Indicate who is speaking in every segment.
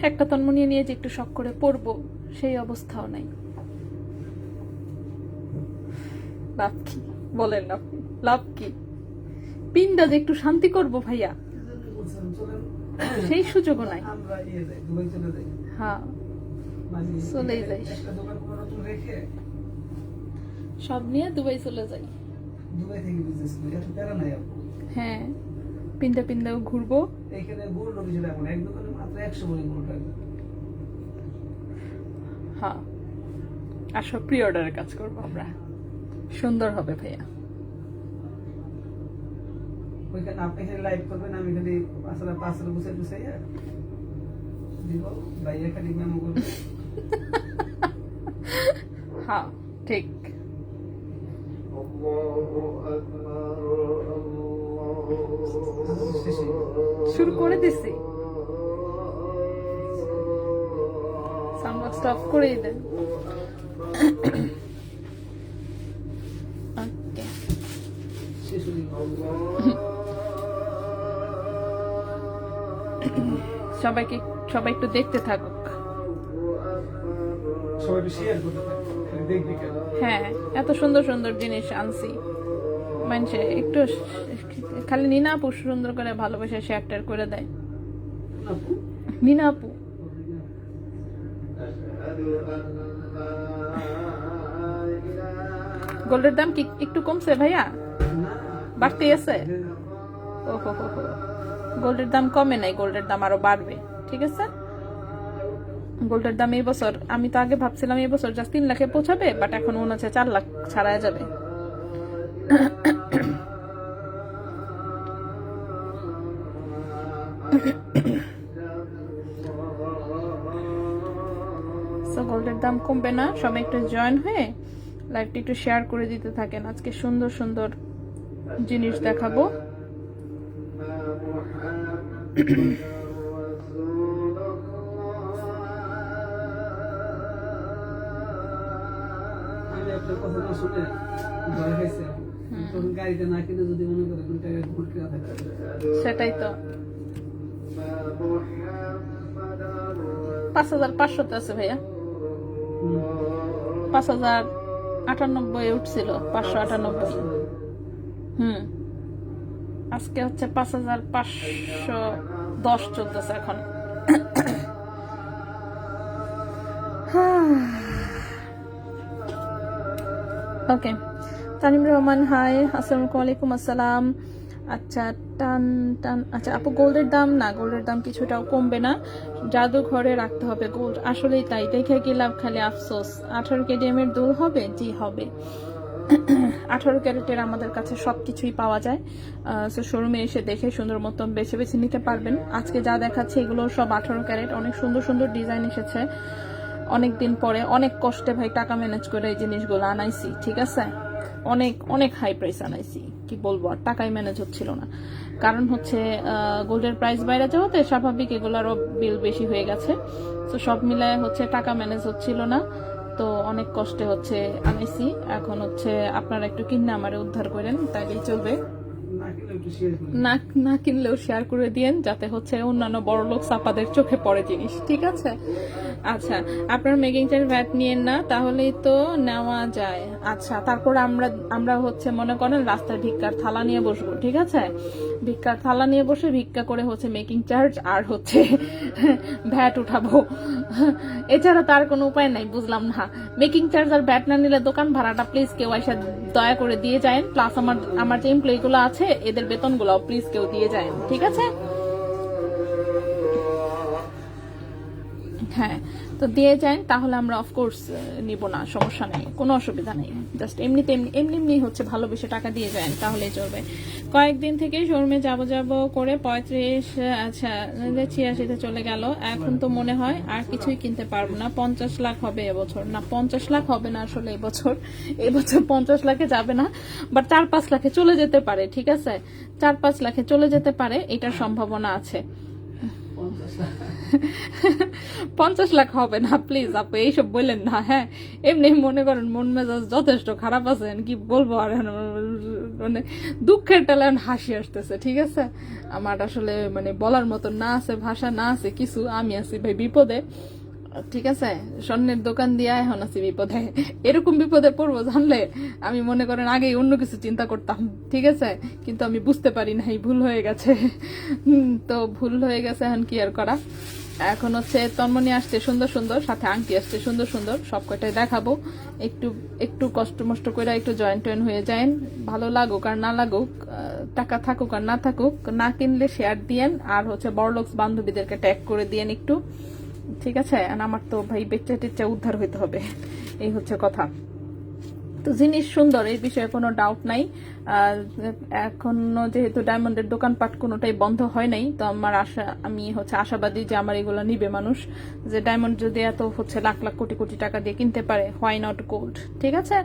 Speaker 1: একটা তন্মনি নিয়ে যে একটু শখ করে পড়বো সেই অবস্থাও নাই। লাভ কি বলেন আপনি, লাভ কি? পিনটা যে একটু শান্তি করবো ভাইয়া, সেই সুযোগও নাই। হ্যাঁ চলেই যাই, সব নিয়ে দুবাই চলে যাই। হ্যাঁ পিনটা পিনটাও ঘুরবো। হ্যাঁ আর সব প্রি অর্ডারের কাজ করবো আমরা, সুন্দর হবে ভাইয়া।
Speaker 2: ওইখানে আপনি এখানে লাইভ করবেন, আমি খালি পাঁচটা বুঝাই বুঝাইয়া দিব, ভাইয়া খালি মেমো করবে।
Speaker 1: হ্যাঁ ঠিক। শুরু করে দিছি, সাউন্ড বক্সটা অফ করেই দেন। সবাই একটু দেখতে থাকুক। হ্যাঁ এত সুন্দর সুন্দর জিনিস আনছি, মানুষে একটু খালি নিনা আপু সুন্দর করে ভালোবাসা শেয়ার করে দেয়। নিনা আপু গোল্ডের দাম কি একটু কমছে ভাইয়া, বাড়তে আছে? ওহো হো হো, গোল্ডের দাম কমে নাই, গোল্ডের দাম আরো বাড়বে। ঠিক আছে, গোল্ডের দাম এই বছর, আমি তো আগে ভাবছিলাম এই বছর জাস্ট 3 লাখে পৌঁছাবে, বাট এখন মনে হচ্ছে 4 লাখ ছাড়াই যাবে। গোল্ডের দাম কমবে না, সবাই একটু জয়েন হয়ে লাইভটি একটু শেয়ার করে দিতে থাকেন। আজকে সুন্দর সুন্দর জিনিস দেখাবো। সেটাই তো, 5,500 আছে ভাইয়া, 5,098 উঠছিল, 598। আজকে হচ্ছে 5,510 চলতেছে এখন। ওকে, তানিম রহমান হাই, আসসালামু আলাইকুম। আসসালাম। আচ্ছা টান টান, আচ্ছা আপু গোল্ডের দাম না, গোল্ডের দাম কিছুটাও কমবে না, জাদুঘরে রাখতে হবে গোল্ড। আসলেই তাই, দেখে কি লাভ, খালি আফসোস। 18 KDM এর দুল হবে? জি হবে। 18 ক্যারেটের আমাদের কাছে সবকিছুই পাওয়া যায়, সো শোরুমে এসে দেখে সুন্দর মতন বেছে বেছে নিতে পারবেন। আজকে যা দেখাচ্ছে এগুলো সব 18 ক্যারেট, অনেক সুন্দর সুন্দর ডিজাইন এসেছে অনেকদিন পরে, অনেক কষ্টে ভাই টাকা ম্যানেজ করে এই জিনিসগুলো আনাইছি। ঠিক আছে, অনেক অনেক হাই প্রাইস আনাইছি, কি বলবো, আর টাকাই ম্যানেজ হচ্ছিল না। কারণ হচ্ছে গোল্ডের প্রাইস বাইরে যাওয়াতে স্বাভাবিক এগুলারও বিল বেশি হয়ে গেছে, তো সব মিলায় হচ্ছে টাকা ম্যানেজ হচ্ছিল না, তো অনেক কষ্টে হচ্ছে আনাইছি। এখন হচ্ছে আপনারা একটু কিনে আমারে উদ্ধার করেন, তাইলেই চলবে। না কিনলেও শেয়ার করে দিয়েন, যাতে হচ্ছে অন্যান্য বড় লোক সাপাদের চোখে পড়ে জিনিস। ঠিক আছে, আচ্ছা আপনার মেকিং চার্জ ভ্যাট নিয়েন না, তাহলেই তো নেওয়া যায়। আচ্ছা তারপর আমরা হচ্ছে মনে করেন রাস্তায় ভিক্ষার থালা নিয়ে বসবো। ঠিক আছে, ভিক্ষার থালা নিয়ে বসে ভিক্ষা করে হচ্ছে মেকিং চার্জ আর হচ্ছে ভ্যাট উঠাবো, এছাড়া তার কোনো উপায় নাই। বুঝলাম না, মেকিং চার্জ আর ভ্যাট না নিলে দোকান ভাড়াটা প্লিজ কেউ এসে দয়া করে দিয়ে যায়, প্লাস আমার যে এমপ্লয়ি গুলো আছে এদের বেতনগুলো প্লিজ কেউ দিয়ে যায়। ঠিক আছে, হ্যাঁ তো দিয়ে যান, তাহলে আমরা অফকোর্স নিব না, সমস্যা নেই, কোনো অসুবিধা নেই। জাস্ট এমনিতে এমনি হচ্ছে ভালোবেসে টাকা দিয়ে যান, তাহলেই চলবে। কয়েকদিন থেকে শোরুমে যাব করে 35, আচ্ছা 86-তে চলে গেল। এখন তো মনে হয় আর কিছুই কিনতে পারবো না। 50 লাখ হবে এবছর, না 50 লাখ হবে না আসলে এবছর 50 লাখে যাবে না, বাট 4-5 লাখে চলে যেতে পারে। ঠিক আছে, 4-5 লাখে চলে যেতে পারে, এটার সম্ভাবনা আছে। 50 লাখ হবে না, প্লিজ আপু এইসব বললেন না। হ্যাঁ, এমনি মনে করেন মন মেজাজ যথেষ্ট খারাপ আছে, কি বলবো আর, মানে দুঃখের টেলে হাসি আসতেছে। ঠিক আছে, আমার আসলে মানে বলার মতো না আছে ভাষা, না আছে কিছু। আমি আছি ভাই বিপদে। ঠিক আছে, স্বর্ণের দোকান দিয়ে এখন আছি বিপদে। এরকম বিপদে পড়বো জানলে আমি মনে করেন আগেই অন্য কিছু চিন্তা করতাম। ঠিক আছে, কিন্তু আমি বুঝতে পারি নাই, ভুল হয়ে গেছে। তো ভুল হয়ে গেছে, এখন কি আর করা। এখন হচ্ছে তন্মনি আসছে সুন্দর সুন্দর, সাথে আংটি আসছে সুন্দর সুন্দর, সব কয়টাই দেখাবো। একটু একটু কষ্ট মষ্ট করে একটু জয়েন টয়েন হয়ে যায়, ভালো লাগুক আর না লাগুক, টাকা থাকুক আর না থাকুক, না কিনলে শেয়ার দিয়েন, আর হচ্ছে বড়লোকস বান্ধবীদেরকে ট্যাগ করে দিয়েন একটু। ঠিক আছে, আর আমার তো ভাই বেচা টেচা উদ্ধার হইতে হবে, এই হচ্ছে কথা। তো জিনিস সুন্দর, এই বিষয়ে কোনো ডাউট নাই। এখনো যেহেতু ডায়মন্ডের দোকানপাট কোনোটাই বন্ধ হয় নাই, তো আমার আমি হচ্ছে আশাবাদী যে আমার এগুলো নিবে মানুষ। যে ডায়মন্ড যদি এত হচ্ছে লাখ লাখ কোটি কোটি টাকা দিয়ে কিনতে পারে, হোয়াই নট গোল্ড। ঠিক আছে,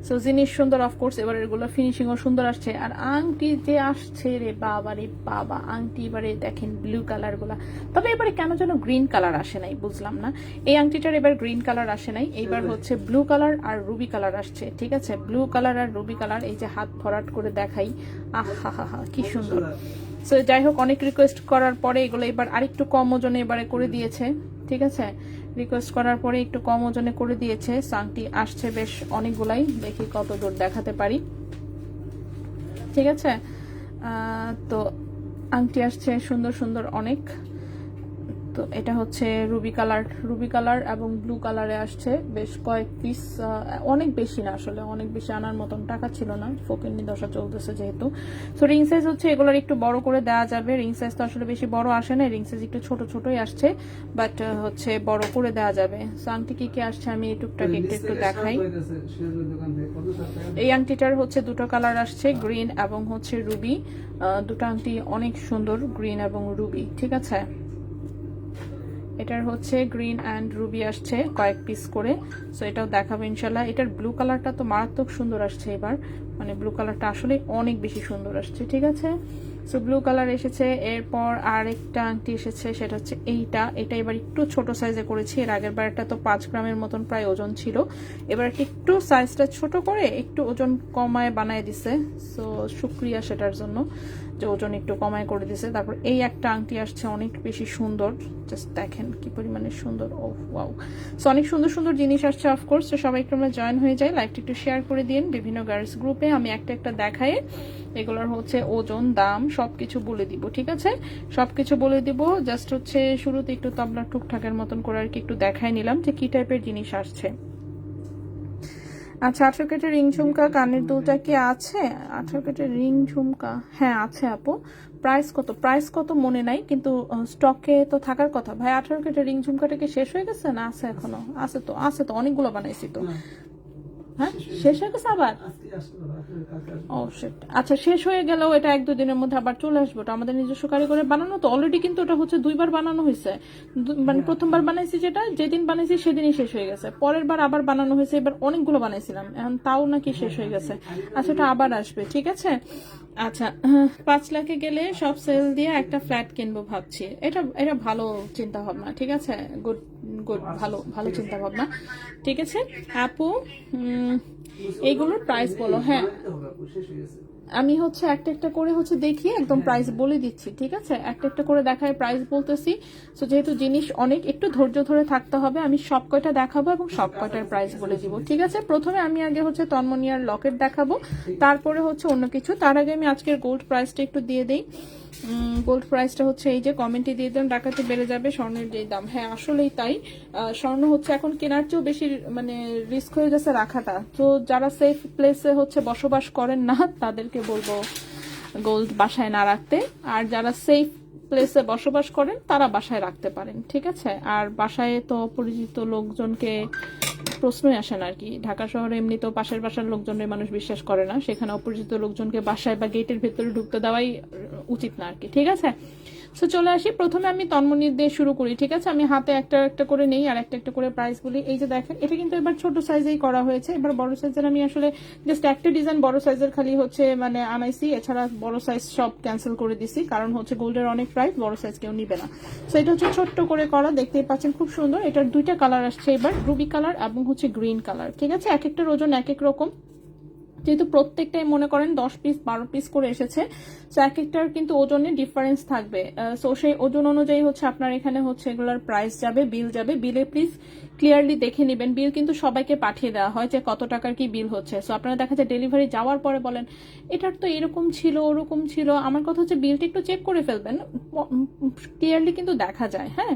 Speaker 1: সো জিনিস সুন্দর, অফকোর্স এবার এগুলো ফিনিশিংও সুন্দর আসছে। আর আংটি যে আসছে রে বাবা রে বাবা, আংটি এবারে দেখেন ব্লু কালার গুলা। তবে এবারে কেন যেন গ্রিন কালার আসে নাই, বুঝলাম না। এই আংটিটার এবার গ্রিন কালার আসে নাই, এইবার হচ্ছে ব্লু কালার আর রুবি কালার আসছে। ঠিক আছে, ব্লু কালার আর রুবি কালার, এই যে হাত ভরাট করে দেখাই, আহা হা হা কি সুন্দর। সো যাই হোক, অনেক রিকোয়েস্ট করার পরে এগুলো এবার আরেকটু কম ওজনে এবারে করে দিয়েছে। ঠিক আছে, রিকোয়েস্ট করার পরে একটু কম ওজনে করে দিয়েছে। আংটি আসছে বেশ অনেকগুলাই, দেখি কত দূর দেখাতে পারি। ঠিক আছে, তো আংটি আসছে সুন্দর সুন্দর অনেক। তো এটা হচ্ছে রুবি কালার এবং ব্লু কালারে আসছে বেশ কয়েক পিস, অনেক বেশি না আসলে, অনেক বেশি আনার মতন টাকা ছিল না, ফকিরনি দশা চলতেছে যেহেতু। তো রিং সাইজ হচ্ছে এগুলোর একটু বড় করে দেওয়া যাবে। রিং সাইজ তো আসলে বেশি বড় আসে না, রিং সাইজ একটু ছোট ছোটই আসছে, বাট হচ্ছে বড় করে দেওয়া যাবে। সো আংটি কি আসছে আমি এই টুকটাক একটু দেখাই। এই আংটিটার হচ্ছে দুটো কালার আসছে, গ্রিন এবং হচ্ছে রুবি। দুটো আংটি অনেক সুন্দর, গ্রিন এবং রুবি। ঠিক আছে, এটার হচ্ছে গ্রিন অ্যান্ড রুবি আসছে কয়েক পিস করে। সো এটাও দেখাবো ইনশাল্লাহ। এটার ব্লু কালারটা তো মারাত্মক সুন্দর আসছে এবার, মানে ব্লু কালারটা আসলে অনেক বেশি সুন্দর আসছে। ঠিক আছে, সো ব্লু কালার এসেছে। এরপর আরেকটা আংটি এসেছে, সেটা হচ্ছে এটা এবার একটু ছোট সাইজে করেছি। এর আগের বারটা তো 5 গ্রামের মতন প্রায় ওজন ছিল, এবার একটু সাইজটা ছোট করে একটু ওজন কমায় বানায় দিছে। সো শুক্রিয়া সেটার জন্য, যে ওজন একটু কমায় করে দিছে। তারপর এই একটা আংটি আসছে অনেক বেশি সুন্দর, জাস্ট দেখেন কি পরিমাণে সুন্দর। ও ওয়াও, সো অনেক সুন্দর সুন্দর জিনিস আসছে অফকোর্স। তো সবাই একটু আমরা জয়েন হয়ে যাই, লাইকটা একটু শেয়ার করে দিন বিভিন্ন গার্লস গ্রুপে। আমি একটা একটা দেখাই, এগুলোর হচ্ছে ওজন দাম সবকিছু বলে দিব। ঠিক আছে, সবকিছু বলে দিব। জাস্ট হচ্ছে শুরুতে একটু তবলা টুকটাকের মতন করে আর কি একটু দেখাই নিলাম যে কি টাইপের জিনিস আসছে। আচ্ছা, 18 কেটের রিং ঝুমকা, কানের দুলটা কি আছে? 18 কেটের রিং ঝুমকা হ্যাঁ আছে আপু। প্রাইস কত মনে নাই, কিন্তু স্টকে তো থাকার কথা ভাই। 18 কেটের রিং ঝুমকাটা কি শেষ হয়ে গেছে না আছে এখনো? আছে তো অনেকগুলো বানাইছি তো। হ্যাঁ, শেষ হয়ে গেছে আবার? ও শিট, আচ্ছা শেষ হয়ে গেলেও এটা 1-2 দিনের মধ্যে আবার চলে আসবে। ওটা আমাদের নিজস্ব কারিগরে বানানো তো অলরেডি, কিন্তু ওটা হচ্ছে 2বার বানানো হয়েছে। মানে প্রথমবার বানাইছি যেদিন বানাইছি সেদিনই শেষ হয়ে গেছে, পরের বার আবার বানানো হয়েছে, এবার অনেকগুলো বানাইছিলাম, এখন তাও নাকি শেষ হয়ে গেছে। আচ্ছা, ওটা আবার আসবে। ঠিক আছে, আচ্ছা 5 লাখে গেলে সব সেল দিয়ে একটা ফ্ল্যাট কিনবো ভাবছি। এটা ভালো চিন্তা ভাবনা। ঠিক আছে, গুড ভালো চিন্তা ভাবনা। ঠিক আছে আপু, এইগুলোর প্রাইস বলো। হ্যাঁ, আমি হচ্ছে একটা একটা করে হচ্ছে দেখিয়ে একদম প্রাইস বলে দিচ্ছি। ঠিক আছে, একটা একটা করে দেখায় প্রাইস বলতেছি। সো যেহেতু জিনিস অনেক, একটু ধৈর্য ধরে থাকতে হবে। আমি সব কয়টা দেখাবো এবং সব কয়টার প্রাইস বলে দিব। ঠিক আছে, প্রথমে আমি আগে হচ্ছে তন্মনিয়ার লকেট দেখাবো, তারপরে হচ্ছে অন্য কিছু। তার আগে আমি আজকের গোল্ড প্রাইসটা একটু দিয়ে দিই। গোল্ড প্রাইসটা হচ্ছে এই যে কমেন্টে দিয়ে দেন, টাকাতে বেড়ে যাবে স্বর্ণের যেই দাম। হ্যাঁ আসলেই তাই, স্বর্ণ হচ্ছে এখন কেনার চেয়েও বেশি মানে রিস্ক হয়ে গেছে রাখাটা। তো যারা সেফ প্লেসে হচ্ছে বসবাস করেন না তাদেরকে বলবো গোল্ড বাসায় না রাখতে, আর যারা সেফ প্লেসে বসবাস করেন তারা বাসায় রাখতে পারেন, ঠিক আছে। আর বাসায় তো অপরিচিত লোকজনকে প্রশ্নই আসে না আর কি। ঢাকা শহরে এমনি তো পাশের বাসার লোকজনের মানুষ বিশ্বাস করে না, সেখানে অপরিচিত লোকজনকে বাসায় বা গেটের ভেতরে ঢুকতে দেওয়াই উচিত না আর কি, ঠিক আছে। সো চলে আসি, প্রথমে আমি তন্মনি দিয়ে শুরু করি, ঠিক আছে। আমি হাতে একটা একটা করে নেই আর একটা একটা করে প্রাইস বলি। এই যে দেখেন, এটা কিন্তু এবার ছোট সাইজেই করা হয়েছে, এবার বড় সাইজের আমি আসলে জাস্ট একটা ডিজাইন বড় সাইজের খালি হচ্ছে মানে আনাইছি, এছাড়া বড় সাইজ সব ক্যান্সেল করে দিছি, কারণ হচ্ছে গোল্ডের অনেক প্রাইস, বড় সাইজ কেউ নিবে না। সো এটা হচ্ছে ছোট্ট করে করা, দেখতেই পাচ্ছেন খুব সুন্দর। এটার দুইটা কালার আসছে এবার, রুবি কালার এবং হচ্ছে গ্রিন কালার, ঠিক আছে। এক একটার ওজন এক এক রকম, যেহেতু প্রত্যেকটাই মনে করেন 10 পিস 12 পিস করে এসেছে, সো এক একটার কিন্তু ওজনে ডিফারেন্স থাকবে। সো সেই ওজন অনুযায়ী হচ্ছে আপনার এখানে হচ্ছে এগুলোর প্রাইস যাবে, বিল যাবে। বিলে প্লিজ ক্লিয়ারলি দেখে নেবেন, বিল কিন্তু সবাইকে পাঠিয়ে দেওয়া হয় যে কত টাকার কি বিল হচ্ছে। সো আপনারা দেখা যায় ডেলিভারি যাওয়ার পরে বলেন এটার তো এরকম ছিল ওরকম ছিল। আমার কথা হচ্ছে বিলটা একটু চেক করে ফেলবেন, ক্লিয়ারলি কিন্তু দেখা যায়, হ্যাঁ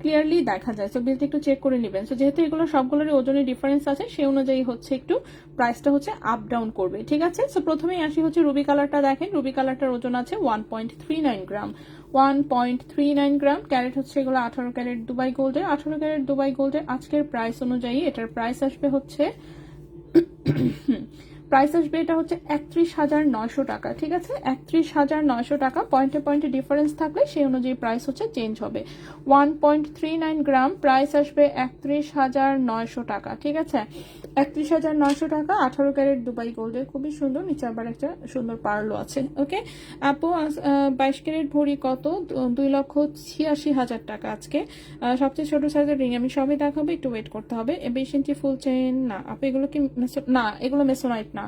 Speaker 1: ক্লিয়ারলি দেখা যায়। সো বিলটা একটু চেক করে নেবেন। সো যেহেতু এগুলো সবগুলোরই ওজনের ডিফারেন্স আছে, সেই অনুযায়ী হচ্ছে একটু প্রাইসটা হচ্ছে আপ ডাউন করবে, ঠিক আছে। সো প্রথমেই আসি হচ্ছে রুবি কালারটা, দেখেন রুবি কালারটার ওজন আছে 1.39 গ্রাম, 1.39 গ্রাম। ক্যারেট হচ্ছে এগুলো 18 ক্যারেট দুবাই গোল্ডের, 18 ক্যারেট দুবাই গোল্ডের। আজকের প্রাইস অনুযায়ী এটার প্রাইস আসবে হচ্ছে প্রাইস আসবে এটা হচ্ছে 31,900 টাকা, ঠিক আছে। 31,900 টাকা। পয়েন্টে পয়েন্টে ডিফারেন্স থাকলে সেই অনুযায়ী প্রাইস হচ্ছে চেঞ্জ হবে। 1.39 গ্রাম, প্রাইস আসবে 31,900 টাকা, ঠিক আছে। 31,900 টাকা, 18 ক্যারেট দুবাই গোল্ডের, খুবই সুন্দর। নিচে আবার একটা সুন্দর পার্লও আছে, ওকে। আপু 22 ক্যারেট ভরি কত? 2,86,000 টাকা আজকে। সবচেয়ে ছোট সাইজের রিং আমি সবই দেখাবো, একটু ওয়েট করতে হবে। 20 ইঞ্চি ফুল চেইন না আপু, এগুলো কি না, এগুলো মেসোনাইট না,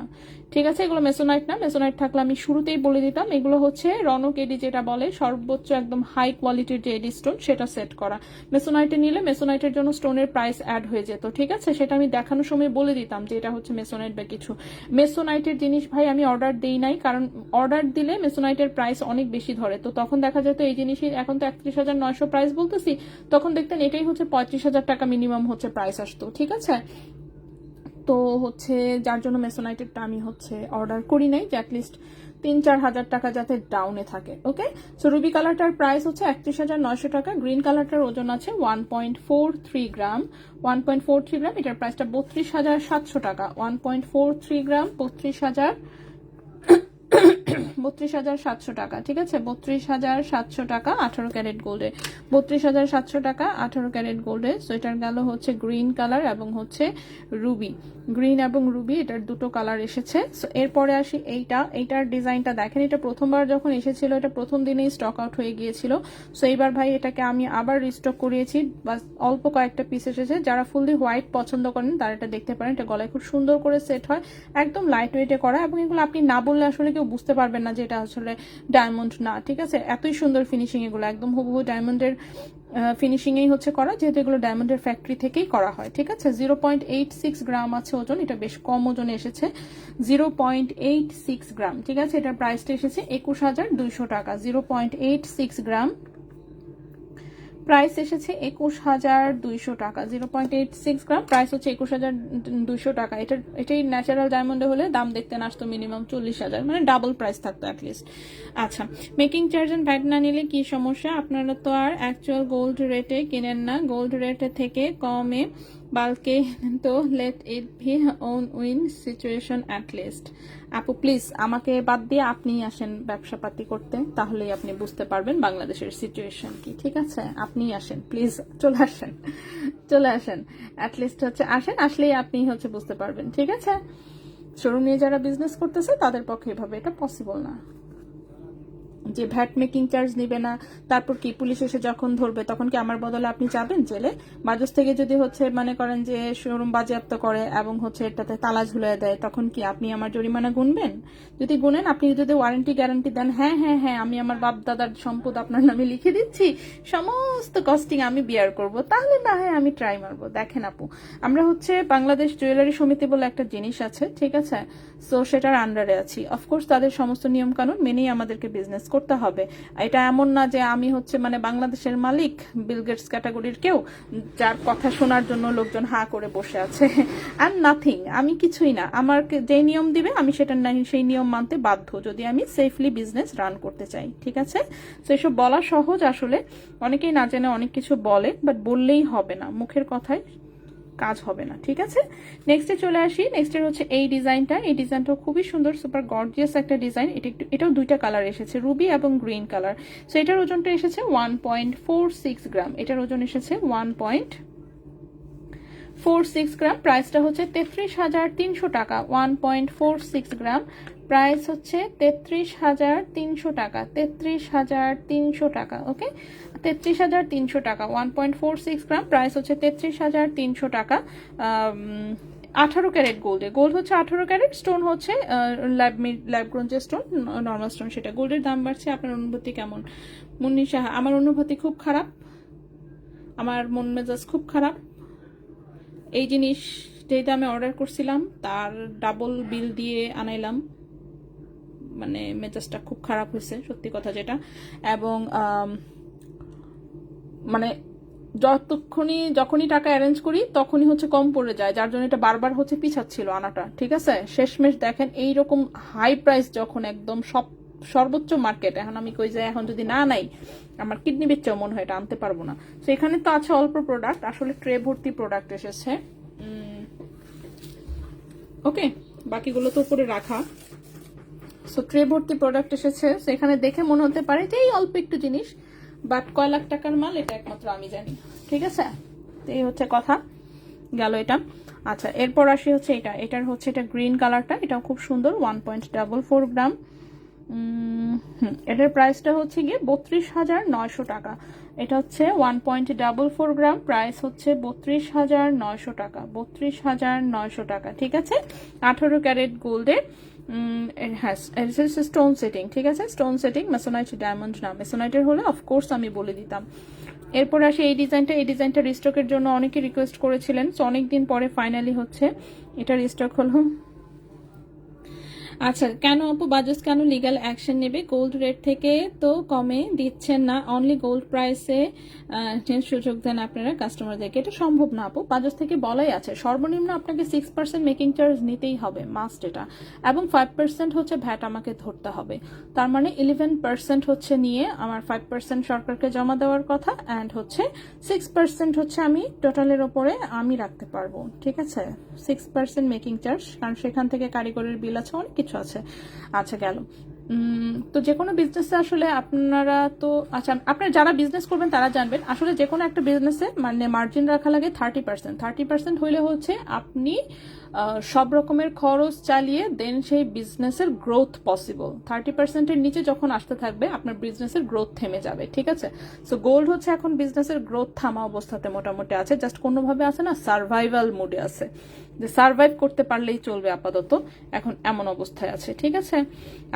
Speaker 1: ঠিক আছে। এগুলো মেসোনাইট না, মেসোনাইট থাকলে আমি শুরুতেই বলে দিতাম। এগুলো হচ্ছে রনক এডি, যেটা বলে সর্বোচ্চ একদম হাই কোয়ালিটির যে এডি স্টোন, সেটা সেট করা। মেসোনাইটে নিলে মেসোনাইটের জন্য স্টোনের প্রাইস অ্যাড হয়ে যেত, ঠিক আছে। সেটা আমি দেখানোর সময় বলে দিতাম যে এটা হচ্ছে মেসোনাইট বা কিছু। মেসোনাইটের জিনিস ভাই আমি অর্ডার দেই নাই, কারণ অর্ডার দিলে মেসোনাইটের প্রাইস অনেক বেশি ধরে। তো তখন দেখা যেত এই জিনিসই, এখন তো 31,900 প্রাইস বলতেছি, তখন দেখতেন এটাই হচ্ছে 35,000 টাকা মিনিমাম হচ্ছে প্রাইস আসতো, ঠিক আছে। তো হচ্ছে যার জন্য মেসোনাইটেরটা আমি হচ্ছে অর্ডার করি নাই, যে অ্যাটলিস্ট 3-4 হাজার টাকা যাতে ডাউনে থাকে, ওকে। সো রুবি কালারটার প্রাইস হচ্ছে 31,900 টাকা। গ্রিন কালারটার ওজন আছে 1.43 গ্রাম, 1.43 গ্রাম। এটার প্রাইসটা 32,700 টাকা। 1.43 গ্রাম, 32,700 টাকা, ঠিক আছে। 32,700 টাকা 18 ক্যারেট গোল্ডে, 32,700 টাকা 18 ক্যারেট গোল্ডে। সো এটার গেল হচ্ছে গ্রিন কালার এবং হচ্ছে রুবি, গ্রিন এবং রুবি, এটার দুটো কালার এসেছে। সো এরপরে আসি এইটার ডিজাইনটা দেখেন। এটা প্রথমবার যখন এসেছিল, এটা প্রথম দিনেই স্টক আউট হয়ে গিয়েছিল। সো এইবার ভাই এটাকে আমি আবার রিস্টক করিয়েছি, বাস অল্প কয়েকটা পিস এসেছে। যারা ফুললি হোয়াইট পছন্দ করেন তারা এটা দেখতে পারেন। এটা গলায় খুব সুন্দর করে সেট হয়, একদম লাইট ওয়েটে করা, এবং এগুলো আপনি না বললে আসলে কেউ বুঝতে পারবেন না যে এটা আসলে ডায়মন্ড না, ঠিক আছে। এতই সুন্দর ফিনিশিং, এগুলো একদম হুবহু ডায়মন্ডের ফিনিশিং এই হচ্ছে করা, যেহেতু এগুলো ডায়মন্ডের ফ্যাক্টরি থেকেই করা হয়, ঠিক আছে। 0.86 গ্রাম আছে ওজন, এটা বেশ কম ওজনে এসেছে, 0.86 গ্রাম, ঠিক আছে। এটার প্রাইসটা এসেছে 21,200 টাকা। 0.86 গ্রাম, প্রাইস এসেছে 21,200 টাকা। 0.86 গ্রাম, প্রাইস হচ্ছে 21,200 টাকা। এটাই ন্যাচারাল ডায়মন্ডে হলে দাম দেখতে আসতো মিনিমাম 40,000, মানে ডাবল প্রাইস থাকতো অ্যাটলিস্ট। আচ্ছা, মেকিং চার্জ এন্ড ভ্যাট না নিলে কি সমস্যা? আপনারা তো আর অ্যাকচুয়াল গোল্ড রেটে কিনেন না, গোল্ড রেটে থেকে কমে বাল্কে, তো let it be own win situation at least. আপু প্লিজ আমাকে বাদ দিয়ে আপনি আসেন ব্যবসাপাতি করতে, তাহলেই আপনি বুঝতে পারবেন বাংলাদেশের সিচুয়েশন কি, ঠিক আছে। আপনি আসেন প্লিজ, চলে আসেন অ্যাটলিস্ট হচ্ছে আসেন, আসলেই আপনি হচ্ছে বুঝতে পারবেন, ঠিক আছে। শোরুম নিয়ে যারা বিজনেস করতেছে তাদের পক্ষে এভাবে এটা পসিবল না যে ভ্যাট মেকিং চার্জ নিবে না, তারপর কি পুলিশ এসে যখন ধরবে তখন কি আমার বদলে আপনি যাবেন জেলে? বাজস থেকে যদি হচ্ছে মনে করেন যে শোরুম বাজেয়াপ্ত করে এবং হচ্ছে এটাতে তালা ঝুলিয়ে দেয়, তখন কি আপনি আমার জরিমানা গুনবেন? যদি গুনেন, আপনি যদি ওয়ারেন্টি গ্যারান্টি দেন, হ্যাঁ হ্যাঁ হ্যাঁ আমি আমার বাপ দাদার সম্পদ আপনার নামে লিখে দিচ্ছি, সমস্ত কস্টিং আমি বিয়ার করব, তাহলে না হয় আমি ট্রাই মারবো। দেখেন আপু, আমরা হচ্ছে বাংলাদেশ জুয়েলারি সমিতি বলে একটা জিনিস আছে, ঠিক আছে। সো সেটার আন্ডারে আছি, অফকোর্স তাদের সমস্ত নিয়ম কানুন মেনেই আমাদেরকে বিজনেস করতে হবে। এটা এমন না যে আমি হচ্ছে মানে বাংলাদেশের মালিক, বিল গেটস ক্যাটাগরির কেউ, যার কথা শোনার জন্য লোকজন হা করে বসে আছে। আই এম নাথিং, আমি কিছুই না। আমাকে যে নিয়ম দিবে আমি সেটা সেই নিয়ম মানতে বাধ্য, যদি আমি সেফলি বিজনেস রান করতে চাই। ঠিক আছে, তো এসব বলা সহজ, আসলে অনেকেই না জেনে অনেক কিছু বলে, বাট বললেই হবে না, মুখের কথায় কাজ হবে না। ঠিক আছে, নেক্সটে চলে আসি। নেক্সটের হচ্ছে এই ডিজাইনটা। এই ডিজাইনটাও খুবই সুন্দর, সুপার গর্জিয়াস একটা ডিজাইন। এটাও দুইটা কালার এসেছে, রুবি এবং গ্রিন কালার। সো এটার ওজনটা এসেছে 1.46 গ্রাম। এটার ওজন এসেছে 1.46 গ্রাম। প্রাইসটা হচ্ছে 33,300 টাকা। 1.46 গ্রাম, প্রাইস হচ্ছে 33,300 টাকা। 33,300 টাকা। ওকে, 33,300 টাকা। 1.46 গ্রাম, প্রাইস হচ্ছে 33,300 টাকা। 18 ক্যারেট গোল্ডে, গোল্ড হচ্ছে 18 ক্যারেট, স্টোন হচ্ছে ল্যাবগ্রোন যে স্টোন, নর্মাল স্টোন সেটা। গোল্ডের দাম বাড়ছে, আপনার অনুভূতি কেমন মুন্নি সাহা? আমার অনুভূতি খুব খারাপ, আমার মন মেজাজ খুব খারাপ। এই জিনিস যেই দামে অর্ডার করছিলাম তার ডাবল বিল দিয়ে আনাইলাম, মানে মেজাজটা খুব খারাপ হয়েছে সত্যি কথা যেটা। এবং মানে যখনই টাকা অ্যারেঞ্জ করি তখনই হচ্ছে কম পড়ে যায়, যার জন্য এটা বারবার হচ্ছে পিছাচ্ছিল আনাটা। ঠিক আছে, শেষমেশ দেখেন এইরকম হাই প্রাইস যখন একদম সর্বোচ্চ মার্কেট, এখন আমি কই যে এখন যদি না নাই আমার কিডনি বেচেও মনে হয় এটা আনতে পারবো না। তো এখানে তো আছে অল্প প্রোডাক্ট, আসলে ট্রে ভর্তি প্রোডাক্ট এসেছে। ওকে, বাকিগুলো তো উপরে রাখা। সো ট্রে ভর্তি প্রোডাক্ট এসেছে। সো এখানে দেখে মনে হতে পারে যে এই অল্প একটু জিনিস, বাট কয় লাখ টাকার মাল এটা একমাত্র আমি জানি। ঠিক আছে, তো এই হচ্ছে কথা গেল এটা। আচ্ছা, এরপর আসি হচ্ছে এটার হচ্ছে এটা গ্রিন কালারটা, এটাও খুব সুন্দর। 1.44 গ্রাম। এটার প্রাইসটা হচ্ছে গিয়ে 32,900 টাকা। এটা হচ্ছে 1.44 গ্রাম, প্রাইস হচ্ছে 32,900 টাকা। 32,900 টাকা। ঠিক আছে, 18 ক্যারেট গোল্ডের। হ্যাঁ, স্টোন সেটিং। ঠিক আছে, স্টোন সেটিং, মেসোনাইট ডায়মন্ড না, মেসোনাইটের হলে অফকোর্স আমি বলে দিতাম। এরপর আসে এই ডিজাইনটা। এই ডিজাইনটা রিস্টকের জন্য অনেকে রিকোয়েস্ট করেছিলেন, সো অনেকদিন পরে ফাইনালি হচ্ছে এটা রিস্টক হলো। আচ্ছা, কেন আপু বাজাজ কেন লিগ্যাল অ্যাকশন নেবে? গোল্ড রেট থেকে তো কমে দিচ্ছেন না, অনলি গোল্ড প্রাইসে সুযোগ দেন আপনারা কাস্টমারদেরকে। এটা সম্ভব না আপু, বাজাজ থেকে বলাই আছে সর্বনিম্ন আপনাকে 6% মেকিং চার্জ নিতেই হবে, মাস্ট এটা। এবং 5% হচ্ছে ভ্যাট আমাকে ধরতে হবে, তার মানে 11% হচ্ছে নিয়ে আমার 5% সরকারকে জমা দেওয়ার কথা, অ্যান্ড হচ্ছে 6% হচ্ছে আমি টোটালের ওপরে আমি রাখতে পারবো। ঠিক আছে, 6% মেকিং চার্জ, কারণ সেখান থেকে কারিগরের বিল আছে, অনেক কিছু আছে। আচ্ছা গেল। তো যে কোনো বিজনেসে আসলে আপনারা তো, আচ্ছা আপনারা যারা বিজনেস করবেন তারা জানবেন, আসলে যে কোনো একটা বিজনেসে মানে মার্জিন রাখা লাগে 30%। 30% হইলে হচ্ছে আপনি সব রকমের খরচ চালিয়ে দেন সেই বিজনেসের গ্রোথ পসিবল। 30%-এর নিচে যখন আসতে থাকবে আপনার বিজনেসের গ্রোথ থেমে যাবে। ঠিক আছে, সো গোল্ড হচ্ছে এখন বিজনেসের গ্রোথ থামা অবস্থাতে মোটামুটি আছে, জাস্ট কোনোভাবে আছে না সার্ভাইভাল মোডে আছে, যে সার্ভাইভ করতে পারলেই চলবে আপাতত, এখন এমন অবস্থায় আছে। ঠিক আছে,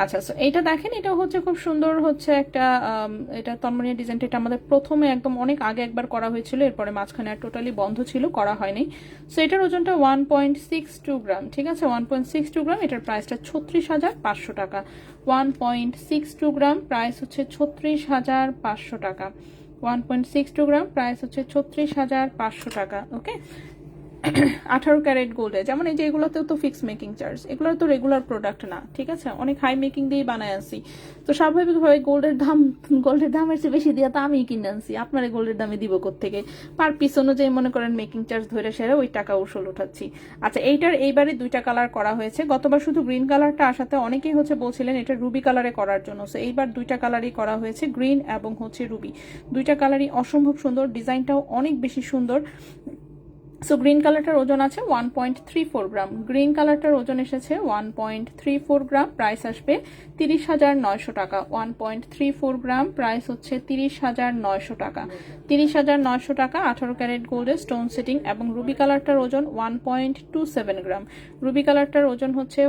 Speaker 1: আচ্ছা সো এইটা দেখেন, এটা হচ্ছে খুব সুন্দর হচ্ছে একটা এটা তন্মনীয় ডিজাইনটা। এটা আমাদের প্রথমে একদম অনেক আগে একবার করা হয়েছিল, এরপরে মাঝখানে আর টোটালি বন্ধ ছিল, করা হয়নি। সো এটার ওজনটা 1.62 গ্রাম। ঠিক আছে, 1.62 গ্রাম। এটার প্রাইসটা 36,500 টাকা। 1.62 গ্রাম, প্রাইস হচ্ছে 36,500 টাকা। 1.62 গ্রাম, প্রাইস হচ্ছে 36,500 টাকা। ওকে, 18 ক্যারেট গোল্ডে যেমন এই যে এগুলোতেও তো ফিক্স মেকিং চার্জ, এগুলো তো রেগুলার প্রোডাক্ট না। ঠিক আছে, অনেক হাই মেকিং দিয়েই বানায় আনছি, তো স্বাভাবিকভাবে গোল্ডের দামের চেয়ে বেশি দিয়ে তো আমি কিনে আনছি, আপনারা গোল্ডের দামে দিব কোত্থেকে? পার পিস অনুযায়ী মনে করেন মেকিং চার্জ ধরে সেরে ওই টাকা উসুল উঠাচ্ছি। আচ্ছা, এইবারে দুইটা কালার করা হয়েছে, গতবার শুধু গ্রিন কালারটা আসাতে অনেকেই হচ্ছে বলছিলেন এটা রুবি কালারে করার জন্য, সো এইবার দুইটা কালারই করা হয়েছে, গ্রিন এবং হচ্ছে রুবি। দুইটা কালারই অসম্ভব সুন্দর, ডিজাইনটাও অনেক বেশি সুন্দর। সো গ্রিন কালারটার ওজন আছে 1.34 গ্রাম। গ্রিন কালারটার ওজন এসেছে 1.34 গ্রাম, প্রাইস আসবে 30,900 টাকা। 1.34 গ্রাম, প্রাইস হচ্ছে 30,900 টাকা। 30,900 টাকা, 18 ক্যারেট গোল্ডের স্টোন সেটিং। এবং রুবি কালারটার ওজন 1.27 গ্রাম। রুবি কালারটার ওজন হচ্ছে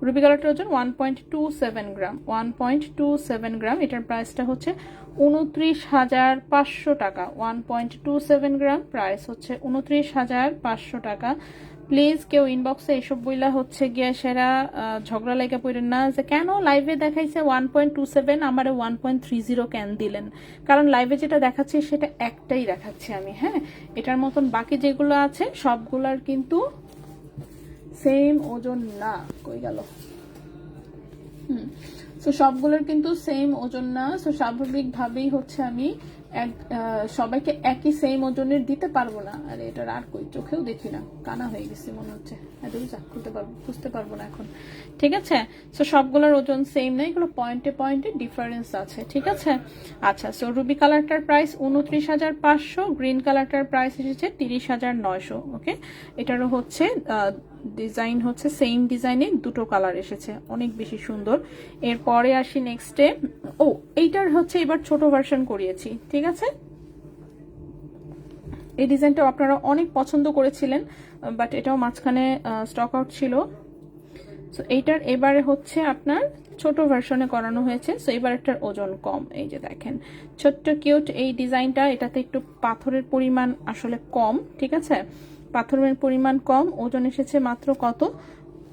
Speaker 1: রুবি কালারটার ওজন 1.27 গ্রাম। 1.27 গ্রাম, এটার প্রাইসটা হচ্ছে 29,500 টাকা। 1.27 গ্রাম, প্রাইস হচ্ছে 29,500 টাকা। প্লিজ কেউ ইনবক্সে এসব বইলা হচ্ছে গিয়া সেরা ঝগড়া লেগে পড়েন না যে কেন লাইভে দেখাইছে 1.27 আমারে 1.30 কেন দিলেন, কারণ লাইভে যেটা দেখাচ্ছে সেটা একটাই দেখাচ্ছি আমি। হ্যাঁ, এটার মতন বাকি যেগুলো আছে সবগুলার কিন্তু সেম ওজন না। কই গেল? সো সবগুলোর কিন্তু সেম ওজন না। সো স্বাভাবিকভাবেই হচ্ছে আমি সবাইকে একই সেম ওজনের দিতে পারবো না। আর এটার আর কই চোখেও দেখি না, কানা হয়ে গেছে মনে হচ্ছে, বুঝতে পারবো না এখন। ঠিক আছে, সো সবগুলোর ওজন সেম না, এগুলো পয়েন্টে পয়েন্টে ডিফারেন্স আছে। ঠিক আছে, আচ্ছা। সো রুবি কালারটার প্রাইস 29,500, গ্রিন কালারটার প্রাইস এসেছে 30,900। ওকে, এটারও হচ্ছে ডিজাইন হচ্ছে সেম ডিজাইনে দুটো কালার এসেছে, অনেক বেশি সুন্দর। এরপরে আসি নেক্সটে। ও, এইটার হচ্ছে এবার ছোট ভার্সন করিয়েছি। ঠিক আছে, এই ডিজাইনটাও আপনারা অনেক পছন্দ করেছিলেন, বাট এটাও মাঝখানে স্টক আউট ছিল। সো এইটার এবারে হচ্ছে আপনার ছোট ভার্সনে করানো হয়েছে। সো এবার একটার ওজন কম, এই যে দেখেন ছোট্ট কিউট এই ডিজাইনটা। এটাতে একটু পাথরের পরিমাণ আসলে কম। ঠিক আছে, পাথরের পরিমাণ কম, ওজন এসেছে মাত্র কত,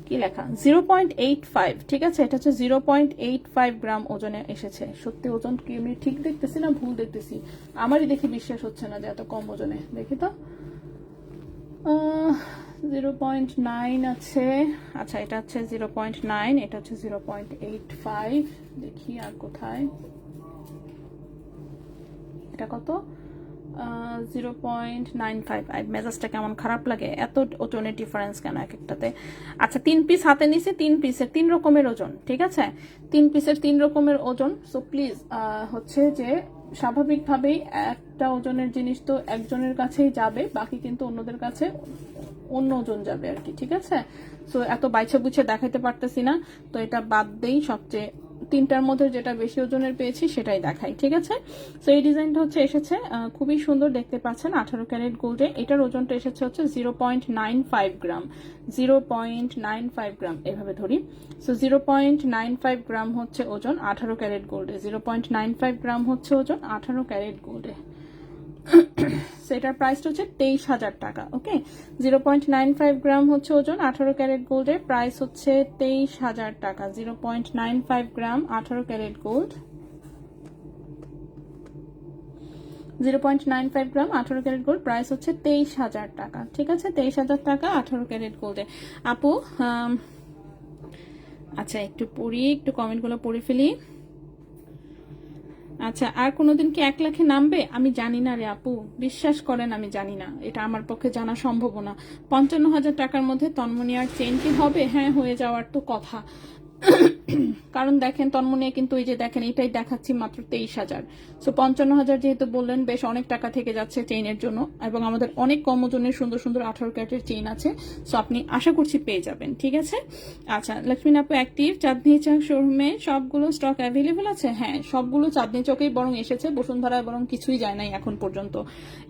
Speaker 1: কি লেখা 0.85। ঠিক আছে, এটা হচ্ছে 0.85 গ্রাম ওজনে এসেছে। সত্যি ওজন কি আমি ঠিক দেখতেছি না ভুল দেখতেছি? আমারই দেখি বিশ্বাস হচ্ছে না যে এত কম ওজনে। দেখি তো, 0.9 আছে। আচ্ছা, এটা হচ্ছে 0.9, এটা হচ্ছে 0.85। দেখি আর কোথায়, এটা কত, 0.95। মেজাজটা কেমন খারাপ লাগে, এত ওজনের ডিফারেন্স কেন এক একটাতে। আচ্ছা, 3 পিস হাতে নিছে, 3 পিসের 3 রকমের ওজন। ঠিক আছে, 3 পিসের 3 রকমের ওজন। সো প্লিজ হচ্ছে যে স্বাভাবিকভাবেই একটা ওজনের জিনিস তো একজনের কাছেই যাবে, বাকি কিন্তু অন্যদের কাছে অন্য ওজন যাবে আর কি। ঠিক আছে, সো এত বাইছে বুঝে দেখাইতে পারতেছি না, তো এটা বাদ দেই। সবচেয়ে 3টার মধ্যে যেটা বেশি ওজনের পেয়েছি সেটাই দেখাই। ঠিক আছে, সো এই ডিজাইনটা হচ্ছে এসেছে খুবই সুন্দর, দেখতে পাচ্ছেন 18 ক্যারেট গোল্ডে। এটার ওজনটা এসেছে হচ্ছে 0.95 গ্রাম। 0.95 গ্রাম এভাবে ধরি। সো 0.95 গ্রাম হচ্ছে ওজন 18 ক্যারেট গোল্ডে। 0.95 গ্রাম হচ্ছে ওজন 18 ক্যারেট গোল্ডে। সেটার প্রাইসটা হচ্ছে 23,000 টাকা। ওকে, 0.95 গ্রাম হচ্ছে ওজন 18 ক্যারেট গোল্ডের প্রাইস হচ্ছে 23,000 টাকা। 0.95 গ্রাম 18 ক্যারেট গোল্ড, 0.95 গ্রাম 18 ক্যারেট গোল্ড প্রাইস হচ্ছে 23,000 টাকা। ঠিক আছে, 23,000 টাকা 18 ক্যারেট গোল্ডে। আপু আচ্ছা, একটু পড়ি, একটু কমেন্টগুলো পড়ে ফেলি। আচ্ছা, আর কোনোদিন কি 1 লাখে নামবে? আমি জানি না রে আপু, বিশ্বাস করেন আমি জানি না, এটা আমার পক্ষে জানা সম্ভব না। 55,000 টাকার মধ্যে তন্মনিয়ার চেন কি হবে? হ্যাঁ, হয়ে যাওয়ার তো কথা। কারণ দেখেন তন্মনিয়া কিন্তু এই যে দেখেন এটাই দেখাচ্ছি মাত্র 23,000। সো 55,000 যেহেতু বললেন, বেশ অনেক টাকা থেকে যাচ্ছে চেইনের জন্য, এবং আমাদের অনেক কম ওজনের সুন্দর সুন্দর 18 ক্যারেটের চেইন আছে। সো আপনি আশা করছি পেয়ে যাবেন। ঠিক আছে, আচ্ছা। লক্ষ্মী আপু অ্যাক্টিভ চাঁদনি চক শোরুমে সবগুলো স্টক অ্যাভেলেবেল আছে? হ্যাঁ, সবগুলো চাঁদনি চকেই বরং এসেছে, বসুন্ধরায় বরং কিছুই যায় নাই এখন পর্যন্ত।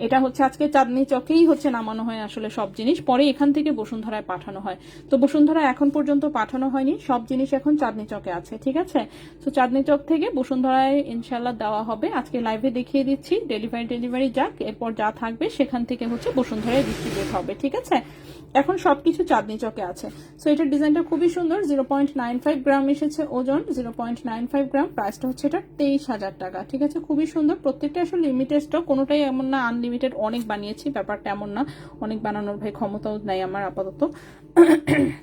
Speaker 1: এটা হচ্ছে আজকে চাঁদনি চকেই হচ্ছে নামানো হয় আসলে সব জিনিস, পরে এখান থেকে বসুন্ধরায় পাঠানো হয়। তো বসুন্ধরা এখন পর্যন্ত পাঠানো হয়নি, সব জিনিস এখন চাঁদনি চকে আছে। ঠিক আছে, তো চাঁদনি চক থেকে বসুন্ধরায় ইনশাল্লাহ দেওয়া হবে। আজকে লাইভে দেখিয়ে দিচ্ছি, ডেলিভারি যাক, এরপর যা থাকবে সেখান থেকে হচ্ছে বসুন্ধরায় ডিস্ট্রিবিউট হবে। ঠিক আছে, এখন সবকিছু চাঁদনি চকে আছে। সো এটার ডিজাইনটা খুবই সুন্দর। 0.95 গ্রাম এসেছে ওজন, 0.95 গ্রাম প্রাইসটা হচ্ছে এটা 23,000 টাকা। ঠিক আছে, খুবই সুন্দর। প্রত্যেকটা আসলে লিমিটেড স্টক, কোনোটাই এমন না আনলিমিটেড অনেক বানিয়েছি, ব্যাপারটা এমন না। অনেক বানানোর ভাই ক্ষমতাও নাই আমার আপাতত।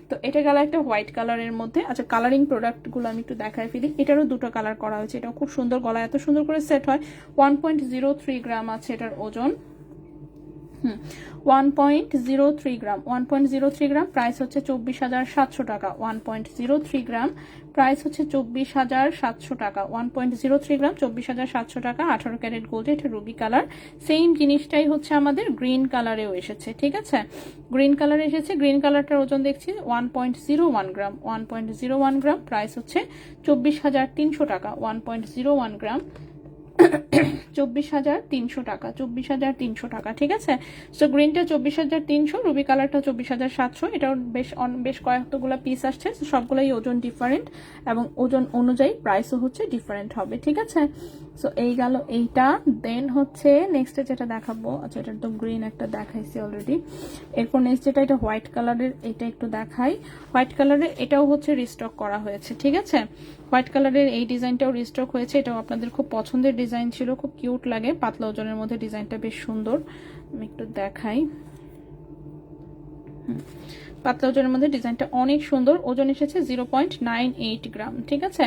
Speaker 1: তো এটা গেল একটা হোয়াইট কালারের মধ্যে। আচ্ছা, কালারিং প্রোডাক্টগুলো আমি একটু দেখায় ফেলি। এটারও 2টো কালার করা হয়েছে, এটাও খুব সুন্দর, গলা এত সুন্দর করে সেট হয়। 1.03 গ্রাম আছে এটার ওজন। 1.03 গ্রাম, 1.03 গ্রাম প্রাইস হচ্ছে 24,700 টাকা। 1.03 গ্রাম প্রাইস হচ্ছে 24,700 টাকা। 1.03 গ্রাম 24,700 টাকা। 18 ক্যারেট গোল্ড, এটা রুবি কালার। সেম জিনিসটাই হচ্ছে আমাদের গ্রিন কালারেও এসেছে। ঠিক আছে, গ্রিন কালার এসেছে। গ্রিন কালারটার ওজন দেখছি 1.01 গ্রাম। 1.01 গ্রাম প্রাইস হচ্ছে 24,300 টাকা। 1.01 গ্রাম 24,300 টাকা, 24,300 টাকা, ঠিক আছে। সো গ্রিনটা 24,300, রুবি কালারটা 24,700। এটাও বেশ কয়েকগুলো পিস আসছে, সবগুলোই ওজন ডিফারেন্ট এবং ওজন অনুযায়ী প্রাইসও হচ্ছে ডিফারেন্ট হবে, ঠিক আছে। সো এই গেল এইটা। দেন হচ্ছে নেক্সটে যেটা দেখাবো, আচ্ছা এটা তো গ্রিন একটা দেখাইছি অলরেডি। এরপর নেক্সট যেটা, এটা হোয়াইট কালারের, এটা একটু দেখাই। হোয়াইট কালারের এটাও হচ্ছে রিস্টক করা হয়েছে, ঠিক আছে। হোয়াইট কালারের এই ডিজাইনটাও রিস্টক হয়েছে, এটাও আপনাদের খুব পছন্দের ডিজাইন ছিল, খুব কিউট লাগে, পাতলা ওজনের মধ্যে ডিজাইনটা বেশ সুন্দর। আমি একটু দেখাই, পাতলা ওজনের মধ্যে ডিজাইনটা অনেক সুন্দর। ওজন এসেছে 0.98 গ্রাম, ঠিক আছে।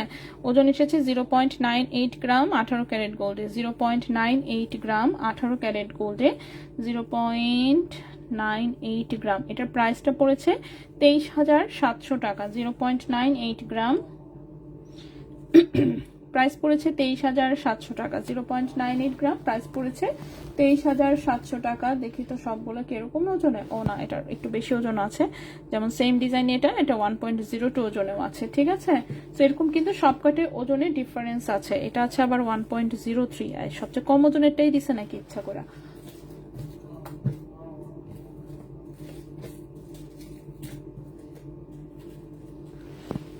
Speaker 1: ওজন এসেছে 0.98 গ্রাম 18 ক্যারেট গোল্ডে, 0.98 গ্রাম 18 ক্যারেট গোল্ডে, 0.98 গ্রাম। এটার প্রাইসটা পড়েছে 23,700 টাকা। 0.98 গ্রাম প্রাইস পড়েছে 23,700 টাকা। 0.98 গ্রাম প্রাইস পড়েছে 23,700 টাকা। দেখি তো সবগুলো কিরকম ওজনে। ও না, এটা একটু বেশি ওজন আছে, যেমন সেম ডিজাইন এটা 1.02 ওজনেও আছে, ঠিক আছে। তো এরকম কিন্তু সবকটে ওজনে ডিফারেন্স আছে। এটা আছে আবার 1.03, সবচেয়ে কম ওজনেরটাই দিছে নাকি ইচ্ছা করে।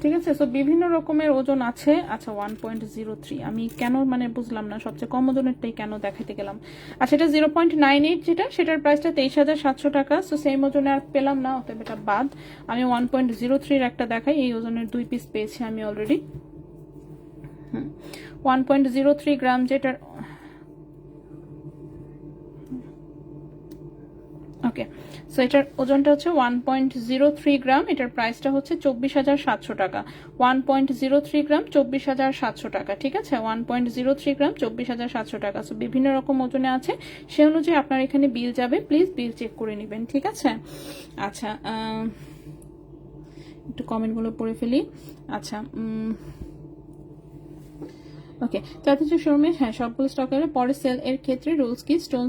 Speaker 1: ঠিক আছে। সো বিভিন্ন রকমের ওজন আছে। আচ্ছা 1.03 আমি কেন মানে বুঝলাম না, সবচেয়ে কম ওজনেরটাই কেন দেখাইতে গেলাম। আচ্ছা এটা 0.98 যেটা, সেটার প্রাইসটা 23,700 টাকা। সো সেম ওজনে আর পেলাম না, অতএব এটা বাদ। আমি 1.03 একটা দেখাই, এই ওজনের 2 পিস পেয়েছি আমি অলরেডি। 1.03 গ্রাম যেটার, ওকে। সো এটার ওজনটা হচ্ছে 1.03 গ্রাম, এটার প্রাইসটা হচ্ছে 24,700 টাকা। 1.03 গ্রাম 24,700 টাকা, ঠিক আছে। 1.03 গ্রাম 24,700 টাকা। সো বিভিন্ন রকম ওজনে আছে, সে অনুযায়ী আপনার এখানে বিল যাবে, প্লিজ বিল চেক করে নেবেন, ঠিক আছে। আচ্ছা একটু কমেন্টগুলো পড়ে ফেলি। আচ্ছা ওকে, চাঁদনি শোরুমে হ্যাঁ সবগুলো স্টকের পরে সেল এর ক্ষেত্রে রুলস কি? স্টোন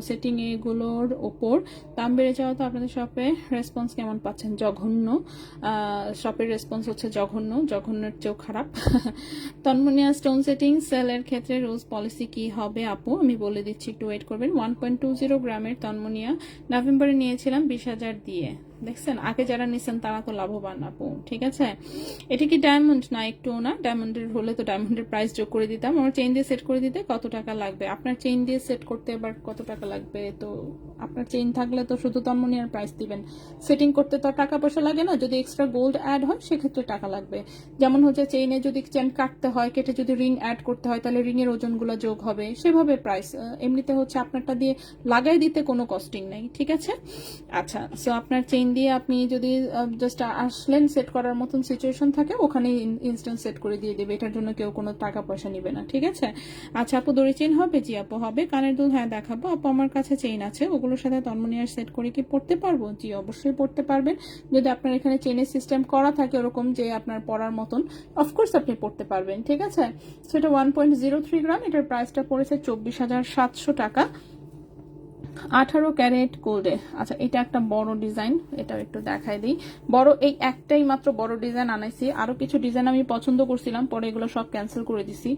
Speaker 1: সেটিং এগুলোর ওপর দাম বেড়ে যাওয়া, তো আপনাদের শপে রেসপন্স কেমন পাচ্ছেন? জঘন্য। শপের রেসপন্স হচ্ছে জঘন্যের চেয়েও খারাপ। তন্মনিয়া, স্টোন সেটিং সেল এর ক্ষেত্রে রুলস পলিসি কি হবে আপু? আমি বলে দিচ্ছি, একটু ওয়েট করবেন। 1.20 গ্রামের তন্মনিয়া নভেম্বরে নিয়েছিলাম 20,000 দিয়ে। দেখছেন, আগে যারা নিছেন তারা তো লাভবান আপু, ঠিক আছে। এটা কি ডায়মন্ড? না, একটু না। ডায়মন্ডের হলে তো ডায়মন্ডের প্রাইস যোগ করে দিতাম। আমার চেইন দিয়ে সেট করে দিতে কত টাকা লাগবে? আপনার চেইন দিয়ে সেট করতে এবার কত টাকা লাগবে? তো আপনার চেইন থাকলে তো শুধু তন্মনিয়ার প্রাইস দিবেন, সেটিং করতে তো টাকা পয়সা লাগে না। যদি এক্সট্রা গোল্ড অ্যাড হয় সেক্ষেত্রে টাকা লাগবে। যেমন হচ্ছে চেইনে যদি চেন কাটতে হয়, কেটে যদি রিং অ্যাড করতে হয়, তাহলে রিং এর ওজনগুলো যোগ হবে, সেভাবে প্রাইস। এমনিতে হচ্ছে আপনারটা দিয়ে লাগাই দিতে কোনো কস্টিং নেই, ঠিক আছে। আচ্ছা, সো আপনার চেইন দিয়ে আপনি যদি জাস্ট আসলেন, সেট করার মতন সিচুয়েশন থাকে, ওখানে ইনস্ট্যান্ট সেট করে দিয়ে দেবে, এটার জন্য কেউ কোনো টাকা পয়সা নিবে না, ঠিক আছে। আচ্ছা আপু, দড়ি চেইন হবে? জি আপু হবে। কানের দুল? হ্যাঁ দেখাবো আপু, আমার কাছে চেইন আছে, ওগুলোর সাথে তন্মনিয়ার সেট করে কি পড়তে পারবো? জি অবশ্যই পড়তে পারবেন। যদি আপনার এখানে চেইনের সিস্টেম করা থাকে ওরকম যে আপনার পড়ার মতন, অফকোর্স আপনি পড়তে পারবেন, ঠিক আছে। সেটা 1.03 গ্রাম, এটার প্রাইসটা পড়েছে 24,700 টাকা, 18 ক্যারেট গোল্ডে। আচ্ছা এটা একটা বড় ডিজাইন, এটাও একটু দেখাই দিই। বড় এই একটাই মাত্র বড় ডিজাইন আনাইছি, আরো কিছু ডিজাইন আমি পছন্দ করছিলাম, পরে এগুলো সব ক্যান্সেল করে দিছি।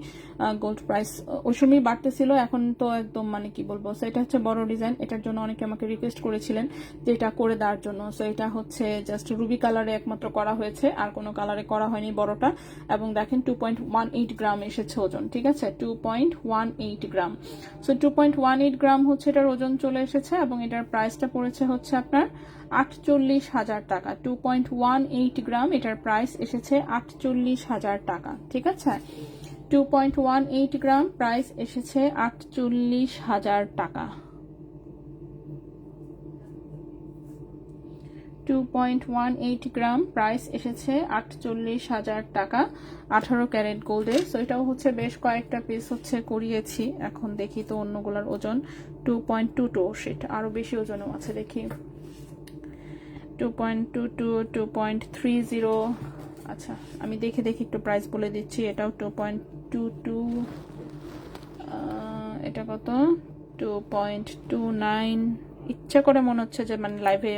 Speaker 1: গোল্ড প্রাইস ওই সময় বাড়তেছিল, এখন তো একদম মানে কি বলবো। সো এটা হচ্ছে বড় ডিজাইন, এটার জন্য অনেকে আমাকে রিকোয়েস্ট করেছিলেন যে এটা করে দেওয়ার জন্য। সো এটা হচ্ছে জাস্ট রুবি কালারে একমাত্র করা হয়েছে, আর কোনো কালারে করা হয়নি বড়টা। এবং দেখেন 2.18 গ্রাম এসেছে ওজন, ঠিক আছে। 2.18 গ্রাম। সো 2.18 গ্রাম হচ্ছে এটার ওজন চলে এসেছে, এবং এটার প্রাইসটা পড়েছে হচ্ছে আপনার 48,000 টাকা। 2.18 গ্রাম, এটার প্রাইস এসেছে 48,000 টাকা, ঠিক আছে। 2.18 গ্রাম প্রাইস এসেছে 48,000 টাকা। 2.18 গ্রাম প্রাইস এসেছে 48,000 টাকা, 18 ক্যারেট গোল্ডে। সো এটাও হচ্ছে বেশ কয়েকটা পিস হচ্ছে করিয়েছি। এখন দেখি তো অন্যগুলোর ওজন। 2.22, সেটা আরো বেশি ওজনও আছে, দেখি। 2.22, 2.30। আচ্ছা আমি দেখে একটু প্রাইস বলে দিচ্ছি। এটাও 2.22, এটা কত? 2.29, ইচ্ছা করে মনে হচ্ছে যে মানে লাইভে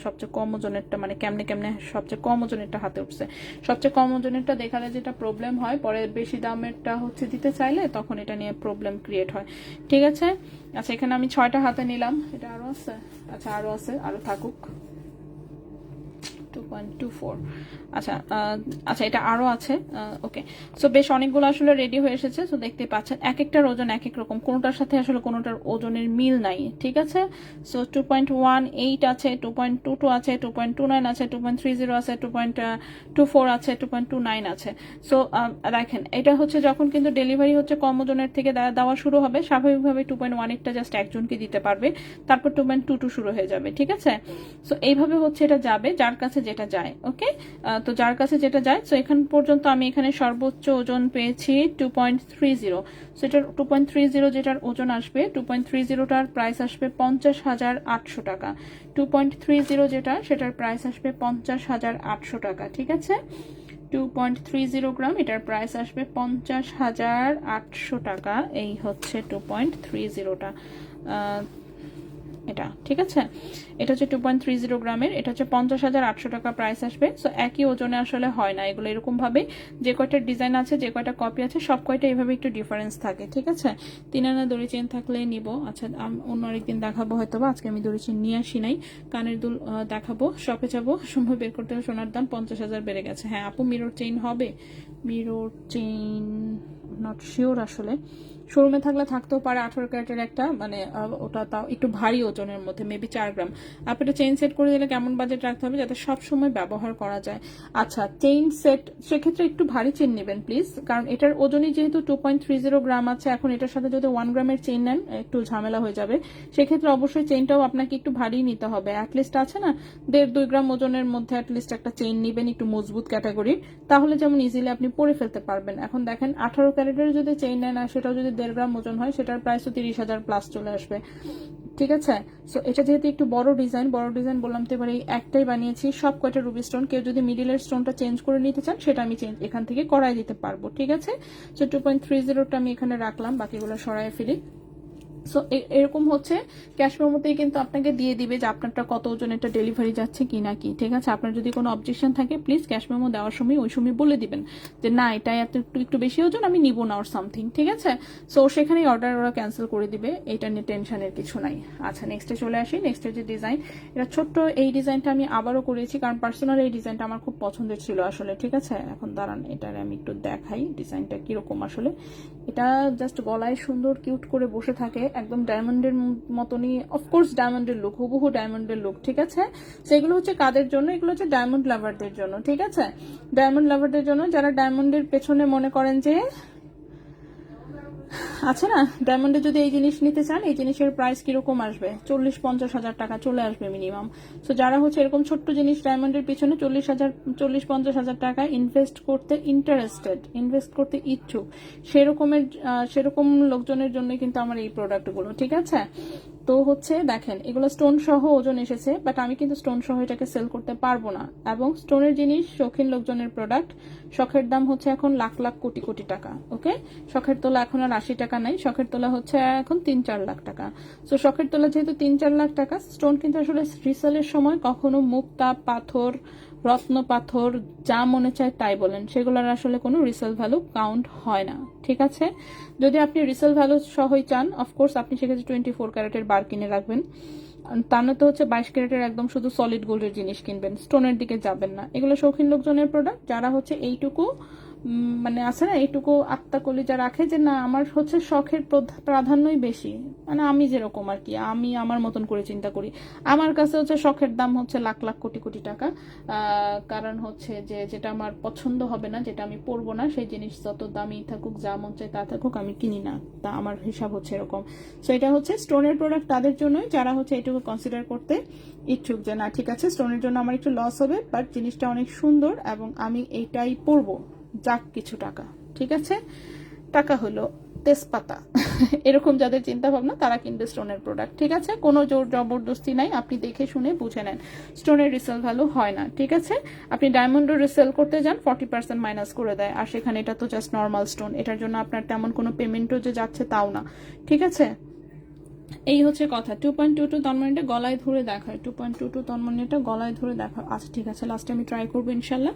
Speaker 1: সবচেয়ে কম ওজনেরটা মানে কেমনে কেমনে সবচেয়ে কম ওজনেরটা হাতে উঠছে। সবচেয়ে কম ওজনেরটা দেখালে যেটা প্রবলেম হয়, পরে বেশি দামেরটা হচ্ছে দিতে চাইলে তখন এটা নিয়ে প্রবলেম ক্রিয়েট হয়। ঠিক আছে, আচ্ছা এখানে আমি 6টা হাতে নিলাম। এটা আরো আছে, আচ্ছা আরো আছে, আরো থাকুক। 2.24। আচ্ছা আচ্ছা এটা আরো আছে। ওকে, সো বেশ অনেকগুলো আসলে রেডি হয়ে এসেছে। সো দেখতে পাচ্ছেন এক একটার ওজন এক এক রকম, কোনোটার সাথে আসলে কোনোটার ওজনের মিল নাই। ঠিক আছে, সো 2.18 আছে, 2.22 আছে, 2.29 আছে, 2.30 আছে, 2.24 আছে, 2.29 আছে। সো দেখেন এটা হচ্ছে যখন কিন্তু ডেলিভারি হচ্ছে কম ওজনের থেকে দেওয়া শুরু হবে, স্বাভাবিকভাবে 2.18টা জাস্ট একজনকে দিতে পারবে, তারপর 2.22 শুরু হয়ে যাবে। ঠিক আছে, সো এইভাবে হচ্ছে এটা যাবে যার কাছে যেটা যায়। ওকে, তো যার কাছে যেটা যায়, সো এখান পর্যন্ত আমি এখানে সর্বোচ্চ ওজন পেয়েছি 2.30। সো এটার 2.30 যেটার ওজন আসবে, 2.30টার প্রাইস আসবে 50,800 টাকা। 2.30 যেটা সেটার প্রাইস আসবে 50,800 টাকা। ঠিক আছে, 2.30 গ্রাম, এটার প্রাইস আসবে 50,800 টাকা। এই হচ্ছে 2.30টা এটা। ঠিক আছে, এটা হচ্ছে 2.30 গ্রামের, এটা হচ্ছে 50,800 টাকা প্রাইস আসবে। সো একই ওজনে আসলে হয় না এগুলো, এরকম ভাবে যে কয়টা ডিজাইন আছে, যে কয়টা কপি আছে, সব কয়টা এইভাবে একটু ডিফারেন্স থাকে। ঠিক আছে, 3 আনা দড়ি চেন থাকলে নিব। আচ্ছা অন্য আরেকদিন দেখাবো হয়তো বা, আজকে আমি দড়ি চেন নিয়ে আসি নাই। কানের দুল দেখাবো, শপে যাবো, সময় বের করতে হবে। সোনার দাম 50,000 বেড়ে গেছে। হ্যাঁ আপু, মিরর চেইন হবে? মিরর চেইন নট শিওর আসলে, শোরুমে থাকলে থাকতেও পারে 18 ক্যারেটের একটা, মানে ওটা তাও একটু ভারী ওজনের মধ্যে, মেবি 4 গ্রাম। আপনি এটা চেইন সেট করে দিলে কেমন বাজেট রাখতে হবে যাতে সব সময় ব্যবহার করা যায়? আচ্ছা চেইন সেট, সেক্ষেত্রে একটু ভারী চেইন নেবেন প্লিজ, কারণ এটার ওজনই যেহেতু 2.30 গ্রাম আছে। এখন এটার সাথে যদি 1 গ্রামের চেইন নেন একটু ঝামেলা হয়ে যাবে, সেক্ষেত্রে অবশ্যই চেইনটাও আপনাকে একটু ভারী নিতে হবে। অ্যাটলিস্ট আছে না 1.5-2 গ্রাম ওজনের মধ্যে অ্যাটলিস্ট একটা চেইন নিবেন, একটু মজবুত ক্যাটাগরির, তাহলে যেমন ইজিলি আপনি পরে ফেলতে পারবেন। এখন দেখেন 18 ক্যারেটের যদি চেইন নেন আর সেটাও যদি 1.5 গ্রাম ওজন হয়, সেটার প্রাইস তো 30,000 প্লাস চলে আসবে। ঠিক আছে, সো এটা যেহেতু একটু বড় ডিজাইন বললাম তো এবারে একটাই বানিয়েছি, সব কয়টা রুবি স্টোন। কেউ যদি মিডিলের স্টোনটা চেঞ্জ করে নিতে চান সেটা আমি চেঞ্জ এখান থেকে করাই দিতে পারবো। ঠিক আছে, সো 2.30টা আমি এখানে রাখলাম, বাকিগুলো সরাই ফেলি। সো এরকম হচ্ছে ক্যাশ মেমোতেই কিন্তু আপনাকে দিয়ে দিবে যে আপনারটা কত ওজনেরটা ডেলিভারি যাচ্ছে কি না কি। ঠিক আছে, আপনার যদি কোনো অবজেকশন থাকে প্লিজ ক্যাশ মেমো দেওয়ার সময় ওই সময় বলে দিবেন যে না এটা এত একটু বেশি ওজন, আমি নিব না, ওর সামথিং। ঠিক আছে, সো সেখানেই অর্ডার ওরা ক্যান্সেল করে দিবে, এটা নিয়ে টেনশনের কিছু নাই। আচ্ছা নেক্সটে চলে আসি। নেক্সটের যে ডিজাইন, এটা ছোট্ট এই ডিজাইনটা আমি আবারও করেছি, কারণ পার্সোনাল এই ডিজাইনটা আমার খুব পছন্দের ছিল আসলে। ঠিক আছে, এখন দাঁড়ান এটার আমি একটু দেখাই ডিজাইনটা কিরকম আসলে। এটা জাস্ট গলায় সুন্দর কিউট করে বসে থাকে, একদম ডায়মন্ডের মতনই, অফকোর্স ডায়মন্ডের লুক, হুবহু ডায়মন্ডের লুক। ঠিক আছে, সেগুলো হচ্ছে কাদের জন্য? এগুলো হচ্ছে ডায়মন্ড লাভারদের জন্য। ঠিক আছে, ডায়মন্ড লাভারদের জন্য, যারা ডায়মন্ডের পেছনে মনে করেন যে আছে না, ডায়মন্ডে যদি এই জিনিস নিতে চান, এই জিনিসের প্রাইস কিরকম আসবে? 40-50 হাজার টাকা চলে আসবে মিনিমাম। সো যারা হচ্ছে এরকম ছোট্ট জিনিস ডায়মন্ডের পিছনে 40-50 হাজার টাকা ইনভেস্ট করতে ইন্টারেস্টেড, ইনভেস্ট করতে ইচ্ছুক, সেরকম লোকজনের জন্য কিন্তু আমার এই প্রোডাক্টগুলো। ঠিক আছে, তো হচ্ছে দেখেন এগুলো স্টোন সহ ওজন এসেছে, বাট আমি কিন্তু স্টোন সহ এটাকে সেল করতে পারবো না। এবং স্টোনের জিনিস শৌখিন লোকজনের প্রোডাক্ট, শখের দাম হচ্ছে এখন লাখ লাখ কোটি কোটি টাকা। ওকে, শখের তোলা এখন আর 80 টাকা নাই, শখের তোলা হচ্ছে এখন 3-4 লাখ টাকা। সো শখের তোলা যেহেতু 3-4 লাখ টাকা, স্টোন কিন্তু আসলে রিসেলের সময় কখনো মুক্তা, পাথর, রত্ন পাথর, যা মনে চায় তাই বলেন, সেগুলোর আসলে কোনো রিসেল ভ্যালু কাউন্ট হয় না। ঠিক আছে, যদি আপনি রিসেল ভ্যালু সহই চান, অফকোর্স আপনি সেক্ষেত্রে 24 ক্যারেটের বার কিনে রাখবেন, তা না তো হচ্ছে 22 ক্যারেটের একদম শুধু সলিড গোল্ডের জিনিস কিনবেন, স্টোনের দিকে যাবেন না। এগুলো শৌখিন লোকজনের প্রোডাক্ট, যারা হচ্ছে এইটুকু মানে আছে না, এইটুকু আত্মা কলিজা রাখে যে না আমার হচ্ছে শখের প্রাধান্যই বেশি, মানে আমি যেরকম আর কি, আমি আমার মতন করে চিন্তা করি। আমার কাছে হচ্ছে শখের দাম হচ্ছে লাখ লাখ কোটি কোটি টাকা, কারণ হচ্ছে যে যেটা আমার পছন্দ হবে না, যেটা আমি পরবো না, সেই জিনিস যত দামি থাকুক, যা মন চায় তা থাকুক, আমি কিনি না। তা আমার হিসাব হচ্ছে এরকম। সো এটা হচ্ছে স্টোনের প্রোডাক্ট তাদের জন্যই, যারা হচ্ছে এটুকু কনসিডার করতে ইচ্ছুক যে না ঠিক আছে স্টোনের জন্য আমার একটু লস হবে, বাট জিনিসটা অনেক সুন্দর এবং আমি এইটাই পরবো, যাক কিছু টাকা। ঠিক আছে, টাকা হলো তেজপাতা এরকম যাদের চিন্তা ভাবনা, তারা কিনবে স্টোনের প্রোডাক্ট। ঠিক আছে, কোনো জোর জবরদস্তি নাই, আপনি দেখে শুনে বুঝে নেন, স্টোনের রিসেল ভ্যালু হয় না। ঠিক আছে, আপনি ডায়মন্ডও রিসেল করতে যান 40% মাইনাস করে দেয়, আর সেখানে এটা তো জাস্ট নর্মাল স্টোন, এটার জন্য আপনার তেমন কোনো পেমেন্টও যে যাচ্ছে তাও না। ঠিক আছে, এই হচ্ছে কথা। 2.22 তন্মনীটা গলায় ধরে দেখায়, 2.22 তন্মনীটা গলায় ধরে দেখা। আচ্ছা ঠিক আছে, লাস্টে আমি ট্রাই করবো ইনশাল্লাহ।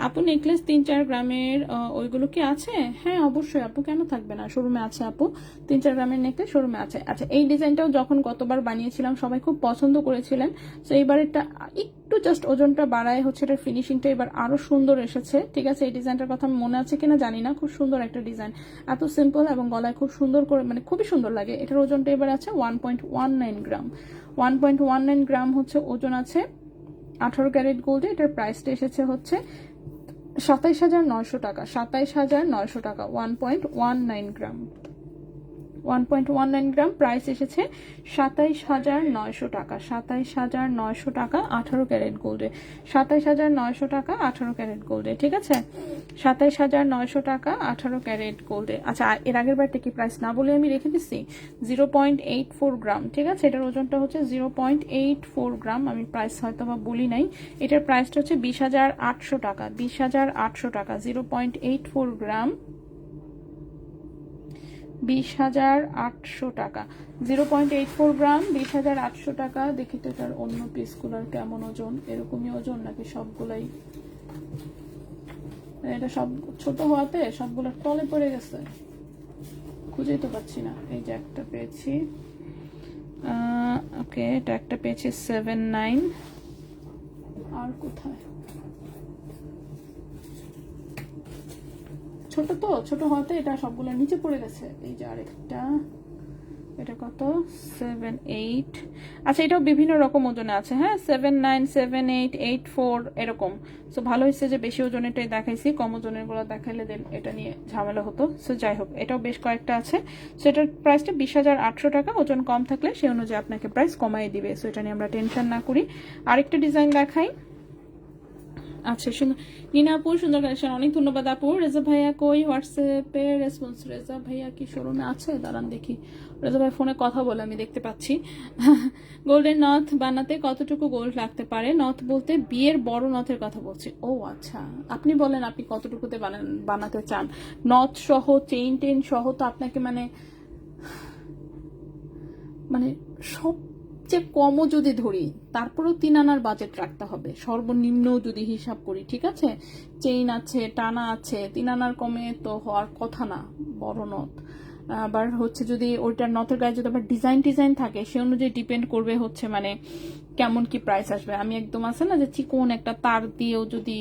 Speaker 1: আপু নেকলেস 3-4 গ্রামের ওইগুলো কি আছে? হ্যাঁ অবশ্যই আপু, কেন থাকবে না, শোরুমে আছে আপু। 3-4 গ্রামের নেকলেস শোরুমে আছে। আচ্ছা এই ডিজাইনটাও যখন গতবার বানিয়েছিলাম সবাই খুব পছন্দ করেছিলেন, তো এইবার এটা একটু জাস্ট ওজনটা বাড়ায় হচ্ছে, এটার ফিনিশিংটা এবার আরো সুন্দর এসেছে। ঠিক আছে, এই ডিজাইনটার কথা মনে আছে কিনা জানি না, খুব সুন্দর একটা ডিজাইন, এত সিম্পল এবং গলায় খুব সুন্দর করে, মানে খুবই সুন্দর লাগে। এটার ওজনটা এবার আছে 1.19 গ্রাম। 1.19 গ্রাম হচ্ছে ওজন আছে, 18 ক্যারেট গোল্ডে। এটার প্রাইসটা এসেছে হচ্ছে 27,900 টাকা, 27,900 টাকা। 1.19 গ্রাম, 1.19 গ্রাম প্রাইস এসেছে 27,900 টাকা, 27,900 টাকা 18 ক্যারেট গোল্ডে, 27,900 টাকা 18 ক্যারেট গোল্ডে। ঠিক আছে, 27,900 টাকা 18 ক্যারেট গোল্ডে। আচ্ছা এর আগের বারটা কি প্রাইস না বলে আমি রেখে দিচ্ছি, 0.84 গ্রাম। ঠিক আছে, এটার ওজনটা হচ্ছে 0.84 গ্রাম, আমি প্রাইস হয়তো বা বলি নাই। এটার প্রাইসটা হচ্ছে 20,800 টাকা, 20,800 টাকা। 0.84 গ্রাম, 20,800 টাকা। 0.84 গ্রাম, 20,800 টাকা। দেখি তো এটার অন্য পিসগুলোর কেমন ওজন, এরকমই ওজন নাকি সবগুলাই, এটা সব ছোট হওয়াতে সবগুলোর তলে পড়ে গেছে, খুঁজেই তো পাচ্ছি না। এই যে একটা পেয়েছি, ওকে এটা একটা পেয়েছি 7-9, আর কোথায়, ছোট তো, ছোট হওয়াতে এটা সবগুলো নিচে পড়ে গেছে। এই যে আরেকটা, এটা কত, 7-8। আচ্ছা এটাও বিভিন্ন রকম ওজনে আছে, হ্যাঁ 7-9, 7-8, 8-4 এরকম। সো ভালো হয়েছে যে বেশি ওজনেরটাই দেখাইছি, কম ওজনের গুলো দেখাইলে দেন এটা নিয়ে ঝামেলা হতো। সো যাই হোক, এটাও বেশ কয়েকটা আছে। সো এটার প্রাইসটা 20,800 টাকা। ওজন কম থাকলে সেই অনুযায়ী আপনাকে প্রাইস কমাই দিবে, সো এটা নিয়ে আমরা টেনশন না করি। আরেকটা ডিজাইন দেখাই। আচ্ছা সুন্দর, নিনা আপু সুন্দর কালেকশন, অনেক ধন্যবাদ আপু। রেজা ভাইয়া কই, হোয়াটসঅ্যাপে রেসপন্স? রেজা ভাইয়া কি শোরুমে আছে? দাঁড়ান দেখি, রেজা ভাই ফোনে কথা বলে আমি দেখতে পাচ্ছি। গোল্ডের নথ বানাতে কতটুকু গোল্ড লাগতে পারে? নথ বলতে বিয়ের বড় নথের কথা বলছি। ও আচ্ছা, আপনি বলেন আপনি কতটুকুতে বানাতে চান। নথ সহ চেইন টেন সহ তো আপনাকে মানে মানে সবচেয়ে কমও যদি ধরি তারপরেও 3 আনার বাজেট রাখতে হবে সর্বনিম্ন যদি হিসাব করি। ঠিক আছে, চেইন আছে, টানা আছে, 3 আনার কমে তো হওয়ার কথা না বড় নথ। আবার হচ্ছে যদি ওইটার নথের গায়ে যদি আবার ডিজাইন থাকে সে অনুযায়ী ডিপেন্ড করবে হচ্ছে মানে কেমন কি প্রাইস আসবে। আমি একদম আছে না যে চিকন একটা তার দিয়েও যদি,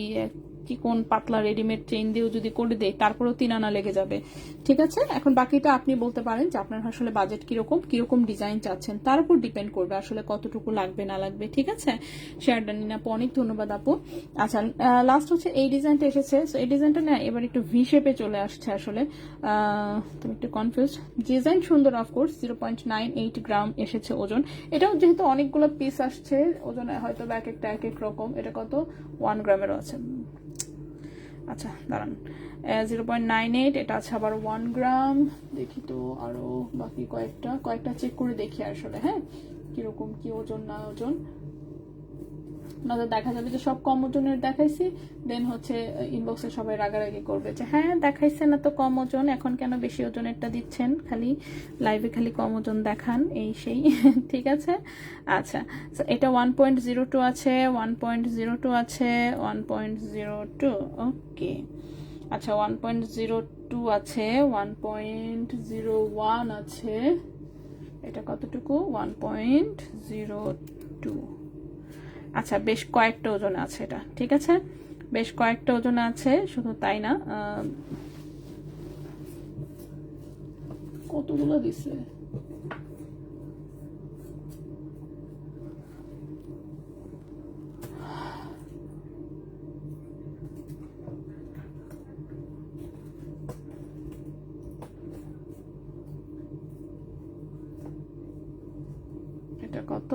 Speaker 1: চিকন পাতলা রেডিমেড চেইন দিয়েও যদি করে দেয় তারপরেও 3 আনা লেগে যাবে। ঠিক আছে, এখন বাকিটা আপনি বলতে পারেন যে আপনার আসলে বাজেট কিরকম ডিজাইন চাচ্ছেন, তার উপর ডিপেন্ড করবে আসলে কতটুকু লাগবে না লাগবে। ঠিক আছে, শেয়ারটা নিন আপু, অনেক ধন্যবাদ আপু। আচ্ছা লাস্ট হচ্ছে এই ডিজাইনটা এসেছে। সো এই ডিজাইনটা না এবার একটু ভি শেপে চলে আসছে আসলে, তুমি একটু কনফিউজ। ডিজাইন সুন্দর অফকোর্স। 0.98 গ্রাম এসেছে ওজন। এটাও যেহেতু অনেকগুলো পিস আসছে ওজন হয়তো এক একটা এক এক রকম। এটা কত, 1 গ্রামেরও আছে। আচ্ছা দাঁড়ান, 0.98, এটা আছে আবার 1 গ্রাম। দেখি তো আরো বাকি কয়েকটা চেক করে দেখি আসলে, হ্যাঁ কিরকম কি ওজন না ওজন, না তো দেখা যাবে যে সব কম ওজনের দেখাইছি, দেন হচ্ছে ইনবক্সে সবাই রাগারাগি করবে যে হ্যাঁ দেখাইছে না তো কম ওজন, এখন কেন বেশি ওজনেরটা দিচ্ছেন, খালি লাইভে খালি কম ওজন দেখান এই সেই। ঠিক আছে, আচ্ছা এটা 1.02 আছে, 1.02 আছে, 1.02, ওকে। আচ্ছা 1.02 আছে, 1.01 আছে, এটা কতটুকু, 1.02। আচ্ছা বেশ কয়েকটা ওজন আছে এটা। ঠিক আছে, বেশ কয়েকটা ওজন আছে, শুধু তাই না, কতগুলো দিছে, এটা কত,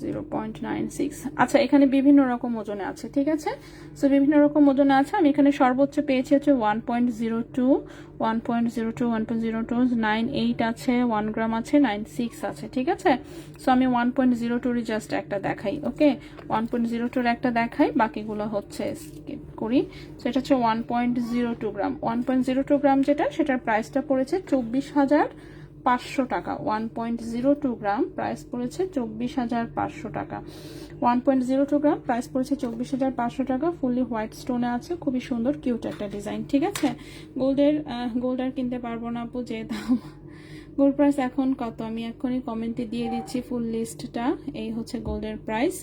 Speaker 1: 0.96। আচ্ছা এখানে বিভিন্ন রকম ওজনে আছে। ঠিক আছে, সো বিভিন্ন রকম ওজনে আছে। আমি এখানে সর্বোচ্চ পেয়েছি হচ্ছে 1.02, 1.02, 1.02, 98 আছে, 1 গ্রাম আছে, 96 আছে। ঠিক আছে, সো আমি 1.02 জাস্ট একটা দেখাই। ওকে, 1.02 একটা দেখাই, বাকিগুলো হচ্ছে স্কিপ করি। সো এটা হচ্ছে 1.02 গ্রাম। 1.02 গ্রাম যেটা, সেটার প্রাইসটা পড়েছে 500 টাকা। 1.02 গ্রাম, প্রাইস পড়েছে 24,500 টাকা। 1.02 গ্রাম, প্রাইস পড়েছে 24,500 টাকা। ফুললি হোয়াইট স্টোনে আছে, খুবই সুন্দর কিউট একটা ডিজাইন। ঠিক আছে, গোল্ড আর কিনতে পারবো না আপু, যে দাম। গোল্ড প্রাইস এখন কত আমি এখনই কমেন্টে দিয়ে দিচ্ছি ফুল লিস্টটা। এই হচ্ছে গোল্ডের প্রাইস।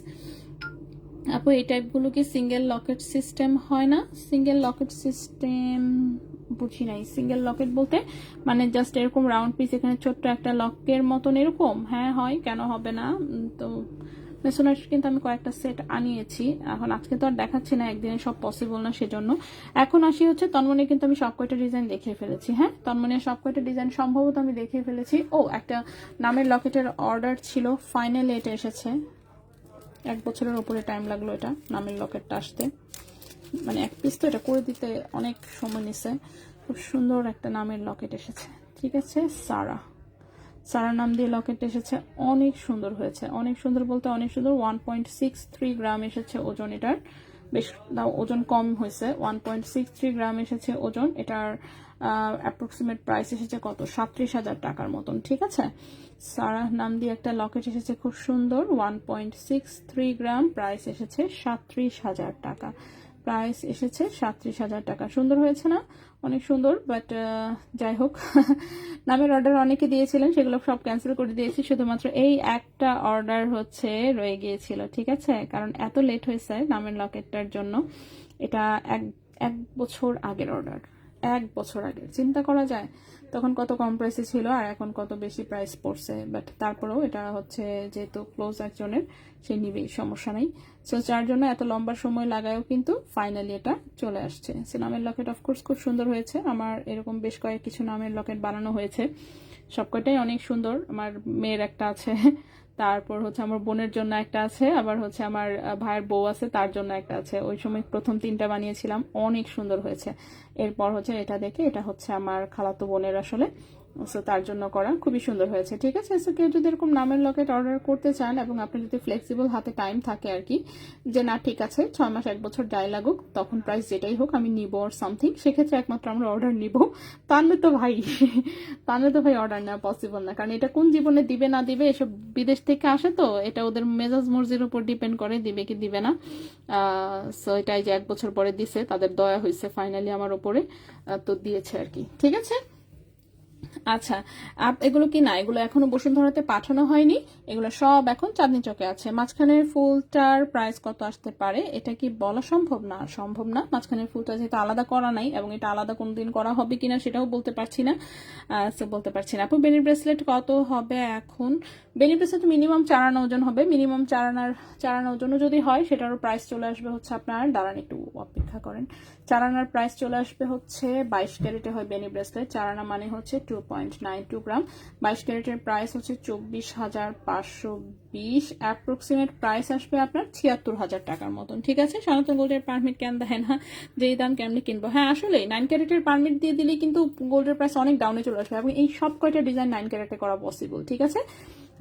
Speaker 1: আপু এই টাইপগুলো কি সিঙ্গেল লকেট সিস্টেম হয় না? সিঙ্গেল লকেট সিস্টেম বুঝি নাই। সিঙ্গেল লকেট বলতে মানে জাস্ট এরকম রাউন্ড পিস, এখানে ছোট্ট একটা লকের মতন এরকম? হ্যাঁ হয়, কেন হবে না। তো মেসোনাইট কিন্তু আমি কয়েকটা সেট আনিয়েছি, এখন আজকে তো আর দেখাচ্ছি না, একদিনে সব পসিবল না, সেজন্য এখন আসি হচ্ছে তন্মনে। কিন্তু আমি সব কয়টা ডিজাইন দেখিয়ে ফেলেছি। হ্যাঁ, তন্মনে সব কয়টা ডিজাইন সম্ভবত আমি দেখিয়ে ফেলেছি। ও, একটা নামের লকেটের অর্ডার ছিল, ফাইনালি এটা এসেছে। 1 বছরের উপরে টাইম লাগলো এটা নামের লকেটটা আসতে, মানে এক পিস তো এটা করে দিতে অনেক সময় নিছে। খুব সুন্দর একটা নামের লকেট এসেছে। ঠিক আছে, সারা নাম দিয়ে লকেট এসেছে, অনেক সুন্দর হয়েছে। অনেক সুন্দর বলতে অনেক সুন্দর। 1.63 গ্রাম এসেছে ওজন এটার, বেশ ওজন কম হয়েছে। 1.63 গ্রাম এসেছে ওজন এটার। অ্যাপ্রক্সিমেট প্রাইস এসেছে কত? 37,000 টাকার মতন। ঠিক আছে, সারা নাম দিয়ে একটা লকেট এসেছে, খুব সুন্দর। 1.63 গ্রাম, প্রাইস এসেছে 37,000 টাকা। প্রাইস এসেছে 37,000 টাকা। সুন্দর হয়েছে না? অনেক সুন্দর। বাট যাই হোক, নামের অর্ডার অনেকে দিয়েছিলেন, সেগুলো সব ক্যান্সেল করে দিয়েছি। শুধুমাত্র এই একটা অর্ডার হচ্ছে রয়ে গিয়েছিল। ঠিক আছে, কারণ এত লেট হয়েছে নামের লকেটটার জন্য। এটা এক বছর আগের অর্ডার, 1 বছর আগে। চিন্তা করা যায় তখন কত কম প্রাইসে ছিল আর এখন কত বেশি প্রাইস পড়ছে। বাট তারপরেও এটা হচ্ছে যেহেতু ক্লোজ একজনের, সে নিবেই, সমস্যা নেই। সো যার জন্য এত লম্বা সময় লাগায়ও কিন্তু ফাইনালি এটা চলে আসছে। সে নামের লকেট অফকোর্স খুব সুন্দর হয়েছে। আমার এরকম বেশ কয়েক কিছু নামের লকেট বানানো হয়েছে, সবকটাই অনেক সুন্দর। আমার মেয়ের একটা আছে, তারপর হচ্ছে আমার বোনের জন্য একটা আছে, আবার হচ্ছে আমার ভাইয়ের বউ আছে, তার জন্য একটা আছে। ওই সময় প্রথম 3টা বানিয়েছিলাম, অনেক সুন্দর হয়েছে। এরপর হচ্ছে এটা দেখে, এটা হচ্ছে আমার খালাতো বোনের আসলে, সো তার জন্য করা, খুবই সুন্দর হয়েছে। ঠিক আছে, সো কেউ যদি এরকম নামের লকেট অর্ডার করতে চান এবং আপনি যদি ফ্লেক্সিবল হাতে টাইম থাকে আর কি, যে না ঠিক আছে 6 মাস 1 বছর যাই লাগুক, তখন প্রাইস যেটাই হোক আমি নিব আর সামথিং, সেক্ষেত্রে একমাত্র আমরা অর্ডার নিব। তাহলে তো ভাই অর্ডার নেওয়া পসিবল না, কারণ এটা কোন জীবনে দিবে না দিবে, এসব বিদেশ থেকে আসে, তো এটা ওদের মেজাজ মর্জির উপর ডিপেন্ড করে দিবে কি দিবে না। সো এটাই যে 1 বছর পরে দিছে, তাদের দয়া হয়েছে ফাইনালি আমার ওপরে, তো দিয়েছে আর কি। ঠিক আছে, আচ্ছা, এগুলো কি না, এগুলো এখনো বসুন্ধরাতে পাঠানো হয়নি, এগুলো সব এখন চাঁদনি চকে আছে। মাঝখানের ফুলটার প্রাইস কত আসতে পারে এটা কি বলা সম্ভব না? মাঝখানের ফুলটা যেহেতু আলাদা করা নাই, এবং এটা আলাদা কোনদিন করা হবে কিনা সেটাও বলতে পারছি না। আপু বেনি ব্রেসলেট কত হবে এখন? বেনি ব্রেসলেট মিনিমাম 4 আনা ওজন হবে। মিনিমাম 4 আনা ওজনও যদি হয়, সেটারও প্রাইস চলে আসবে হচ্ছে আপনার, দাঁড়ান একটু অপেক্ষা করেন, 4 আনার প্রাইস চলে আসবে হচ্ছে 22 ক্যারেটে হয় বেনি ব্রেসলেট। 4 আনা মানে হচ্ছে 2.92 গ্রাম। 22 ক্যারেটের প্রাইস হচ্ছে 24,520। অ্যাপ্রক্সিমেট প্রাইস আসবে আপনার 76,000 টাকার মতন। ঠিক আছে, সনাতন গোল্ডের পারমিট কেন দেয় না, যেই দাম কেমনি কিনবো। হ্যাঁ আসলে 9 ক্যারেটের পারমিট দিয়ে দিলেই কিন্তু গোল্ডের প্রাইস অনেক ডাউনে চলে আসবে, এবং এই সব কয়টা ডিজাইন 9 ক্যারেটে করা পসিবল। ঠিক আছে,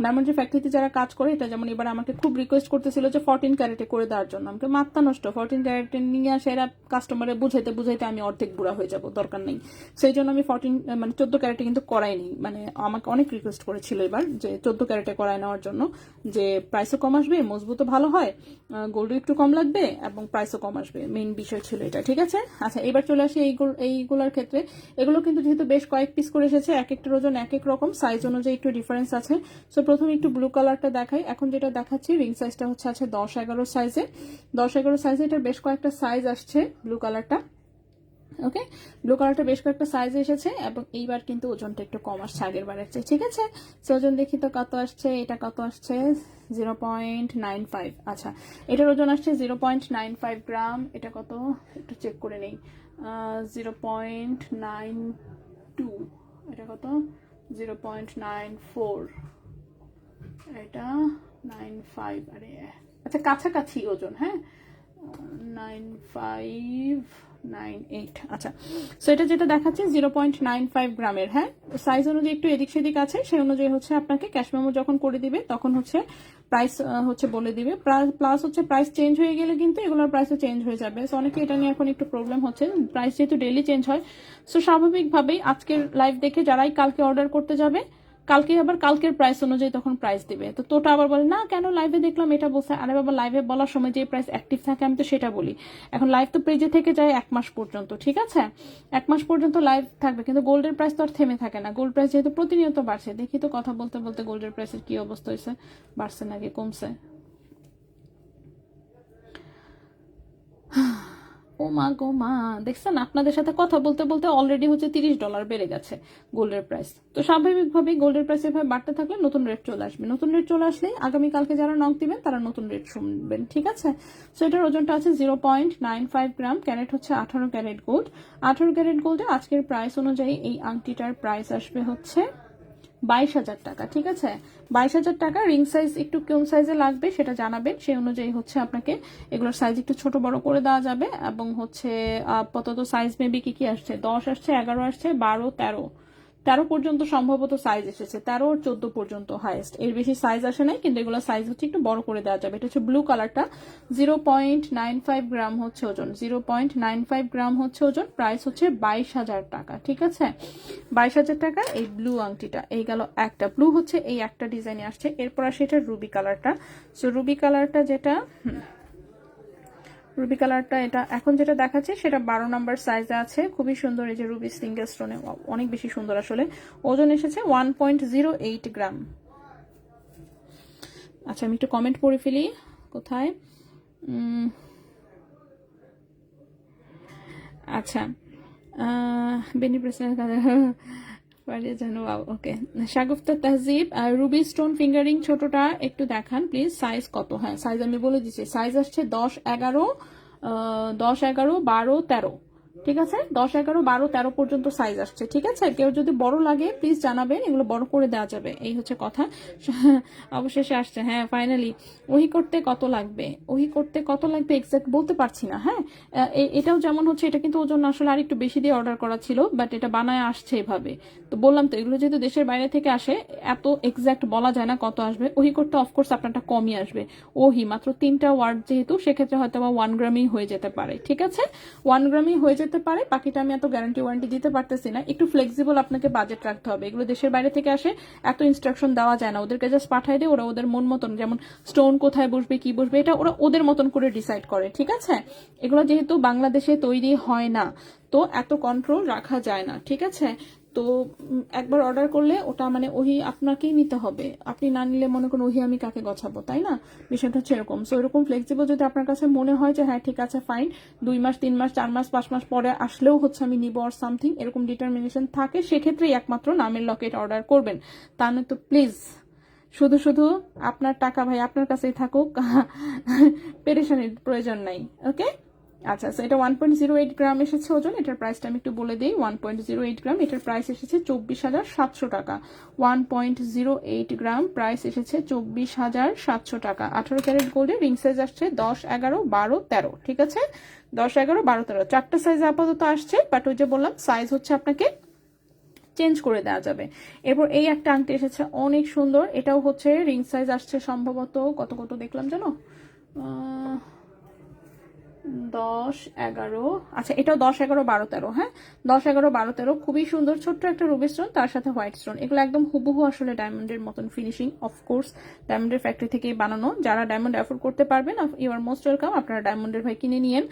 Speaker 1: ডায়মন্ড ফ্যাক্টরিতে যারা কাজ করে, এটা যেমন এবার আমাকে খুব রিকোয়েস্ট করতেছিল যে 14 ক্যারেটে করে দেওয়ার জন্য, আমাকে মাথা নষ্ট, 14 ক্যারেটে নিয়ে আসে এরা কাস্টমারে বুঝাইতে আমি অর্ধেক বুড়া হয়ে যাব, দরকার নেই। সেই জন্য আমি 14 ক্যারেটে কিন্তু করাইনি। মানে আমাকে অনেক রিকোয়েস্ট করেছিল এবার যে 14 ক্যারেটে করাই নেওয়ার জন্য, যে প্রাইসও কম আসবে, মজবুতও ভালো হয়, গোল্ডও একটু কম লাগবে এবং প্রাইসও কম আসবে, মেইন বিষয় ছিল এটা। ঠিক আছে, আচ্ছা এবার চলে আসি এইগুলোর ক্ষেত্রে। এগুলো কিন্তু যেহেতু বেশ কয়েক পিস করে এসেছে, এক একটার ওজন এক এক রকম, সাইজ অনুযায়ী একটু ডিফারেন্স আছে। সো প্রথমে একটু ব্লু কালারটা দেখাই। এখন যেটা দেখাচ্ছি রিং সাইজটা হচ্ছে আছে 10-11 সাইজে। 10-11 সাইজে এটার বেশ কয়েকটা সাইজ আসছে ব্লু কালারটা। ওকে, ব্লু কালারটা বেশ কয়েকটা সাইজে এসেছে, এবং এইবার কিন্তু ওজনটা একটু কম আসছে আগের বারের চেয়ে। ঠিক আছে, সো ওজন দেখি তো কত আসছে। এটা কত আসছে? 0.95। আচ্ছা, এটার ওজন আসছে 0.95 গ্রাম। এটা কত একটু চেক করে নেই। 0.92। এটা কত? 0.94। এটা 95। আরে আচ্ছা, কাছাকাছি ওজন। হ্যাঁ, 9598। আচ্ছা, সো এটা যেটা দেখাচ্ছে 0.95 গ্রামের। হ্যাঁ, সাইজ অনুযায়ী একটু এদিক সেদিক আছে, সেই অনুযায়ী হচ্ছে আপনাকে ক্যাশ মেমো যখন করে দিবে তখন হচ্ছে প্রাইস হচ্ছে বলে দিবে। প্লাস হচ্ছে প্রাইস চেঞ্জ হয়ে গেলে কিন্তু এগুলোর প্রাইসও চেঞ্জ হয়ে যাবে। সো অনেকে এটা নিয়ে এখন একটু প্রবলেম হচ্ছে, প্রাইস যেহেতু ডেইলি চেঞ্জ হয়। সো স্বাভাবিকভাবেই আজকের লাইভ দেখে যারাই কালকে অর্ডার করতে যাবে, কালকে আবার কালকের প্রাইস অনুযায়ী তখন প্রাইস দিবে। তো তোটা আবার বলে না কেন লাইভে দেখলাম এটা বলছে। আরে বাবা, লাইভে বলার সময় যে প্রাইস অ্যাক্টিভ থাকে আমি তো সেটা বলি। এখন লাইভ তো পেজে থেকে যায় 1 মাস পর্যন্ত, ঠিক আছে? 1 মাস পর্যন্ত লাইভ থাকবে, কিন্তু গোল্ডের প্রাইস তো আর থেমে থাকে না। গোল্ড প্রাইস যেহেতু প্রতিনিয়ত বাড়ছে, দেখি তো কথা বলতে বলতে গোল্ডের প্রাইসের কি অবস্থা হয়েছে, বাড়ছে নাকি কমছে। ও মা গো মা, দেখছেন আপনাদের সাথে কথা বলতে বলতে অলরেডি হচ্ছে $30 বেড়ে গেছে গোল্ডের প্রাইস। তো স্বাভাবিকভাবেই গোল্ডের প্রাইস এভাবে বাড়তে থাকলে নতুন রেট চলে আসবে। নতুন রেট চলে আসলেই আগামীকালকে যারা নক দিবেন তারা নতুন রেট শুনবেন, ঠিক আছে? সো এটার ওজনটা আছে 0.95 গ্রাম, ক্যারেট হচ্ছে 18 ক্যারেট গোল্ড। 18 ক্যারেট গোল্ডে আজকের প্রাইস অনুযায়ী এই আংটিটার প্রাইস আসবে হচ্ছে 22,000 টাকা, ঠিক আছে? 22,000 টাকা। রিং সাইজ একটু কোন সাইজে লাগবে সেটা জানাবেন, সেই অনুযায়ী হচ্ছে আপনাকে এগুলোর সাইজ একটু ছোট বড় করে দেওয়া যাবে। এবং হচ্ছে আপাতত সাইজ মেবি কি আসছে, 10 আসছে, 11 আসছে, 12, 13 পর্যন্ত সম্ভবত সাইজ এসেছে, 13 আর 14 পর্যন্ত হাইয়েস্ট। এর বেশি সাইজ আসে নাই, কিন্তু এগুলো সাইজ হচ্ছে একটু বড় করে দেওয়া যাবে। এটা হচ্ছে ব্লু কালারটা, 0.95 গ্রাম হচ্ছে ওজন, 0.95 গ্রাম হচ্ছে ওজন। প্রাইস হচ্ছে 22,000 টাকা, ঠিক আছে? 22,000 টাকা এই ব্লু আংটিটা। এই গেল একটা ব্লু, হচ্ছে এই একটা ডিজাইনে আসছে। এরপর আসে এটা রুবি কালারটা। সো রুবি কালারটা যেটা রুবি কালারটা, এটা এখন যেটা দেখাচ্ছে সেটা 12 নাম্বার সাইজে আছে। খুবই সুন্দর, এই যে রুবি সিঙ্গেল স্টোনে, অনেক বেশি সুন্দর আসলে। ওজন এসেছে 1.08 গ্রাম। আচ্ছা, আমি একটু কমেন্ট পড়ে ফেলি। কোথায়? আচ্ছা, বেনি প্রেসিডেন্ট জানো, ওকে। শাগুফতা তাহজিব, রুবি স্টোন ফিঙ্গারিং ছোটটা একটু দেখান প্লিজ, সাইজ কত? হ্যাঁ, সাইজ আমি বলে দিচ্ছি। সাইজ আসছে 10, 11, 12, 13, ঠিক আছে? 10, 11, 12, 13 পর্যন্ত সাইজ আসছে, ঠিক আছে? কেউ যদি বড় লাগে প্লিজ জানাবেন, এগুলো বড় করে দেওয়া যাবে, এই হচ্ছে কথা। অবশেষে আসছে, হ্যাঁ ফাইনালি। ওহি করতে কত লাগবে? ওহি করতে কত লাগবে এক্সাক্ট বলতে পারছি না। হ্যাঁ, এটাও যেমন হচ্ছে, এটা কিন্তু ওজন আসলে আর একটু বেশি দিয়ে অর্ডার করা ছিল, বাট এটা বানায় আসছে এভাবে। তো বললাম তো, এগুলো যেহেতু দেশের বাইরে থেকে আসে, এত এক্সাক্ট বলা যায় না কত আসবে। ওহি করতে অফকোর্স আপনারটা কমই আসবে। ওহি মাত্র 3টা ওয়ার্ড যেহেতু, সেক্ষেত্রে হয়তো বা 1 গ্রামই হয়ে যেতে পারে, ঠিক আছে? 1 গ্রামই হয়ে যেতে পারে, বাকিটা আমি এত গ্যারান্টি ওয়ারেন্টি দিতে পারতেছি না। একটু ফ্লেক্সিবল আপনাকে বাজেট রাখতে হবে। এগুলো দেশের বাইরে থেকে আসে, এত ইনস্ট্রাকশন দেওয়া যায় না। ওদেরকে জাস্ট পাঠাই দিয়ে ওরা ওদের মন মতন, যেমন স্টোন কোথায় বসবে কি বসবে, এটা ওরা ওদের মতন করে ডিসাইড করে, ঠিক আছে? এগুলো যেহেতু বাংলাদেশে তৈরি হয় না, তো এত কন্ট্রোল রাখা যায় না, ঠিক আছে? তো একবার অর্ডার করলে ওটা মানে ওহি আপনাকেই নিতে হবে। আপনি না নিলে মনে করুন ওহি আমি কাকে গছাবো, তাই না? বিষয়টা হচ্ছে এরকম। সো এরকম ফ্লেক্সিবল যদি আপনার কাছে মনে হয় যে হ্যাঁ ঠিক আছে ফাইন, 2 মাস 3 মাস 4 মাস 5 মাস পরে আসলেও হচ্ছে আমি নিবো আর সামথিং, এরকম ডিটারমিনেশন থাকে, সেক্ষেত্রেই একমাত্র নামের লকেট অর্ডার করবেন। তা নয় তো প্লিজ শুধু শুধু আপনার টাকা ভাই আপনার কাছেই থাকুক, পেরেশানির প্রয়োজন নাই, ওকে? আচ্ছা, সো এটা 1.08 গ্রাম এসেছে ওজন। এটার প্রাইসটা আমি একটু বলে দিই, 1.08 গ্রাম, এটার প্রাইস এসেছে 24,700 টাকা। 1.08 গ্রাম প্রাইস এসেছে 24,700 টাকা। 18 ক্যারেট গোল্ডে রিং সাইজ আসছে 10, 11, 12, 13, ঠিক আছে? 10, 11, 12, 13 চারটা সাইজ আপাতত আসছে, বাট ওই যে বললাম সাইজ হচ্ছে আপনাকে চেঞ্জ করে দেওয়া যাবে। এরপর এই একটা আংটি এসেছে, অনেক সুন্দর। এটাও হচ্ছে রিং সাইজ আসছে সম্ভবত কত কত দেখলাম জানো, 10, 11, আচ্ছা এটাও 10, 11, 12, 13, হ্যাঁ 10, 11, 12, 13, খুবই সুন্দর। ছোট্ট একটা রুবি স্টোন, তার সাথে হোয়াইট স্টোন। এগুলো একদম হুবহু আসলে ডায়মন্ডের মতন ফিনিশিং। অফকোর্স ডায়মন্ডের ফ্যাক্টরি থেকেই বানানো। যারা ডায়মন্ড অ্যাফোর্ড করতে পারবেন, ইউ আর মোস্ট ওয়েলকাম, আপনারা ডায়মন্ডের ভাই কিনে নিয়েন,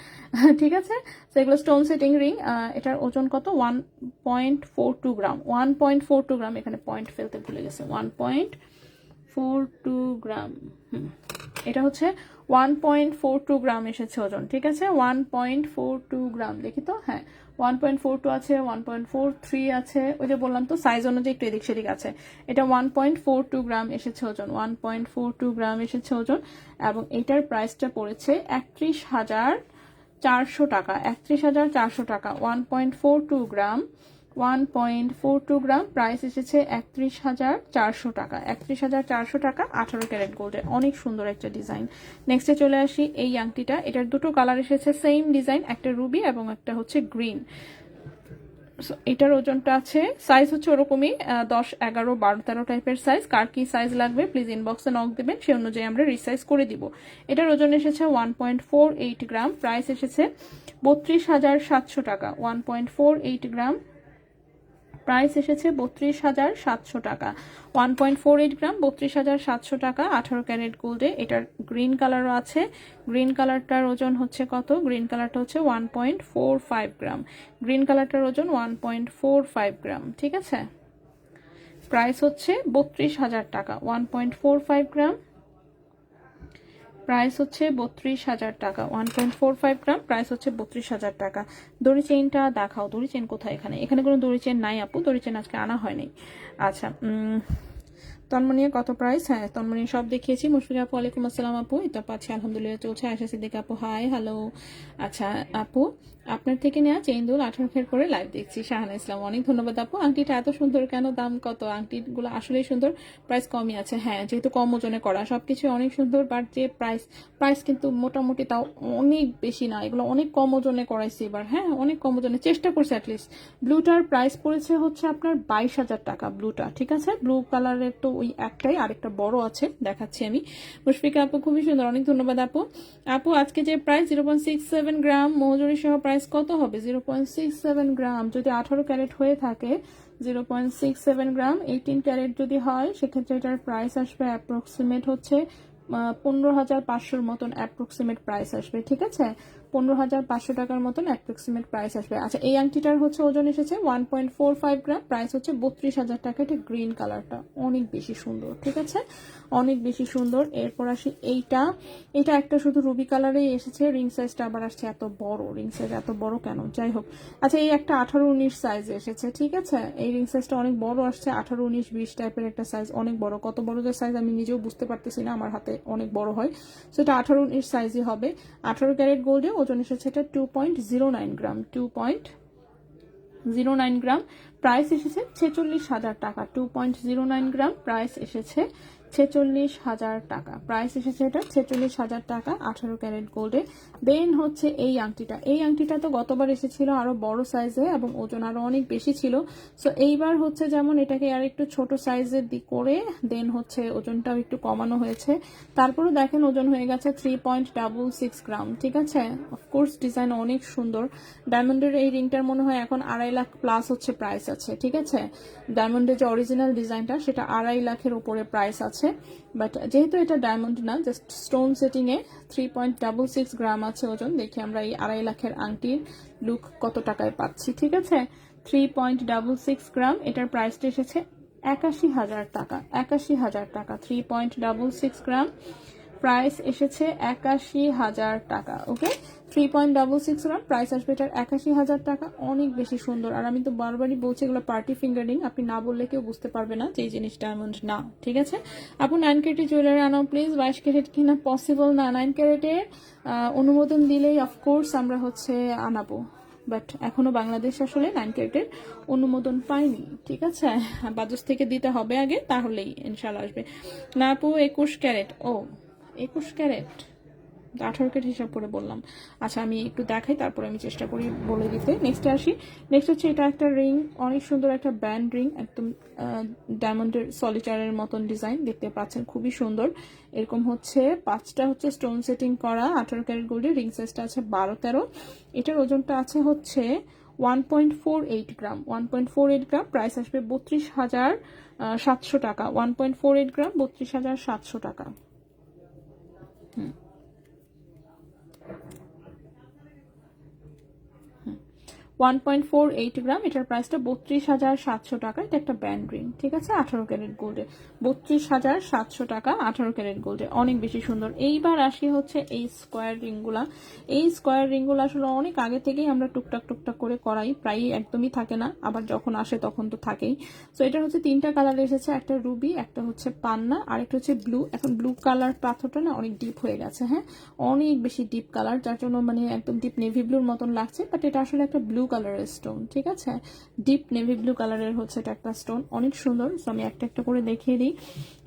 Speaker 1: ঠিক আছে? তো এগুলো স্টোন সেটিং রিং। এটার ওজন কত? 1.42 গ্রাম। 1.42 গ্রাম, এখানে পয়েন্ট ফেলতে ভুলে গেছে, 1.42 গ্রাম। এটা হচ্ছে 1.42 গ্রাম এসেছে ওজন, ঠিক আছে? 1.42 গ্রাম, দেখি তো, হ্যাঁ 1.42 আছে, 1.43 আছে, ওই যে বললাম তো সাইজ অনুযায়ী একটু এদিক সেদিক আছে। এটা 1.42 গ্রাম এসেছে ওজন, 1.42 গ্রাম এসেছে ওজন। এবং এটার প্রাইসটা পড়েছে 31,400 টাকা। 31,400 টাকা, 1.42 গ্রাম, 1.42 গ্রাম, প্রাইস এসেছে 31,400 টাকা। 31,400 টাকা, 18 ক্যারেট গোল্ডের, অনেক সুন্দর একটা ডিজাইন। নেক্সটে চলে আসি এই আংটিটা। এটার দুটো কালার এসেছে, সেম ডিজাইন, একটা রুবি এবং একটা হচ্ছে গ্রিন। এটার ওজনটা আছে, সাইজ হচ্ছে ওরকমই 10, 11, 12, 13 টাইপের সাইজ। কার কি সাইজ লাগবে প্লিজ ইনবক্সে নক দেবেন, সে অনুযায়ী আমরা রিসাইজ করে দিব। এটার ওজন এসেছে 1.48 গ্রাম, প্রাইস এসেছে 32,700 টাকা। 1.48 গ্রাম, প্রাইস এসেছে 32,700 টাকা। 1.48 গ্রাম, 32,700 টাকা 18 ক্যারেট গোল্ডে। এটার গ্রিন কালারও আছে। গ্রিন কালারটার ওজন হচ্ছে কত? গ্রিন কালারটা হচ্ছে 1.45 গ্রাম। গ্রিন কালারটার ওজন 1.45 গ্রাম, ঠিক আছে। প্রাইস হচ্ছে 32,000 টাকা। 1.45 গ্রাম, প্রাইস হচ্ছে 32,000 টাকা। 1.45 গ্রাম, প্রাইস হচ্ছে 32,000 টাকা। দড়ি চেইনটা দেখাও। দড়ি চেইন কোথায়? এখানে এখানে কোনো দড়ি চেইন নাই আপু, দড়ি চেইন আজকে আনা হয়নি। আচ্ছা, তন্মনিয়া কত প্রাইস? হ্যাঁ, তন্মনিয়া সব দেখিয়েছি। মুশফিকা আপু ওয়ালাইকুম আসসালাম আপু, এটা পাচ্ছি আলহামদুলিল্লাহ চলছে। আয়শা সিদ্দিকা আপু হাই, হ্যালো। আচ্ছা আপু, আপনার থেকে নেওয়া চেইন দুল 18 খের করে লাইভ দেখছি। শাহানা ইসলাম অনেক ধন্যবাদ আপু। আংটিটা এত সুন্দর কেন? দাম কত? আংটিগুলো আসলেই সুন্দর, প্রাইস কমই আছে। হ্যাঁ, যেহেতু কম ওজনে করা, সবকিছু অনেক সুন্দর, বাট যে প্রাইস কিন্তু মোটামুটি তাও অনেক বেশি না। এগুলো অনেক কম ওজনে করাইছি এবার। হ্যাঁ, অনেক কম ওজনে চেষ্টা করছি অ্যাটলিস্ট। ব্লুটার প্রাইস পড়েছে হচ্ছে আপনার 22,000 টাকা ব্লুটা, ঠিক আছে। ব্লু কালারের তো ওই একটাই, আরেকটা বড় আছে, দেখাচ্ছি আমি। মুশফিকা আপু খুবই সুন্দর, অনেক ধন্যবাদ আপু। আপু আজকে যে প্রাইস 0.67 গ্রাম মজুরি সহ প্রাইস কত হবে? 0.67 গ্রাম যদি 18 ক্যারেট হয়ে থাকে, 0.67 গ্রাম 18 ক্যারেট যদি হয়, সেক্ষেত্রে এটার প্রাইস আসবে অ্যাপ্রক্সিমেট হচ্ছে 15,500 মতন অ্যাপ্রক্সিমেট প্রাইস আসবে, ঠিক আছে। 15,500 টাকার মতন অ্যাপ্রক্সিমেট প্রাইস আসবে। আচ্ছা, এই আংটিটার হচ্ছে ওজন এসেছে 1.45 গ্রাম, প্রাইস হচ্ছে 32,000 টাকা। এটা গ্রিন কালারটা অনেক বেশি সুন্দর, ঠিক আছে, অনেক বেশি সুন্দর। এরপর আসি এটা একটা শুধু রুবি কালারেই এসেছে। রিং সাইজটা আবার আসছে এত বড়। রিং সাইজ এত বড় কেন? যাই হোক, আচ্ছা এই একটা 18-19 সাইজ এসেছে, ঠিক আছে। এই রিং সাইজটা অনেক বড় আসছে, 18-19-20 টাইপের একটা সাইজ, অনেক বড়। কত বড় যে সাইজ আমি নিজেও বুঝতে পারতেছি না, আমার হাতে অনেক বড় হয়। সো এটা 18-19 সাইজই হবে। 18 ক্যারেট গোল্ডে ওজন এসেছে এটা 2.09 গ্রাম। 2.09 গ্রাম, প্রাইস এসেছে 46,000 টাকা। 2.09 গ্রাম, প্রাইস এসেছে 46,000 টাকা। প্রাইস এসেছে এটা 46,000 টাকা 18 ক্যারেট গোল্ডে। দেন হচ্ছে এই আংটিটা তো গতবার এসেছিল আরো বড় সাইজে এবং ওজন আরো অনেক বেশি ছিল। সো এইবার হচ্ছে যেমন এটাকে আর একটু ছোট সাইজের করে দেন হচ্ছে ওজনটাও একটু কমানো হয়েছে। তারপরে দেখেন ওজন হয়ে গেছে 3.66 গ্রাম, ঠিক আছে। অফকোর্স ডিজাইন অনেক সুন্দর। ডায়মন্ডের এই রিংটার মনে হয় এখন 2.5 লাখ প্লাস হচ্ছে প্রাইস আছে, ঠিক আছে। ডায়মন্ডের যে অরিজিনাল ডিজাইনটা সেটা 2.5 লাখের উপরে প্রাইস আছে। বাট যেহেতু এটা ডায়মন্ড না, জাস্ট স্টোন সেটিং এ 3.66 গ্রাম আছে ওজন। দেখি আমরা এই 2.5 লাখের আংটির লুক কত টাকায় পাচ্ছি, ঠিক আছে। 3.66 গ্রাম, এটার প্রাইসটা এসেছে 81,000 টাকা। 81,000 টাকা। 3.66 গ্রাম, প্রাইস এসেছে 81,000 টাকা। ওকে, 3.66 গ্রাম, প্রাইস আসবে এটার 81,000 টাকা। অনেক বেশি সুন্দর। আর আমি তো বারবারই বলছি এগুলো পার্টি ফিঙ্গারিং, আপনি না বললে কেউ বুঝতে পারবে না যে এই জিনিস ডায়মন্ড না, ঠিক আছে। আপু 9 ক্যারেটের জুয়েলারি আনাও প্লিজ। 22 ক্যারেট কিনা পসিবল না। 9 ক্যারেটের অনুমোদন দিলেই অফকোর্স আমরা হচ্ছে আনাবো, বাট এখনো বাংলাদেশ আসলে 9 ক্যারেটের অনুমোদন পাইনি, ঠিক আছে। বাজাজ থেকে দিতে হবে আগে, তাহলেই ইনশাল্লাহ আসবে। না আপু 21 ক্যারেট। ও 21 ক্যারেট, 18 ক্যারেট হিসাব করে বললাম। আচ্ছা আমি একটু দেখাই, তারপরে আমি চেষ্টা করি বলে দিতে। নেক্সটে আসি। নেক্সট হচ্ছে এটা একটা রিং, অনেক সুন্দর একটা ব্যান্ড রিং, একদম ডায়মন্ডের সলিটারের মতন ডিজাইন দেখতে পাচ্ছেন, খুবই সুন্দর। এরকম হচ্ছে 5টা হচ্ছে স্টোন সেটিং করা 18 ক্যারেট গোল্ডের। রিং সাইজটা আছে 12-13। এটার ওজনটা আছে হচ্ছে 1.48 গ্রাম। 1.48 গ্রাম, প্রাইস আসবে 32,700 টাকা। 1.48 গ্রাম, 32,700 টাকা। 1.48 গ্রাম, এটার প্রাইসটা 32,700 টাকা। এটা একটা ব্যান্ড রিং, ঠিক আছে, 18 ক্যারেট গোল্ডে। 32,700 টাকা 18 ক্যারেট গোল্ডে, অনেক বেশি সুন্দর। এইবার আসি হচ্ছে এই স্কোয়ার রিংগুলা। এই স্কোয়ার রিংগুলো আসলে অনেক আগে থেকেই আমরা টুকটাক করে করাই, প্রায় একদমই থাকে না, আবার যখন আসে তখন তো থাকেই। সো এটা হচ্ছে 3টা কালার এসেছে, একটা রুবি, একটা হচ্ছে পান্না, আর একটা হচ্ছে ব্লু। এখন ব্লু কালার পাথরটা না অনেক ডিপ হয়ে গেছে, হ্যাঁ, অনেক বেশি ডিপ কালার, যার জন্য মানে একদম ডিপ নেভি ব্লুর মতন লাগছে, বাট এটা আসলে একটা ব্লু কালারের স্টোন, ঠিক আছে। ডিপ নেভি ব্লু কালারের হচ্ছে এটা একটা স্টোন, অনেক সুন্দর। সো আমি একটা একটা করে দেখিয়ে দিই।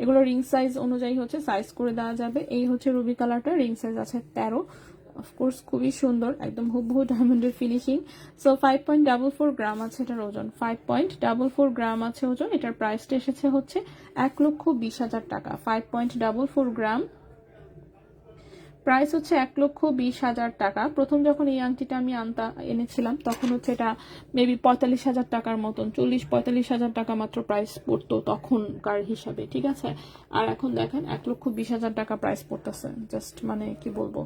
Speaker 1: এগুলো রিং সাইজ অনুযায়ী হচ্ছে সাইজ করে দেওয়া যাবে। এই হচ্ছে রুবি কালারটা, রিং সাইজ আছে 13। অফকোর্স খুবই সুন্দর, একদম হুবহু ডায়মন্ডের ফিনিশিং। সো 5.44 গ্রাম আছে এটার ওজন। 5.44 গ্রাম আছে ওজন। এটার প্রাইসটা এসেছে হচ্ছে 1,20,000 টাকা। 5.44 গ্রাম, প্রাইস হচ্ছে 1,20,000 টাকা। প্রথম যখন এই আংটিটা আমি এনেছিলাম তখন হচ্ছে এটা মেবি 45,000 টাকার মতন, 40-45,000 টাকা মাত্র প্রাইস পড়তো তখনকার হিসাবে, ঠিক আছে। আর এখন দেখেন 1,20,000 টাকা প্রাইস পড়তেছে। জাস্ট মানে কি বলবো,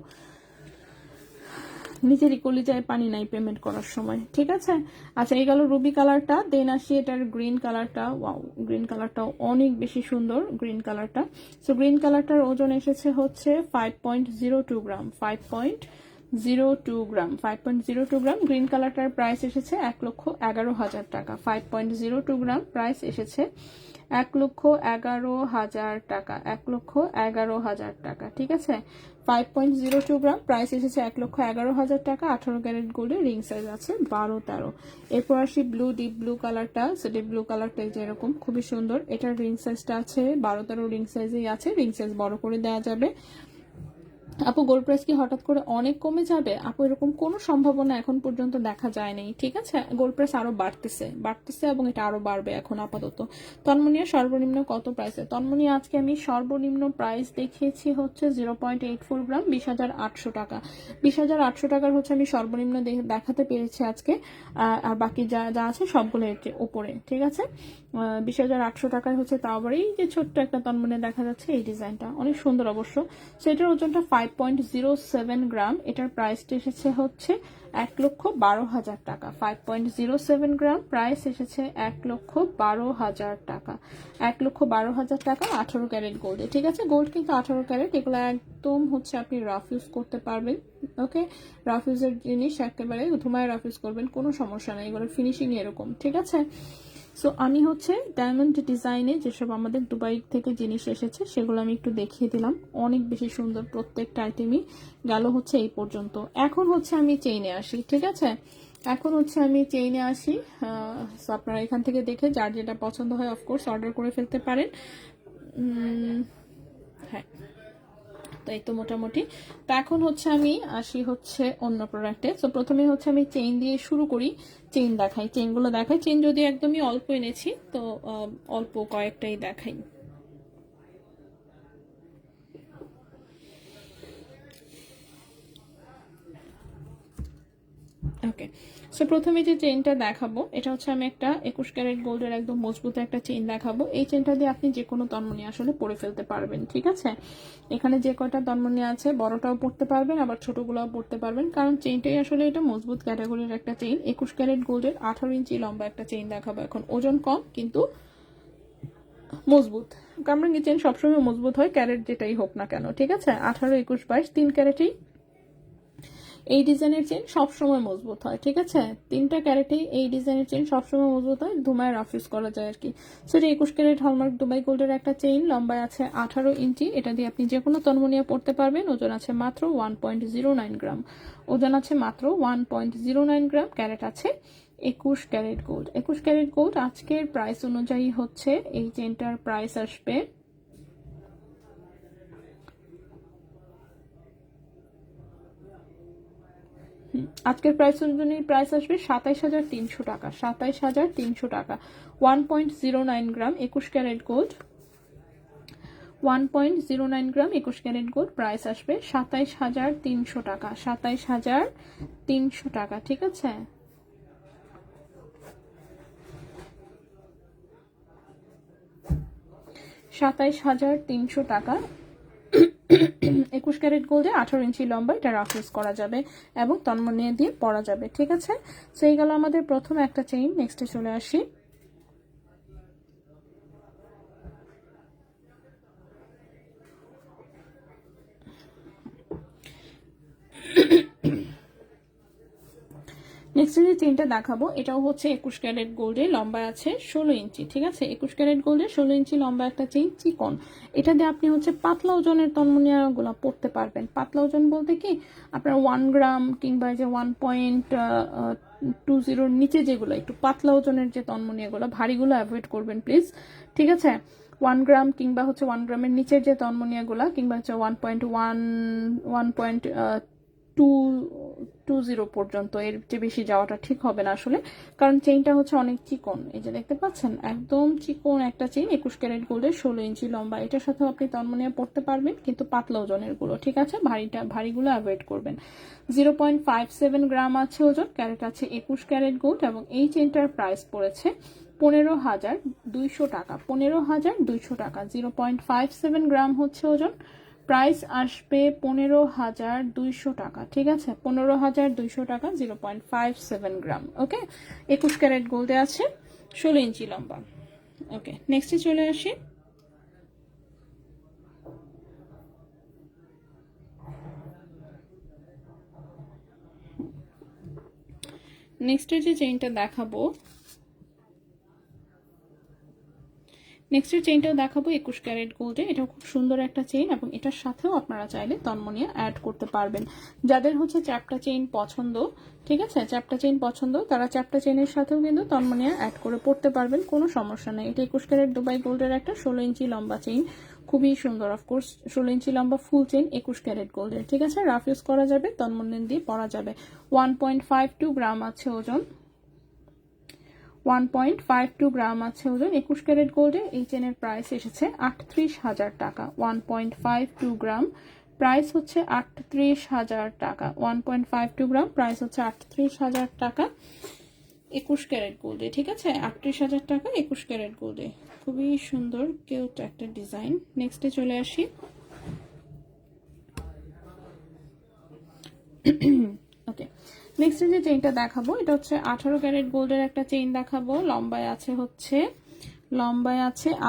Speaker 1: নিজেরই কলিজায় পানি নাই পেমেন্ট করার সময়, ঠিক আছে। আচ্ছা, এই গেল রুবি কালারটা। দেন আসি এটার গ্রিন কালারটা। ওয়াও, গ্রিন কালারটাও অনেক বেশি সুন্দর গ্রিন কালারটা। সো গ্রিন কালারটার ওজন এসেছে হচ্ছে 5.02 গ্রাম, 5.02 গ্রাম, 5.02 গ্রাম। গ্রিন কালারটার প্রাইস এসেছে 1,11,000 টাকা। 5.02 গ্রাম প্রাইস এসেছে 1,11,000 টাকা, 1,11,000 টাকা, ঠিক আছে। 5.02 গ্রাম প্রাইস এসেছে 1,11,000 টাকা। 18 ক্যারেট গোল্ডের রিং সাইজ আছে 12-13। এরপর আসি ব্লু, ডিপ ব্লু কালারটা। সো ডিপ ব্লু কালারটা যেরকম খুবই সুন্দর। এটার রিং সাইজটা আছে 12-13 রিং সাইজেই আছে। রিং সাইজ বড় করে দেওয়া যাবে। আপু গোল্ড প্রাইস কি হঠাৎ করে অনেক কমে যাবে? আপু এরকম কোনো সম্ভাবনা এখন পর্যন্ত দেখা যায়নি, ঠিক আছে। গোল্ড প্রাইস আরো বাড়তেছে এবং এটা আরো বাড়বে এখন আপাতত। তন্মনিয়া সর্বনিম্ন কত প্রাইসে? তন্মনিয়া আজকে আমি সর্বনিম্ন প্রাইস দেখিয়েছি হচ্ছে 0.84 গ্রাম, 20,800 টাকা। 20,800 টাকার হচ্ছে আমি সর্বনিম্ন দেখাতে পেরেছি আজকে। আর বাকি যা যা আছে সবগুলো এর উপরে, ঠিক আছে। 20,800 টাকায় হচ্ছে, তাও আবার এই যে ছোট্ট একটা তন্মনিয়া দেখা যাচ্ছে, এই ডিজাইনটা অনেক সুন্দর অবশ্য। সেটার ওজনটা 5.07 গ্রাম। এটার প্রাইসটা এসেছে হচ্ছে 1,12,000 টাকা। 5.07 গ্রাম প্রাইস এসেছে 1,12,000 টাকা। 1,12,000 টাকা 18 ক্যারেট গোল্ডে, ঠিক আছে। গোল্ড কিন্তু 18 ক্যারেট, এগুলো একদম হচ্ছে আপনি রাফ ইউজ করতে পারবেন। ওকে, রাফ ইউজের জিনিস একেবারে ধুমায় রাফ ইউজ করবেন, কোনো সমস্যা নেই। এগুলোর ফিনিশিং এরকম, ঠিক আছে। সো আমি হচ্ছে ডায়মন্ড ডিজাইনে যেসব আমাদের দুবাই থেকে জিনিস এসেছে সেগুলো আমি একটু দেখিয়ে দিলাম। অনেক বেশি সুন্দর প্রত্যেকটা আইটেমই। গেল হচ্ছে এই পর্যন্ত। এখন হচ্ছে আমি চেইনে আসি, ঠিক আছে। এখন হচ্ছে আমি চেইনে আসি। সো আপনারা এখান থেকে দেখে যার যেটা পছন্দ হয় অফকোর্স অর্ডার করে ফেলতে পারেন। হ্যাঁ, তো এই তো মোটামুটি। তো এখন হচ্ছে আমি আসি হচ্ছে অন্য প্রোডাক্টে। তো প্রথমে হচ্ছে আমি চেইন দিয়ে শুরু করি। চেইন দেখাই, চেইনগুলো দেখাই। চেইন যদি একদমই অল্প এনেছি তো অল্প কয়েকটাই দেখাই। ওকে, সো প্রথমে যে চেইনটা দেখাবো এটা হচ্ছে আমি একটা 21 ক্যারেট গোল্ডের একদম মজবুত একটা চেইন দেখাবো। এই চেইনটা দিয়ে আপনি যে কোনো তন্মনি আসলে পরে ফেলতে পারবেন, ঠিক আছে। এখানে যে কয়টা তন্মনি আছে বড়টাও পড়তে পারবেন, আবার ছোটগুলোও পড়তে পারবেন, কারণ চেইনটাই আসলে এটা মজবুত ক্যাটাগরির একটা চেইন। 21 ক্যারেট গোল্ডের 18 ইঞ্চি লম্বা একটা চেইন দেখাবো এখন। ওজন কম কিন্তু মজবুত। কামরাঙ্গি চেইন সবসময় মজবুত হয়, ক্যারেট যেটাই হোক না কেন, ঠিক আছে। 18, 21, 22 3 ক্যারেটেই এই ডিজাইনের চেন সবসময় মজবুত হয়, ঠিক আছে। 3টা ক্যারেটেই এই ডিজাইনের চেন সবসময় মজবুত হয়, ধুমায় রাফ ইউজ করা যায় আর কি। সেটা 21 ক্যারেট হলমার্ক দুবাই গোল্ডের একটা চেইন, লম্বায় আছে 18 ইঞ্চি। এটা দিয়ে আপনি যে কোনো তন্মনিয়া পড়তে পারবেন। ওজন আছে মাত্র 1.09 গ্রাম, ওজন আছে মাত্র 1.09 গ্রাম। ক্যারেট আছে 21 ক্যারেট গোল্ড। 21 ক্যারেট গোল্ড আজকের প্রাইস অনুযায়ী হচ্ছে এই চেনটার প্রাইস আসবে আজকের প্রাইস অনুযায়ী প্রাইস আসবে 27,300 টাকা। 27,300 টাকা। 1.09 গ্রাম 21 ক্যারেট গোল্ড, 1.09 গ্রাম 21 ক্যারেট গোল্ড প্রাইস আসবে 27,300 টাকা। 27,300 টাকা, ঠিক আছে। 27,300 টাকা। 21 ক্যারেট গোল্ডে 18 ইঞ্চি লম্বা, এটা রাফ ইউজ করা যাবে এবং তন্মনিয়া দিয়ে পরা যাবে, ঠিক আছে। সো এই গেল আমাদের প্রথম একটা চেইন। নেক্সটে চলে আসি। নেক্সট যে চেইনটা দেখাবো এটাও হচ্ছে 21 ক্যারেট গোল্ডে, লম্বা আছে 16 ইঞ্চি, ঠিক আছে। 21 ক্যারেট গোল্ডে 16 ইঞ্চি লম্বা একটা চেইন, চিকন। এটা দিয়ে আপনি হচ্ছে পাতলা ওজনের তন্মনিয়া গুলা পড়তে পারবেন। পাতলা ওজন বলতে কি আপনার 1 গ্রাম কিংবা যে 1.20 নিচে যেগুলো একটু পাতলা ওজনের যে তন্মনিয়া গুলো, ভারীগুলো অ্যাভয়েড করবেন প্লিজ, ঠিক আছে। 1 গ্রাম কিংবা হচ্ছে 1 গ্রামের নিচের যে তন্মনিয়া গুলা, কিংবা হচ্ছে 1.1 220 পর্যন্ত, এর চেয়ে বেশি যাওয়াটা ঠিক হবে না আসলে, কারণ চেইনটা হচ্ছে অনেক চিকন। এই যে দেখতে পাচ্ছেন একদম চিকন একটা চেইন, 21 ক্যারেট গোল্ডের, 16 ইঞ্চি লম্বা। এটার সাথেও আপনি তন্মনিয়া পড়তে পারবেন, কিন্তু পাতলা ওজনের গুলো, ঠিক আছে? ভারীগুলো অ্যাভয়েড করবেন। 0.57 গ্রাম আছে ওজন, ক্যারেট আছে 21 ক্যারেট গোল্ড, এবং এই চেইনটার প্রাইস পড়েছে 15,200 টাকা। 15,200 টাকা। 0.57 গ্রাম হচ্ছে ওজন, প্রাইস আসবে 15,200 টাকা, ঠিক আছে? 15,200 টাকা, 0.57 গ্রাম। ওকে, 21 ক্যারেট গোল্ডে আছে, 16 ইঞ্চি লম্বা। ওকে, নেক্সটে চলে আসি। নেক্সটে যে চেইনটা দেখাবো, নেক্সটের চেইনটাও দেখাবো 21 ক্যারেট গোল্ডে। এটাও খুব সুন্দর একটা চেইন, এবং এটার সাথেও আপনারা চাইলে তন্মনিয়া অ্যাড করতে পারবেন। যাদের হচ্ছে চ্যাপ্টা চেইন পছন্দ, ঠিক আছে, চ্যাপ্টা চেইন পছন্দ, তারা চ্যাপ্টা চেইনের সাথেও কিন্তু তন্মনিয়া অ্যাড করে পড়তে পারবেন, কোনো সমস্যা নেই। এটা 21 ক্যারেট দুবাই গোল্ডের একটা 16 ইঞ্চি লম্বা চেইন, খুবই সুন্দর। অফকোর্স 16 ইঞ্চি লম্বা ফুল চেইন, 21 ক্যারেট গোল্ডের, ঠিক আছে? রাফ ইউজ করা যাবে, তন্মনিয়া দিয়ে পরা যাবে। 1.52 গ্রাম আছে ওজন, 1.52 গ্রাম আছে ওজন। 21 ক্যারেট গোল্ডে এই চেনের প্রাইস এসেছে 38,000 টাকা। 1.52 গ্রাম, প্রাইস হচ্ছে 38,000 টাকা। 1.52 গ্রাম, প্রাইস হচ্ছে 38,000 টাকা 21 ক্যারেট গোল্ডে, ঠিক আছে? 38,000 টাকা 21 ক্যারেট গোল্ডে, খুবই সুন্দর কিউট একটা ডিজাইন। নেক্সটে চলে আসি। ওকে, নেক্সট যে চেইনটা দেখাবো, এটা হচ্ছে 18 ক্যারেট গোল্ডের একটা চেইন দেখাবো। লম্বায় আছে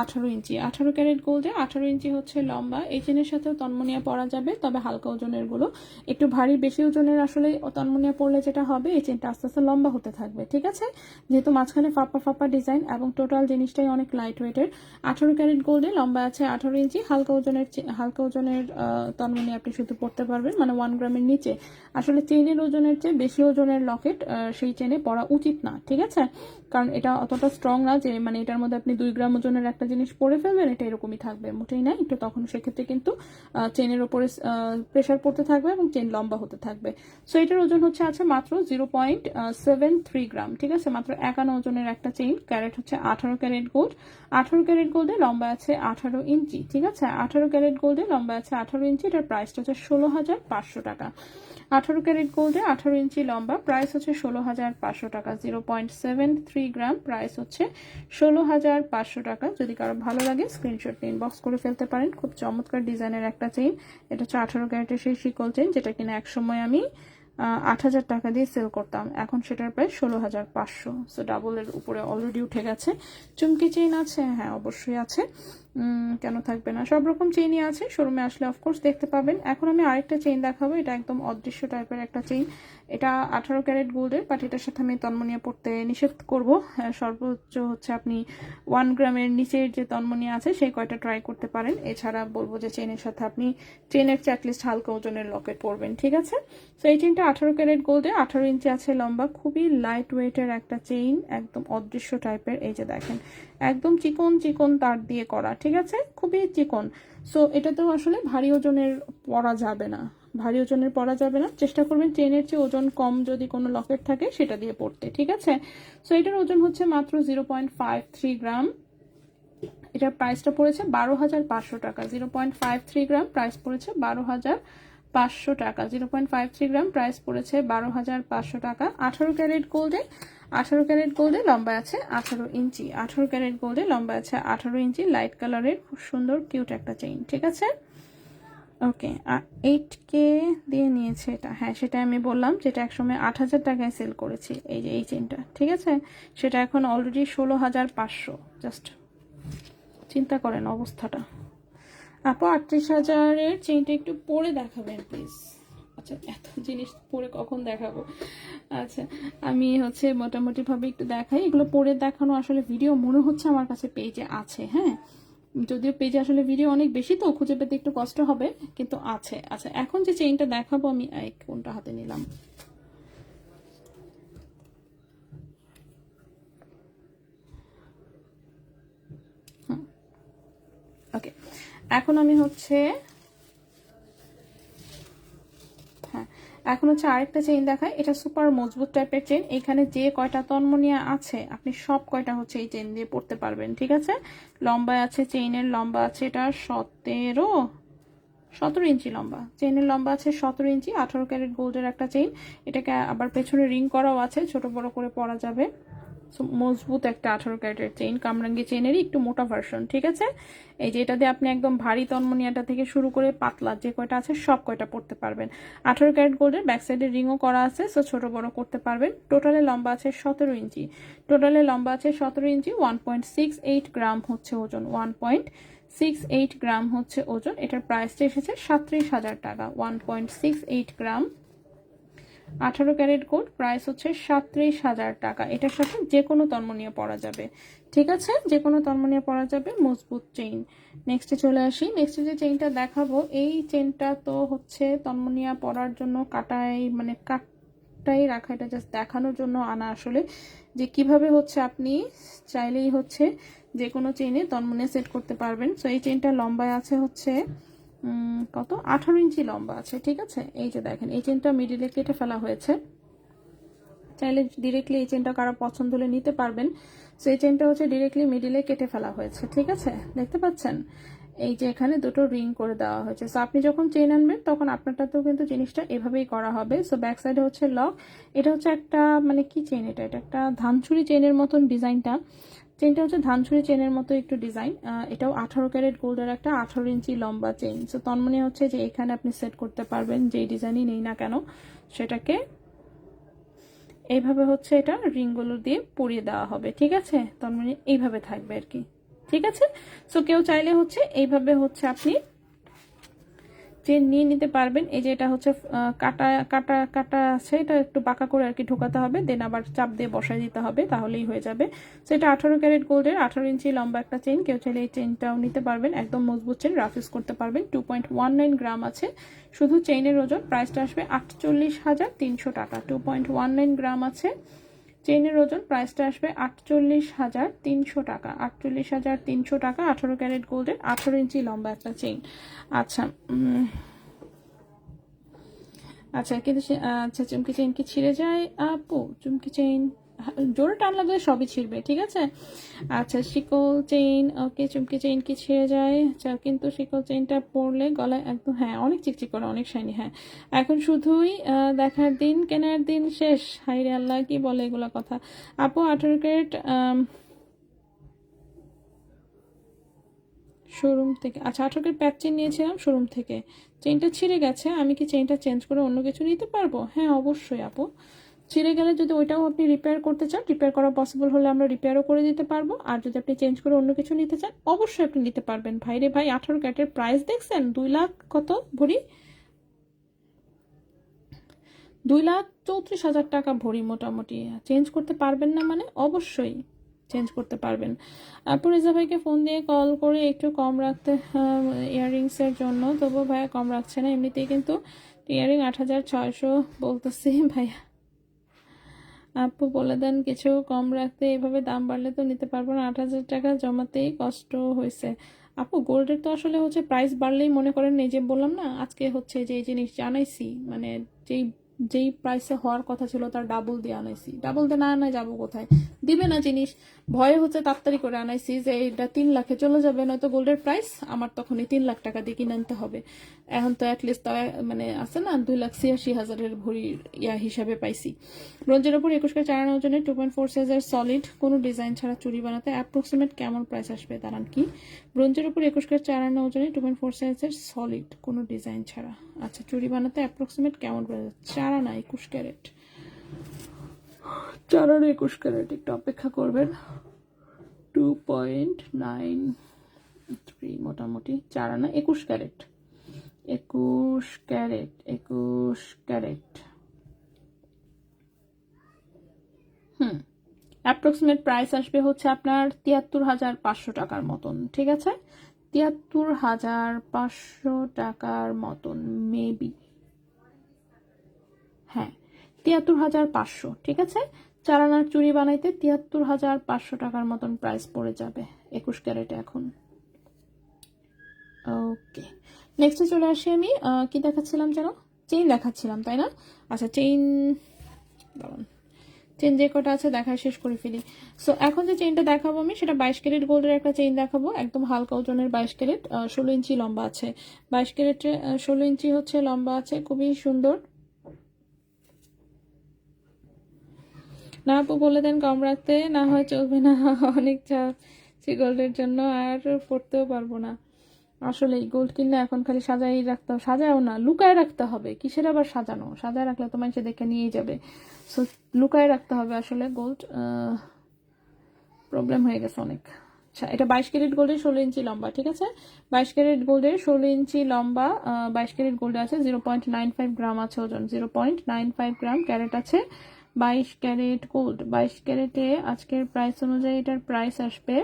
Speaker 1: 18 ইঞ্চি। 18 ক্যারেট গোল্ডে 18 ইঞ্চি হচ্ছে লম্বা। এই চেনের সাথেও তন্মনিয়া পরা যাবে, তবে হালকা ওজনের গুলো। একটু ভারী বেশি ওজনের আসলে তন্মনিয়া পরলে যেটা হবে, এই চেনটা আস্তে আস্তে লম্বা হতে থাকবে, ঠিক আছে? যেহেতু মাঝখানে ফাঁপা ফাঁপা ডিজাইন, এবং টোটাল জিনিসটাই অনেক লাইট ওয়েটের। 18 ক্যারেট গোল্ডে লম্বা আছে 18 ইঞ্চি, হালকা ওজনের তন্মনিয়া আপনি শুধু পরতে পারবেন, মানে 1 গ্রামের নিচে। আসলে চেইনের ওজনের চেয়ে বেশি ওজনের লকেট সেই চেনে পরা উচিত না, ঠিক আছে? কারণ এটা অতটা স্ট্রং না যে মানে এটার মধ্যে আপনি 2 গ্রাম ওজনের একটা জিনিস পরে ফেলবেন, এটা এরকমই থাকবে, মোটেই না। একটু তখন সেক্ষেত্রে কিন্তু চেনের উপরে প্রেশার পড়তে থাকবে এবং চেন লম্বা হতে থাকবে। সো এটার ওজন আছে মাত্র 0.73 গ্রাম, ঠিক আছে? মাত্র 51 ওজনের একটা চেইন, ক্যারেট হচ্ছে 18 ক্যারেট গোল্ড। 18 ক্যারেট গোল্ডে লম্বা আছে 18 ইঞ্চি, ঠিক আছে? 18 ক্যারেট গোল্ডে লম্বা আছে 18 ইঞ্চি, এটার প্রাইসটা হচ্ছে 16,500 টাকা। 18 ক্যারেট গোল্ডে 18 ইঞ্চি লম্বা, প্রাইস হচ্ছে 16,500 টাকা। 0.73 গ্রাম, প্রাইস হচ্ছে 16,500 টাকা। যদি কারো ভালো লাগে স্ক্রিনশট নিয়ে ইনবক্স করে ফেলতে পারেন। খুব চমৎকার ডিজাইনের একটা চেইন। এটা হচ্ছে 18 ক্যারেটের সেই শিকল চেইন, যেটা কিনা এক সময় আমি 8,000 টাকা দিয়ে সেল করতাম, এখন সেটার প্রাইস 16,500। সো ডাবলের উপরে অলরেডি উঠে গেছে। চুমকি চেইন আছে, হ্যাঁ অবশ্যই আছে, কেন থাকবে না? সব রকম চেইনই আছে, শোরুমে আসলে অফকোর্স দেখতে পাবেন। এখন আমি আরেকটা চেইন দেখাবো, এটা একদম অদৃশ্য টাইপের একটা চেইন। এটা 18 ক্যারেট গোল্ডের, বাট এটার সাথে আমি তন্মনিয়া পড়তে নিষেধ করব। সর্বোচ্চ হচ্ছে আপনি 1 গ্রামের নিচের যে তন্মনিয়া আছে সেই কয়টা ট্রাই করতে পারেন। এছাড়া বলবো যে চেইনের সাথে আপনি চেইনের চ্যাকলিস্ট হালকা ওজনের লকেট পরবেন, ঠিক আছে? তো এই চেইনটা 18 ক্যারেট গোল্ডে, 18 ইঞ্চি আছে লম্বা, খুবই লাইট ওয়েটের একটা চেইন, একদম অদৃশ্য টাইপের। এই যে দেখেন, একদম চিকন চিকন তার দিয়ে করা, ঠিক আছে? খুবই চিকন। সো এটাতেও আসলে ভারী ওজনের পরা যাবে না, ভারী ওজনের পরা যাবে না। চেষ্টা করবেন চেনের চেয়ে ওজন কম যদি কোনো লকেট থাকে সেটা দিয়ে পড়তে, ঠিক আছে? সো এটার ওজন হচ্ছে মাত্র 0.53 গ্রাম। এটার প্রাইসটা পড়েছে 12,500 টাকা। 0.53 গ্রাম, প্রাইস পড়েছে 12,500 টাকা। 0.53 গ্রাম, প্রাইস পড়েছে 12,500 টাকা। 18 ক্যারেট গোল্ডে, 18 ক্যারেট গোল্ডে লম্বা আছে 18 ইঞ্চি। 18 ক্যারেট গোল্ডে লম্বা আছে 18 ইঞ্চি, লাইট কালারের খুব সুন্দর কিউট একটা চেইন, ঠিক আছে? ওকে, 8K দিয়ে নিয়েছে এটা, হ্যাঁ সেটা আমি বললাম, যেটা একসময় 8,000 টাকায় সেল করেছি, এই যে এই চেইনটা, ঠিক আছে? সেটা এখন অলরেডি 16,500। জাস্ট চিন্তা করেন অবস্থাটা। আপু 38,000-এর চেইনটা একটু পরে দেখাবেন প্লিজ। আচ্ছা, এত জিনিস পরে কখন দেখাবো? আচ্ছা, আমি মোটামুটি ভাবে একটু দেখাই। এগুলো পরে দেখানো আসলে ভিডিও মনে হচ্ছে আমার কাছে পেজে আছে, হ্যাঁ, যদিও পেজে আসলে ভিডিও অনেক বেশি, তো খুঁজে পেতে একটু কষ্ট হবে, কিন্তু আছে। আচ্ছা, এখন যে চেইনটা দেখাবো আমি, কোনটা হাতে নিলাম, ওকে, এখন আমি হ্যাঁ এখন হচ্ছে আরেকটা চেইন দেখায়, এটা সুপার মজবুত টাইপের চেইন। এখানে যে কয়টা তন্মনিয়া আছে আপনি সব কয়টা হচ্ছে এই চেইন দিয়ে পড়তে পারবেন, ঠিক আছে। লম্বা আছে, চেইনের লম্বা আছে এটা 17 ইঞ্চি লম্বা, চেইনের লম্বা আছে 17 ইঞ্চি, 18 ক্যারেট গোল্ডের একটা চেইন। এটাকে আবার পেছনে রিং করাও আছে, ছোট বড় করে পরা যাবে। মজবুত একটা 18 ক্যারেটের চেইন, কামরাঙ্গি চেইনেরই একটু মোটা ভার্সন, ঠিক আছে। এই যে এটা দিয়ে আপনি একদম ভারী তন্মনিয়াটা থেকে শুরু করে পাতলা যে কয়টা আছে সব কয়টা পড়তে পারবেন। 18 ক্যারেট গোল্ডের ব্যাক সাইডে রিংও করা আছে, সো ছোট বড় করতে পারবেন। টোটালে লম্বা আছে 17 ইঞ্চি, টোটালে লম্বা আছে 17 ইঞ্চি। 1.68 গ্রাম হচ্ছে ওজন, 1.68 গ্রাম হচ্ছে ওজন। এটার প্রাইসটা এসেছে 37,000 টাকা। 1.68 গ্রাম 18 ক্যারেট গোল্ড, প্রাইস হচ্ছে 37,000 টাকা। এটার সাথে যে কোনো তন্মনিয়া পরা যাবে, ঠিক আছে, যে কোনো তন্মনিয়া পরা যাবে, মজবুত চেইন। নেক্সটে চলে আসি। নেক্সটে যে চেইনটা দেখাবো, এই চেইনটা তো হচ্ছে তন্মনিয়া পরার জন্য কাটাই, মানে কাটাই রাখা, এটা জাস্ট দেখানোর জন্য আনা আসলে, যে কিভাবে হচ্ছে আপনি চাইলেই হচ্ছে যে কোনো চেইনে তন্মনিয়া সেট করতে পারবেন। সো এই চেইনটা লম্বায় আছে হচ্ছে কত, 18 ইঞ্চি লম্বা আছে, ঠিক আছে। এই যে দেখেন, এই চেনটা মিডিলে কেটে ফেলা হয়েছে, চাইলে ডিরেক্টলি এই চেনটা কারো পছন্দ হলে নিতে পারবেন। সো এই চেনটা হচ্ছে ডিরেক্টলি মিডিলে কেটে ফেলা হয়েছে, ঠিক আছে, দেখতে পাচ্ছেন। এই যে এখানে দুটো রিং করে দেওয়া হয়েছে। সো আপনি যখন চেন আনবেন তখন আপনারটাতেও কিন্তু জিনিসটা এভাবেই করা হবে। সো ব্যাক সাইডে হচ্ছে লক। এটা হচ্ছে একটা মানে কি চেন, এটা একটা ধানছুরি চেনের মতন ডিজাইনটা। চেনটা হচ্ছে ধানছুরি চেনের মতো একটু ডিজাইন। এটাও 18 ক্যারেট গোল্ডের একটা 18 ইঞ্চি লম্বা চেইন। সো তার মানে হচ্ছে যে এখানে আপনি সেট করতে পারবেন যেই ডিজাইনই নেই না কেন, সেটাকে এইভাবে হচ্ছে এটা রিংগুলো দিয়ে পরিয়ে দেওয়া হবে, ঠিক আছে। তার মানে এইভাবে থাকবে আর কি, ঠিক আছে। সো কেউ চাইলে হচ্ছে এইভাবে হচ্ছে আপনি চেন নিয়ে নিতে পারবেন। এই যে এটা হচ্ছে কাটা কাটা কাটা আছে, এটা একটু বাঁকা করে আর কি ঢোকাতে হবে, দেন আবার চাপ দিয়ে বসাই দিতে হবে, তাহলেই হয়ে যাবে। সেটা 18 ক্যারেট গোল্ডের 18 ইঞ্চি লম্বা একটা চেন, কেউ চাইলে এই চেনটাও নিতে পারবেন, একদম মজবুত চেন, রাফ ইউজ করতে পারবেন। 2.19 গ্রাম আছে শুধু চেইনের ওজন, প্রাইসটা আসবে 48,300 টাকা। 2.19 গ্রাম আছে চেইনের ওজন, প্রাইসটা আসবে 48,300 টাকা। 48,300 টাকা 18 ক্যারেট গোল্ডের 18 ইঞ্চি লম্বা একটা চেইন। আচ্ছা আচ্ছা কিন্তু আচ্ছা, চুমকি চেইন কি ছিঁড়ে যায় আপু? চুমকি চেইন জোরে টান লাগলে সবই ছিঁড়বে, ঠিক আছে। আচ্ছা শিকল চেইন, ওকে, চুমকি চেইন কি ছিঁড়ে যায়? আচ্ছা কিন্তু শিকল চেইনটা পরলে গলায় একদম, হ্যাঁ অনেক চিকচিক করে, অনেক শাইনি। হ্যাঁ এখন শুধুই দেখার দিন, কেনার দিন শেষ, হাইরে আল্লাহ কি বলে এগুলা কথা। আপু 18 ক্যারেট শোরুম থেকে, আচ্ছা 18 ক্যারেট প্যাচ চেইন নিয়েছিলাম শোরুম থেকে, চেইনটা ছিঁড়ে গেছে, আমি কি চেইনটা চেঞ্জ করে অন্য কিছু নিতে পারবো? হ্যাঁ অবশ্যই আপু, ছিঁড়ে গেলে যদি ওইটাও আপনি রিপেয়ার করতে চান, রিপেয়ার করা পসিবল হলে আমরা রিপেয়ারও করে দিতে পারবো। আর যদি আপনি চেঞ্জ করে অন্য কিছু নিতে চান অবশ্যই আপনি নিতে পারবেন। ভাইরে ভাই 18 ক্যারেটের প্রাইস দেখছেন, 2 লাখ কত ভরি, 2,34,000 টাকা ভরি মোটামুটি। চেঞ্জ করতে পারবেন না মানে অবশ্যই চেঞ্জ করতে পারবেন। রেজা ভাইকে ফোন দিয়ে কল করে একটু কম রাখতে ইয়াররিংসের জন্য, তবুও ভাইয়া কম রাখছে না। এমনিতেই কিন্তু ইয়াররিং 8,600 বলতেছি ভাইয়া, আপু বলে দেন কিছু কম রাখতে, এভাবে দাম বাড়লে তো নিতে পারবো না, 8,000 টাকা জমাতেই কষ্ট হয়েছে। আপু গোল্ডের তো আসলে হচ্ছে প্রাইস বাড়লেই মনে করেন, এই যে বললাম না আজকে হচ্ছে যে এই জিনিস জানাইছি, মানে যেই যেই প্রাইসে হওয়ার কথা ছিল তার ডাবল দিয়ে আনাইছি, ডাবল দিয়ে না আনায় যাবো কোথায়, দিবে না জিনিস, ভয়ে হচ্ছে তাড়াতাড়ি করে আনাইছি যে এটা 3 লাখে চলে যাবে, নয়তো গোল্ডের প্রাইস আমার তখনই 3 লাখ টাকা দিয়ে কিনে আনতে হবে। এখন তো অ্যাটলিস্ট তাও মানে আছে না 2,86,000 ভরি ইয়া হিসাবে পাইছি। ব্রোঞ্জের উপর 21 ক্যারেট 4 আনা ওজনের 2.4 সাইজের সলিড কোনো ডিজাইন ছাড়া চুড়ি বানাতে অ্যাপ্রক্সিমেট কেমন প্রাইস আসবে দাঁড়ান কি? ব্রোঞ্জের উপর 21 ক্যারেট 4 আনা ওজনের 2.4 সাইজের সলিড কোনো ডিজাইন ছাড়া, আচ্ছা চুড়ি বানাতে অ্যাপ্রক্সিমেট কেমন প্রাইস? 4 আনা 21 ক্যারেট, 4 আনা 21 ক্যারেট, একটু অপেক্ষা করবেন। 2.93 মোটামুটি 4 আনা 21 carat, 21 carat, 21 carat, approximate price আসবে হচ্ছে আপনার 73,500 টাকার মতন, ঠিক আছে, 73,500 টাকার মতন মেবি, হ্যাঁ 73,500, ঠিক আছে। 4 আনার চুড়ি বানাইতে 73,500 টাকার মতন প্রাইস পড়ে যাবে 21 ক্যারেটে এখন। ওকে নেক্সটে চলে আসি আমি, কি দেখাচ্ছিলাম যেন, চেইন দেখাচ্ছিলাম তাই না? আচ্ছা চেইন দাঁড়ান, চেইন যে কটা আছে দেখা শেষ করে ফেলি। সো এখন যে চেইনটা দেখাবো আমি সেটা 22 ক্যারেট গোল্ডের একটা চেইন দেখাবো, একদম হালকা ওজনের, 22 ক্যারেট, 16 ইঞ্চি লম্বা আছে। 22 ক্যারেটে 16 ইঞ্চি হচ্ছে লম্বা আছে, খুবই সুন্দর। না আপু বলে দেন কম রাখতে, না হয় চলবে না, অনেক চাপ গোল্ডের জন্য, আর পড়তেও পারবো না। আসলে গোল্ড কিনলে এখন খালি সাজাই রাখতে হবে, সাজাও না লুকায় রাখতে হবে। কিসের আবার সাজানো, সাজায় রাখলে তো মানুষে দেখে নিয়েই যাবে। সো লুকায় রাখতে হবে আসলে গোল্ড, প্রবলেম হয়ে গেছে অনেক। আচ্ছা এটা 22 ক্যারেট গোল্ডের 16 ইঞ্চি লম্বা, ঠিক আছে? 22 ক্যারেট গোল্ডের 16 ইঞ্চি লম্বা, 22 ক্যারেট গোল্ডে আছে 0.95 গ্রাম আছে ওজন, 0.95 গ্রাম ক্যারেট আছে 22 ক্যারেট গোল্ড। 22 ক্যারেটে আজকের প্রাইস অনুযায়ী এটার প্রাইস আসবে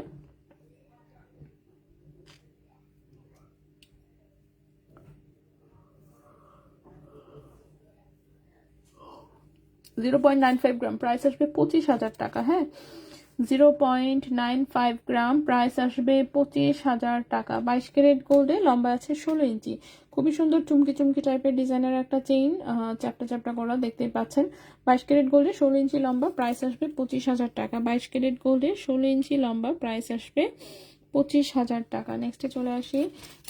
Speaker 1: 0.95 গ্রাম, প্রাইস আসবে 25,000 টাকা। হ্যাঁ 0.95 গ্রাম, প্রাইস আসবে 25,000 টাকা। 22 ক্যারেট গোল্ডে লম্বা আছে 16 ইঞ্চি, খুবই সুন্দর চুমকি চুমকি টাইপের ডিজাইনের একটা চেইন, চ্যাপটা চ্যাপটা করা দেখতেই পাচ্ছেন। 22 ক্যারেট গোল্ডে 16 ইঞ্চি লম্বা, প্রাইস আসবে 25,000 টাকা। 22 ক্যারেট গোল্ডে 16 ইঞ্চি লম্বা, প্রাইস আসবে 25,000 টাকা। নেক্সটে চলে আসি,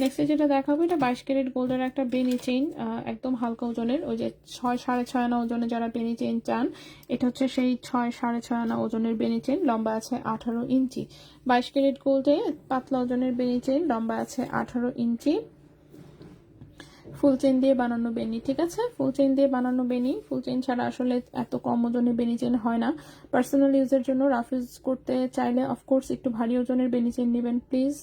Speaker 1: নেক্সটে যেটা দেখাবো এটা 22 ক্যারেট গোল্ডের একটা বেনি চেইন, একদম হালকা ওজনের, ওই যে 6-6.5 আনা ওজনে যারা বেনি চেইন চান, এটা হচ্ছে সেই 6-6.5 আনা ওজনের বেনি চেইন, লম্বা আছে 18 ইঞ্চি। 22 ক্যারেট গোল্ডে পাতলা ওজনের বেনি চেইন, লম্বা আছে 18 ইঞ্চি, ফুল চেইন দিয়ে বানানো বেনি, ঠিক আছে? ফুল চেইন দিয়ে বানানো বেনি, ফুল চেইন ছাড়া আসলে এত কম ওজনের বেনি চেইন হয় না। পার্সোনাল ইউজের জন্য রাফ ইউজ করতে চাইলে অফকোর্স একটু ভারী ওজনের বেনি চেইন নেবেন প্লিজ,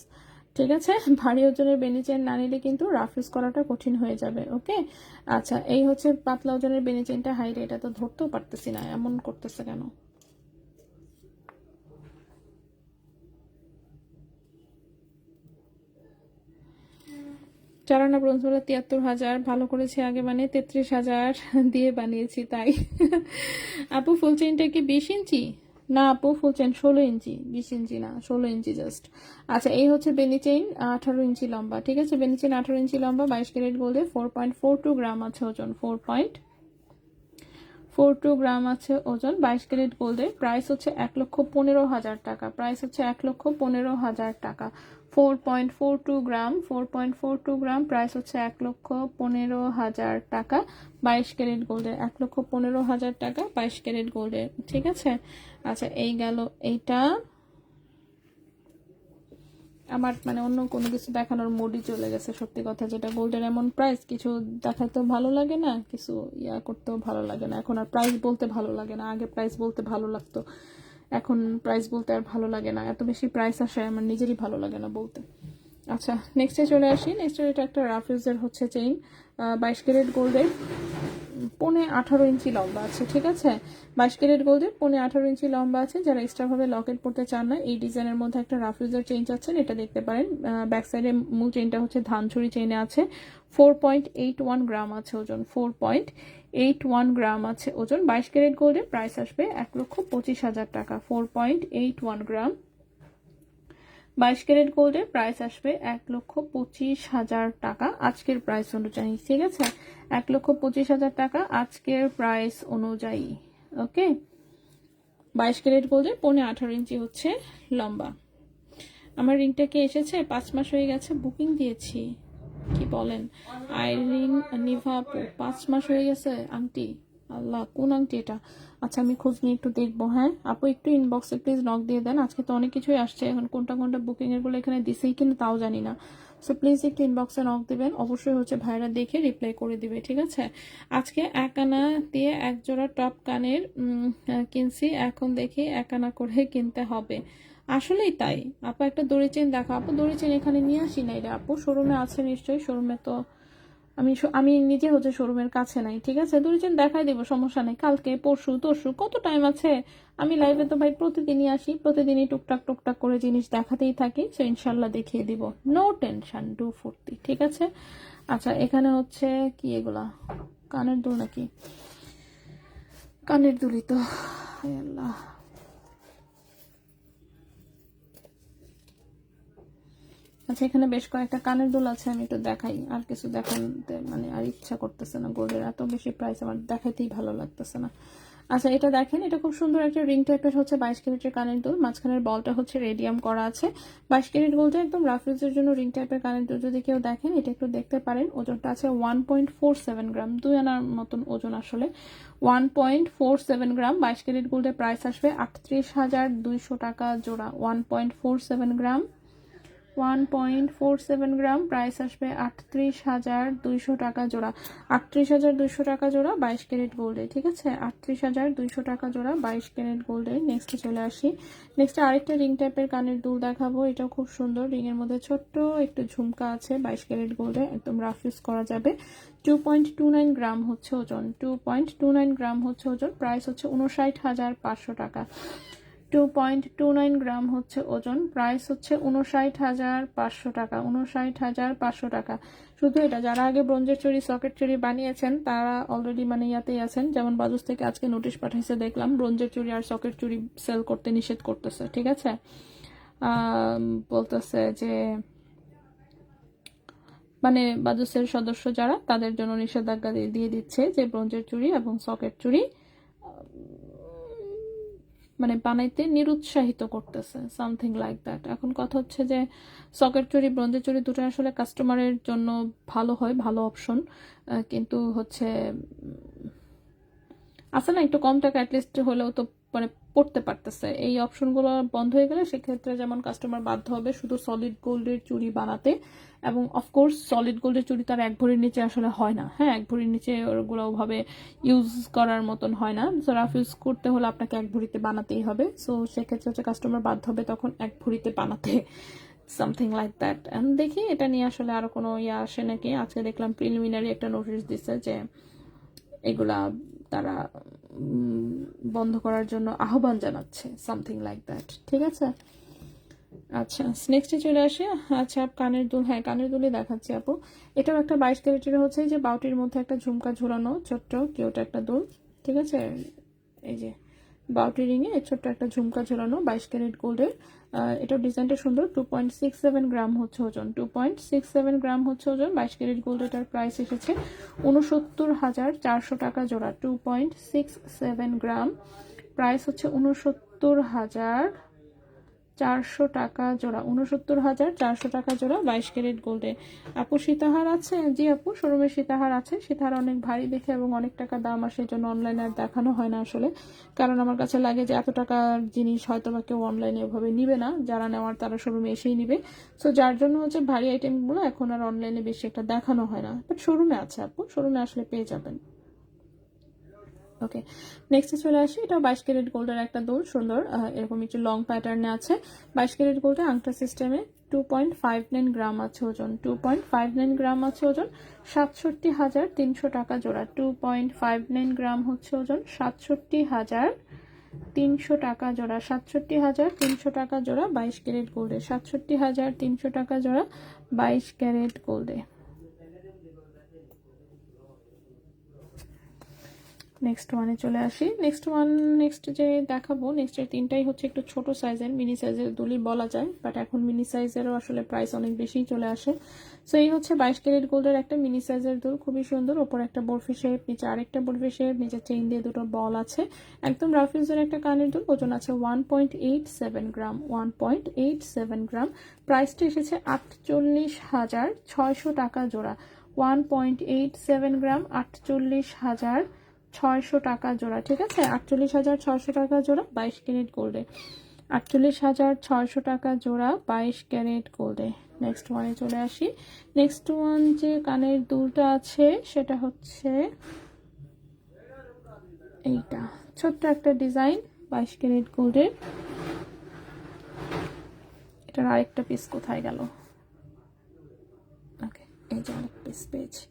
Speaker 1: ঠিক আছে? ভারী ওজনের বেনি চেইন না নিলে কিন্তু রাফ ইউজ করাটা কঠিন হয়ে যাবে। ওকে আচ্ছা এই হচ্ছে পাতলা ওজনের বেনি চেইনটা। হাইরে এটা তো ধরতেও পারতেছি না, এমন করতেছে কেন? চারানা ব্রোঞ্জ বলে 73,000, ভালো করেছি আগে মানে 33,000 দিয়ে বানিয়েছি তাই। আপু ফুল চেইনটা কি 20 ইঞ্চি? না আপু ফুল চেইন 16 ইঞ্চি, 20 ইঞ্চি না, 16 ইঞ্চি জাস্ট। আচ্ছা এই হচ্ছে বেনি চেইন, 18 ইঞ্চি লম্বা, ঠিক আছে? বেনি চেইন 18 ইঞ্চি লম্বা, 22 ক্যারেট গোল্ডে 4.42 গ্রাম আছে ওজন, 4.42 গ্রাম আছে ওজন। 22 ক্যারেট গোল্ডের প্রাইস হচ্ছে 1,15,000 টাকা, প্রাইস হচ্ছে 1,15,000 টাকা। 4.42 গ্রাম, 4.42 গ্রাম, প্রাইস হচ্ছে 1,15,000 টাকা। 22 ক্যারেট গোল্ডের 1,15,000 টাকা, 22 ক্যারেট গোল্ডের, ঠিক আছে? আচ্ছা এই গেল এইটা। আমার মানে অন্য কোনো কিছু দেখানোর মুডই চলে গেছে, সত্যি কথা যেটা। গোল্ডের এমন প্রাইস, কিছু দেখাতেও ভালো লাগে না, কিছু ইয়া করতেও ভালো লাগে না। এখন আর প্রাইস বলতে ভালো লাগে না, আগে প্রাইস বলতে ভালো লাগতো, এখন প্রাইস বলতে আর ভালো লাগে না। এত বেশি প্রাইস আসে আমার নিজেরই ভালো লাগে না বলতে। আচ্ছা নেক্সটে চলে আসি, নেক্সটে এটা একটা রাফ ইউজের হচ্ছে চেইন, 22 ক্যারেট গোল্ডের 18 ইঞ্চি লম্বা আছে, ঠিক আছে? 22 ক্যারেট গোল্ডের 18 ইঞ্চি লম্বা আছে। যারা এক্সট্রা ভাবে লকেট পড়তে চান না, এই ডিজাইনের মধ্যে একটা রাফ ইউজের চেইন চাচ্ছেন, এটা দেখতে পারেন। ব্যাক সাইডে মূল চেইনটা হচ্ছে ধানছড়ি চেইনে আছে, 4.81 গ্রাম আছে ওজন, 4.81 গ্রাম আছে ওজন। 22 ক্যারেট গোল্ডের প্রাইস আসবে 1,25,000 টাকা, 4.81 গ্রাম। 22 ক্যারেট গোল্ডের প্রাইস আসবে 1,25,000 টাকা আজকের প্রাইস অনুযায়ী, ঠিক আছে? 1,25,000 টাকা আজকের প্রাইস অনুযায়ী। ওকে 22 ক্যারেট গোল্ডের 18 ইঞ্চি হচ্ছে লম্বা। আমার রিংটা কি এসেছে? 5 মাস হয়ে গেছে বুকিং দিয়েছি, কি বলেন? আইরিন নিভা আপু 5 মাস হয়ে গেছে আংটি, আল্লাহ কোন আংটি এটা? আচ্ছা আমি খোঁজ নিয়ে একটু দেখবো। হ্যাঁ আপু একটু ইনবক্সে প্লিজ নক দিয়ে দেন, আজকে তো অনেক কিছুই আসছে, এখন কোনটা কোনটা বুকিং এর গুলো এখানে দিছেই কিনা তাও জানি না। সো প্লিজ একটু ইনবক্সে নক দিবেন, অবশ্যই হচ্ছে ভাইরা দেখে রিপ্লাই করে দিবে, ঠিক আছে? আজকে 1 আনা দিয়ে 1 জোড়া টপ কানের কিনছি, এখন দেখি 1 আনা করে কিনতে হবে। আসলেই তাই আপু, একটা দড়ি চেন দেখো আপু, দড়ি চেন এখানে নিয়ে আসি নাই রে আপু, শোরুমে আছে নিশ্চয়ই, শোরুমে তো আমি নিজে হচ্ছে শোরুমের কাছে নাই, ঠিক আছে? দড়ি চেন দেখাই দেবো, সমস্যা নেই, কালকে পরশু তরশু কত টাইম আছে? আমি লাইভে তো ভাই প্রতিদিনই আসি, প্রতিদিনই টুকটাক টুকটাক করে জিনিস দেখাতেই থাকি, সো ইনশাল্লাহ দেখিয়ে দিব, নো টেনশন, ডু ফুর্তি, ঠিক আছে? আচ্ছা এখানে হচ্ছে কি এগুলা কানের দুল নাকি? কানের দুলই তো, হায় আল্লাহ। আচ্ছা, এখানে বেশ কয়েকটা কানের দুল আছে, আমি একটু দেখাই। আর কিছু দেখাতে মানে আর ইচ্ছা করতেছে না, গোল্ডের এত বেশি প্রাইস আমার দেখাইতেই ভালো লাগতেছে না। আচ্ছা, এটা দেখেন, এটা খুব সুন্দর একটা রিং টাইপের হচ্ছে 22 ক্যারেটের কানের দুল, মাঝখানের বলটা হচ্ছে রেডিয়াম করা আছে। 22 ক্যারেট গোল্ডে একদম রাফ ইউজের জন্য রিং টাইপের কানের দুল যদি কেউ দেখেন, এটা একটু দেখতে পারেন। ওজনটা আছে 1.47 গ্রাম, 2 আনার মতন ওজন আসলে। 1.47 গ্রাম 22 ক্যারেট গোল্ডের প্রাইস আসবে 38,200 টাকা জোড়া। 1.47 গ্রাম 1.47 গ্রাম প্রাইস আসবে 38,200 টাকা জোড়া। 38,200 টাকা জোড়া 22 ক্যারেট গোল্ডে, ঠিক আছে? 38,200 টাকা জোড়া 22 ক্যারেট গোল্ডে। নেক্সটে চলে আসি। নেক্সটে আরেকটা রিং টাইপের কানের দুল দেখাবো, এটাও খুব সুন্দর। রিং এর মধ্যে ছোট্ট একটু ঝুমকা আছে, 22 ক্যারেট গোল্ডে, একদম রাফ ইউজ করা যাবে। 2.29 গ্রাম হচ্ছে ওজন, 2.29 গ্রাম হচ্ছে ওজন। প্রাইস হচ্ছে 59,500 টাকা। 2.29 গ্রাম হচ্ছে ওজন, প্রাইস হচ্ছে 59,500 টাকা। 59,500 টাকা। শুধু এটা, যারা আগে ব্রোঞ্জের চুড়ি সকেট চুড়ি বানিয়েছেন তারা অলরেডি মানে ইয়াতেই আছেন। যেমন বাজুস থেকে আজকে নোটিশ পাঠাইছে, দেখলাম ব্রোঞ্জের চুড়ি আর সকেট চুড়ি সেল করতে নিষেধ করতেছে, ঠিক আছে? বলতেছে যে মানে বাজুসের সদস্য যারা, তাদের জন্য নিষেধাজ্ঞা দিয়ে দিচ্ছে যে ব্রোঞ্জের চুড়ি এবং সকেট চুড়ি মানে বানাইতে নিরুৎসাহিত করতেছে, সামথিং লাইক দ্যাট। এখন কথা হচ্ছে যে সকেট চুড়ি ব্রোঞ্জের চুড়ি দুটো আসলে কাস্টমারের জন্য ভালো হয়, ভালো অপশন, কিন্তু হচ্ছে আছে না একটু কম টাকা অ্যাটলিস্ট হলেও তো মানে পড়তে পারতেছে। এই অপশনগুলো বন্ধ হয়ে গেলে সেক্ষেত্রে যেমন কাস্টমার বাধ্য হবে শুধু সলিড গোল্ডের চুড়ি বানাতে। এবং অফকোর্স সলিড গোল্ডের চুড়ি তার 1 ভরির নিচে আসলে হয় না। হ্যাঁ, 1 ভরির নিচে ওগুলো ওভাবে ইউজ করার মতন হয় না। সো রাফ ইউজ করতে হলে আপনাকে 1 ভরিতে বানাতেই হবে। সো সেক্ষেত্রে হচ্ছে কাস্টমার বাধ্য হবে তখন 1 ভরিতে বানাতে, সামথিং লাইক দ্যাট। এন্ড দেখি এটা নিয়ে আসলে আরো কোনো ইয়ে আসে নাকি। আজকে দেখলাম প্রিলিমিনারি একটা নোটিশ দিচ্ছে যে এগুলা তারা বন্ধ করার জন্য আহ্বান জানাচ্ছে, সামথিং লাইক দ্যাট, ঠিক আছে? আচ্ছা, নেক্সটে চলে আসি। আচ্ছা, কানের দুল, হ্যাঁ কানের দুলই দেখাচ্ছি আপু। এটাও একটা 22 ক্যারেটের হচ্ছে যে বাউটির মধ্যে একটা ঝুমকা ঝুলানো ছোট্ট কিউট একটা দুল, ঠিক আছে? এই যে বাউটি রিংয়ে ছোট্ট একটা ঝুমকা ঝুলানো 22 ক্যারেট গোল্ডের। এটার ডিজাইনটা সুন্দর। 2.67 গ্রাম হচ্ছে ওজন, 2.67 গ্রাম হচ্ছে ওজন। 22 ক্যারেট গোল্ড, এটার প্রাইস এসেছে 69,400 টাকা জোড়া। 2.67 গ্রাম, প্রাইস হচ্ছে 69,400 টাকা জোড়া। 69,400 টাকা জোড়া 22 ক্যারেট গোল্ডে। আপু সীতাহার আছে? জি আপু, শোরুমে সীতাহার আছে। সীতাহার অনেক ভারী দেখে এবং অনেক টাকা দাম আসে, এই জন্য অনলাইনে আর দেখানো হয় না আসলে। কারণ আমার কাছে লাগে যে এত টাকার জিনিস হয়তো বা কেউ অনলাইনে এভাবে নিবে না, যারা নেওয়ার তারা শোরুমে এসেই নিবে। সো যার জন্য হচ্ছে ভারী আইটেমগুলো এখন আর অনলাইনে বেশি একটা দেখানো হয় না, বাট শোরুমে আছে আপু, শোরুমে আসলে পেয়ে যাবেন। ওকে, নেক্সটে চলে আসি। এটা 22 ক্যারেট গোল্ডের একটা দুল, সুন্দর এরকম একটু লং প্যাটার্নে আছে। 22 ক্যারেট গোল্ডে আংটা সিস্টেমে 2.59 গ্রাম আছে ওজন, 2.59 গ্রাম আছে ওজন। 67,300 টাকা জোড়া। 2.59 গ্রাম হচ্ছে ওজন, 67,300 টাকা জোড়া। 67,300 টাকা জোড়া 22 ক্যারেট গোল্ডে। 67,300 টাকা জোড়া 22 ক্যারেট গোল্ডে। নেক্সট ওয়ানে চলে আসি। নেক্সট যে দেখাবো, নেক্সটের তিনটাই হচ্ছে একটু ছোট সাইজের, মিনি সাইজের দুলই বলা যায়, বাট এখন মিনি সাইজেরও আসলে প্রাইস অনেক বেশিই চলে আসে। সো এই হচ্ছে 22 ক্যারেট গোল্ডের একটা মিনি সাইজের দুল, খুবই সুন্দর। ওপর একটা বরফি শেপ, নিচে আরেকটা বরফি শেপ, নিচে চেইন দিয়ে দুটো বল আছে। একদম রাফ ইউজের একটা কানের দুল, ওজন আছে 1.87 গ্রাম। 1.87 গ্রাম, প্রাইসটা এসেছে 48,600 টাকা জোড়া। 1.87 গ্রাম, 48,600 টাকা জোড়া, ঠিক আছে? 48,600 টাকা জোড়া 22 ক্যারেট গোল্ডে। 48,600 টাকা জোড়া 22 ক্যারেট গোল্ডে। নেক্সট ওয়ানে চলে আসি। নেক্সট ওয়ান যে কানের দুলটা আছে সেটা হচ্ছে এইটা, ছোট্ট একটা ডিজাইন 22 ক্যারেট গোল্ডের। এটার আরেকটা পিস কোথায় গেল? ওকে, এই যে অনেক পিস পেয়েছি।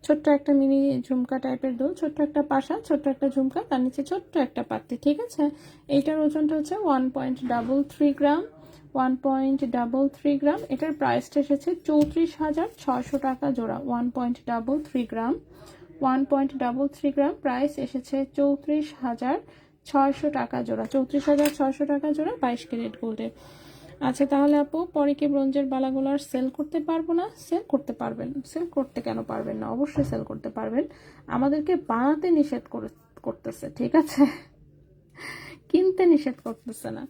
Speaker 1: ছোট্ট একটা মিনি ঝুমকা টাইপের দুল, ছোট্ট একটা পাশা, ছোট্ট একটা ঝুমকা, তার নিচে ছোট্ট একটা পাত্তি, ঠিক আছে? এইটার ওজনটা হচ্ছে 1.33 গ্রাম। 1.33 গ্রাম, এটার প্রাইসটা এসেছে 34,600 টাকা জোড়া। 1.33 গ্রাম, 1.33 গ্রাম, প্রাইস এসেছে 34,600 টাকা জোড়া। 34,600 টাকা জোড়া 22 ক্যারেট গোল্ডে। আচ্ছা তাহলে আপু পরে কি ব্রোঞ্জের বালাগুলো আর সেল করতে পারবো না? সেল করতে পারবেন, সেল করতে কেন পারবেন না, অবশ্যই সেল করতে পারবেন। আমাদেরকে বানাতে নিষেধ করতেছে, ঠিক আছে, কিনতে নিষেধ করতেছে না।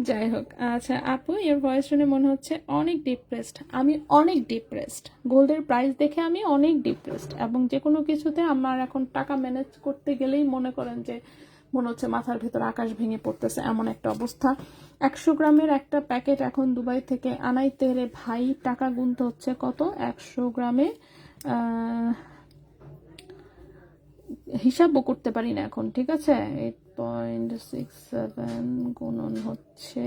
Speaker 1: যাই হোক, আচ্ছা আপু এর ভয়েস শুনে মনে হচ্ছে অনেক ডিপ্রেসড। আমি অনেক ডিপ্রেসড, গোল্ডের প্রাইস দেখে আমি অনেক ডিপ্রেসড, এবং যে কোনো কিছুতে আমার এখন টাকা ম্যানেজ করতে গেলেই মনে করেন যে মনে হচ্ছে মাথার ভেতর আকাশ ভেঙে পড়তেছে, এমন একটা অবস্থা। 100 গ্রামের একটা প্যাকেট এখন দুবাই থেকে আনাইতে রে ভাই টাকা গুনতে হচ্ছে কত, 100 গ্রামে হিসাবও করতে পারি না এখন, ঠিক আছে। 8.67 গুণন হচ্ছে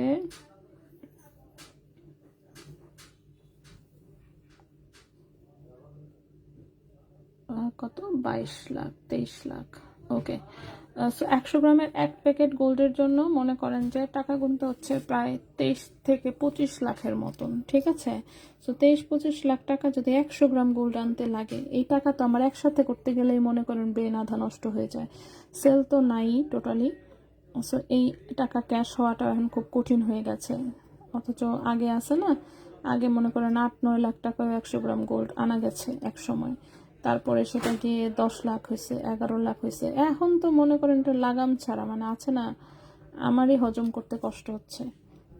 Speaker 1: কত, 22 লাখ 23 লাখ। ওকে, সো 100 গ্রামের এক প্যাকেট গোল্ডের জন্য মনে করেন যে টাকা গুনতে হচ্ছে প্রায় 23 থেকে 25 লাখের মতন, ঠিক আছে। সো 23-25 লাখ টাকা যদি 100 গ্রাম গোল্ড আনতে লাগে, এই টাকা তো আমার একসাথে করতে গেলেই মনে করেন ব্রেন আধা নষ্ট হয়ে যায়। সেল তো নাই টোটালি, সো এই টাকা ক্যাশ হওয়াটা এখন খুব কঠিন হয়ে গেছে। অথচ আগে আছে না, আগে মনে করেন 8-9 লাখ টাকায় 100 গ্রাম গোল্ড আনা গেছে এক সময়, তারপরে সেটা গিয়ে 10 লাখ হয়েছে, 11 লাখ হয়েছে। এখন তো মনে করেন এটা লাগাম ছাড়া, মানে আছে না, আমারই হজম করতে কষ্ট হচ্ছে।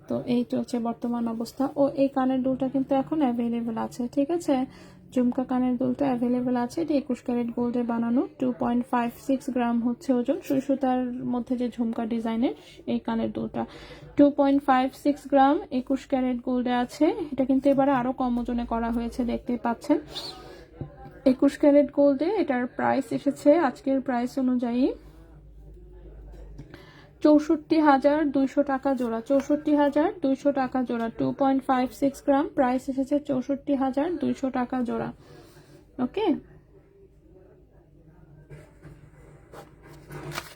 Speaker 1: তো এই চলছে বর্তমান অবস্থা। ও এই কানের দুলটা কিন্তু এখন অ্যাভেলেবেল আছে, ঠিক আছে, ঝুমকা কানের দুলটা অ্যাভেলেবেল আছে। এটি 21 ক্যারেট গোল্ডে বানানো, 2.56 গ্রাম হচ্ছে ওজন, সুই সুতার মধ্যে যে ঝুমকা ডিজাইনের এই কানের দুলটা 2.56 গ্রাম 21 ক্যারেট গোল্ডে আছে। এটা কিন্তু এবারে আরো কম ওজনে করা হয়েছে, দেখতেই পাচ্ছেন। 21 ক্যারেট গোল্ডে এটার প্রাইস এসেছে আজকের প্রাইস অনুযায়ী 64,200 টাকা জোড়া, 64,200 টাকা জোড়া। 2.56 গ্রাম, প্রাইস এসেছে 64,200 টাকা জোড়া। ওকে,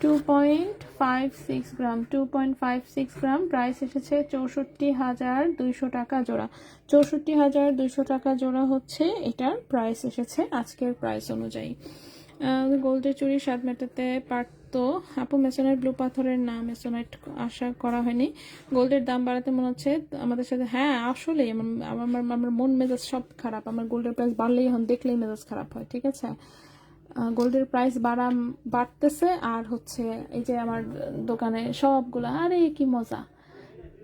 Speaker 1: 2.56 গ্রাম, 2.56 গ্রাম, প্রাইস এসেছে 64,200 টাকা জোড়া। 64,200 টাকা জোড়া হচ্ছে এটার প্রাইস এসেছে আজকের প্রাইস অনুযায়ী। গোল্ডের চুড়ি স্বাদ মেটাতে পারতো আপু, মেসোনাইট ব্লু পাথরের না, মেসোনাইট আশা করা হয়নি। গোল্ডের দাম বাড়াতে মনে হচ্ছে আমাদের সাথে, হ্যাঁ আসলে আমার মন মেজাজ সব খারাপ। আমার গোল্ডের প্রাইস বাড়লেই এখন দেখলেই মেজাজ খারাপ হয়, ঠিক আছে। গোল্ডের প্রাইস বাড়তেছে, আর হচ্ছে এই যে আমার দোকানে সবগুলা, আরে কি মজা,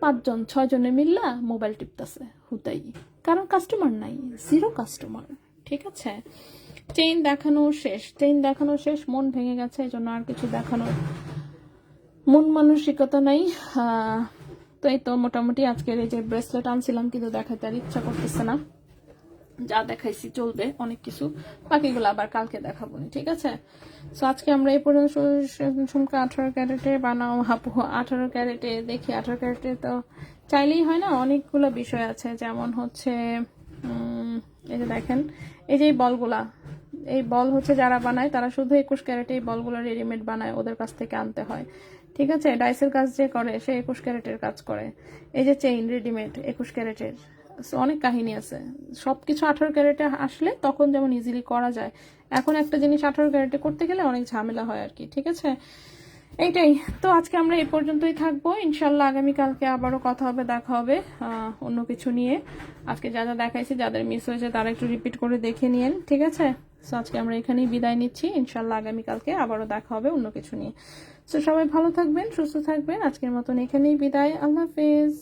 Speaker 1: 5-6 জনে মিল্লা মোবাইল টিপতেছে হুতাই, কারণ কাস্টমার নাই, জিরো কাস্টমার, ঠিক আছে। চেইন দেখানো শেষ, চেইন দেখানো শেষ, মন ভেঙে গেছে, এই জন্য আর কিছু দেখানোর মন মানসিকতা নাই। তো এই তো মোটামুটি আজকের এই যে ব্রেসলেট আনছিলাম, কিন্তু দেখাতে আর ইচ্ছা করতেছে না, যা দেখাইছি চলবে অনেক কিছু, বাকিগুলো আবার কালকে দেখাবো, ঠিক আছে। সো আজকে আমরা এই পর্যন্ত 18 ক্যারেটে বানাও হাপু, 18 ক্যারেটে দেখি। 18 ক্যারেটে তো চাইলেই হয় না, অনেকগুলো বিষয় আছে, যেমন হচ্ছে এই যে দেখেন, এই যে বলগুলা, এই বল হচ্ছে যারা বানায় তারা শুধু 21 ক্যারেটে এই বলগুলো রেডিমেড বানায়, ওদের কাছ থেকে আনতে হয়, ঠিক আছে। ডাইসের কাজ যে করে সে 21 ক্যারেটের কাজ করে। এই যে চেইন রেডিমেড 21 ক্যারেটের, অনেক কাহিনী আছে। সবকিছু 18 ক্যারেটে আসলে তখন যেমন ইজিলি করা যায়, এখন একটা জিনিস 18 ক্যারেটে করতে গেলে অনেক ঝামেলা হয় আর কি, ঠিক আছে। এইটাই তো, আজকে আমরা এই পর্যন্তই থাকবো। ইনশাল্লাহ আগামীকালকে আবারও কথা হবে, দেখা হবে অন্য কিছু নিয়ে। আজকে যা যা দেখাইছি, যাদের মিস হয়েছে তারা একটু রিপিট করে দেখে নিয়েন, ঠিক আছে। সো আজকে আমরা এখানেই বিদায় নিচ্ছি, ইনশাল্লাহ আগামীকালকে আবারও দেখা হবে অন্য কিছু নিয়ে। সো সবাই ভালো থাকবেন, সুস্থ থাকবেন, আজকের মতন এখানেই বিদায়, আল্লাহ হাফেজ।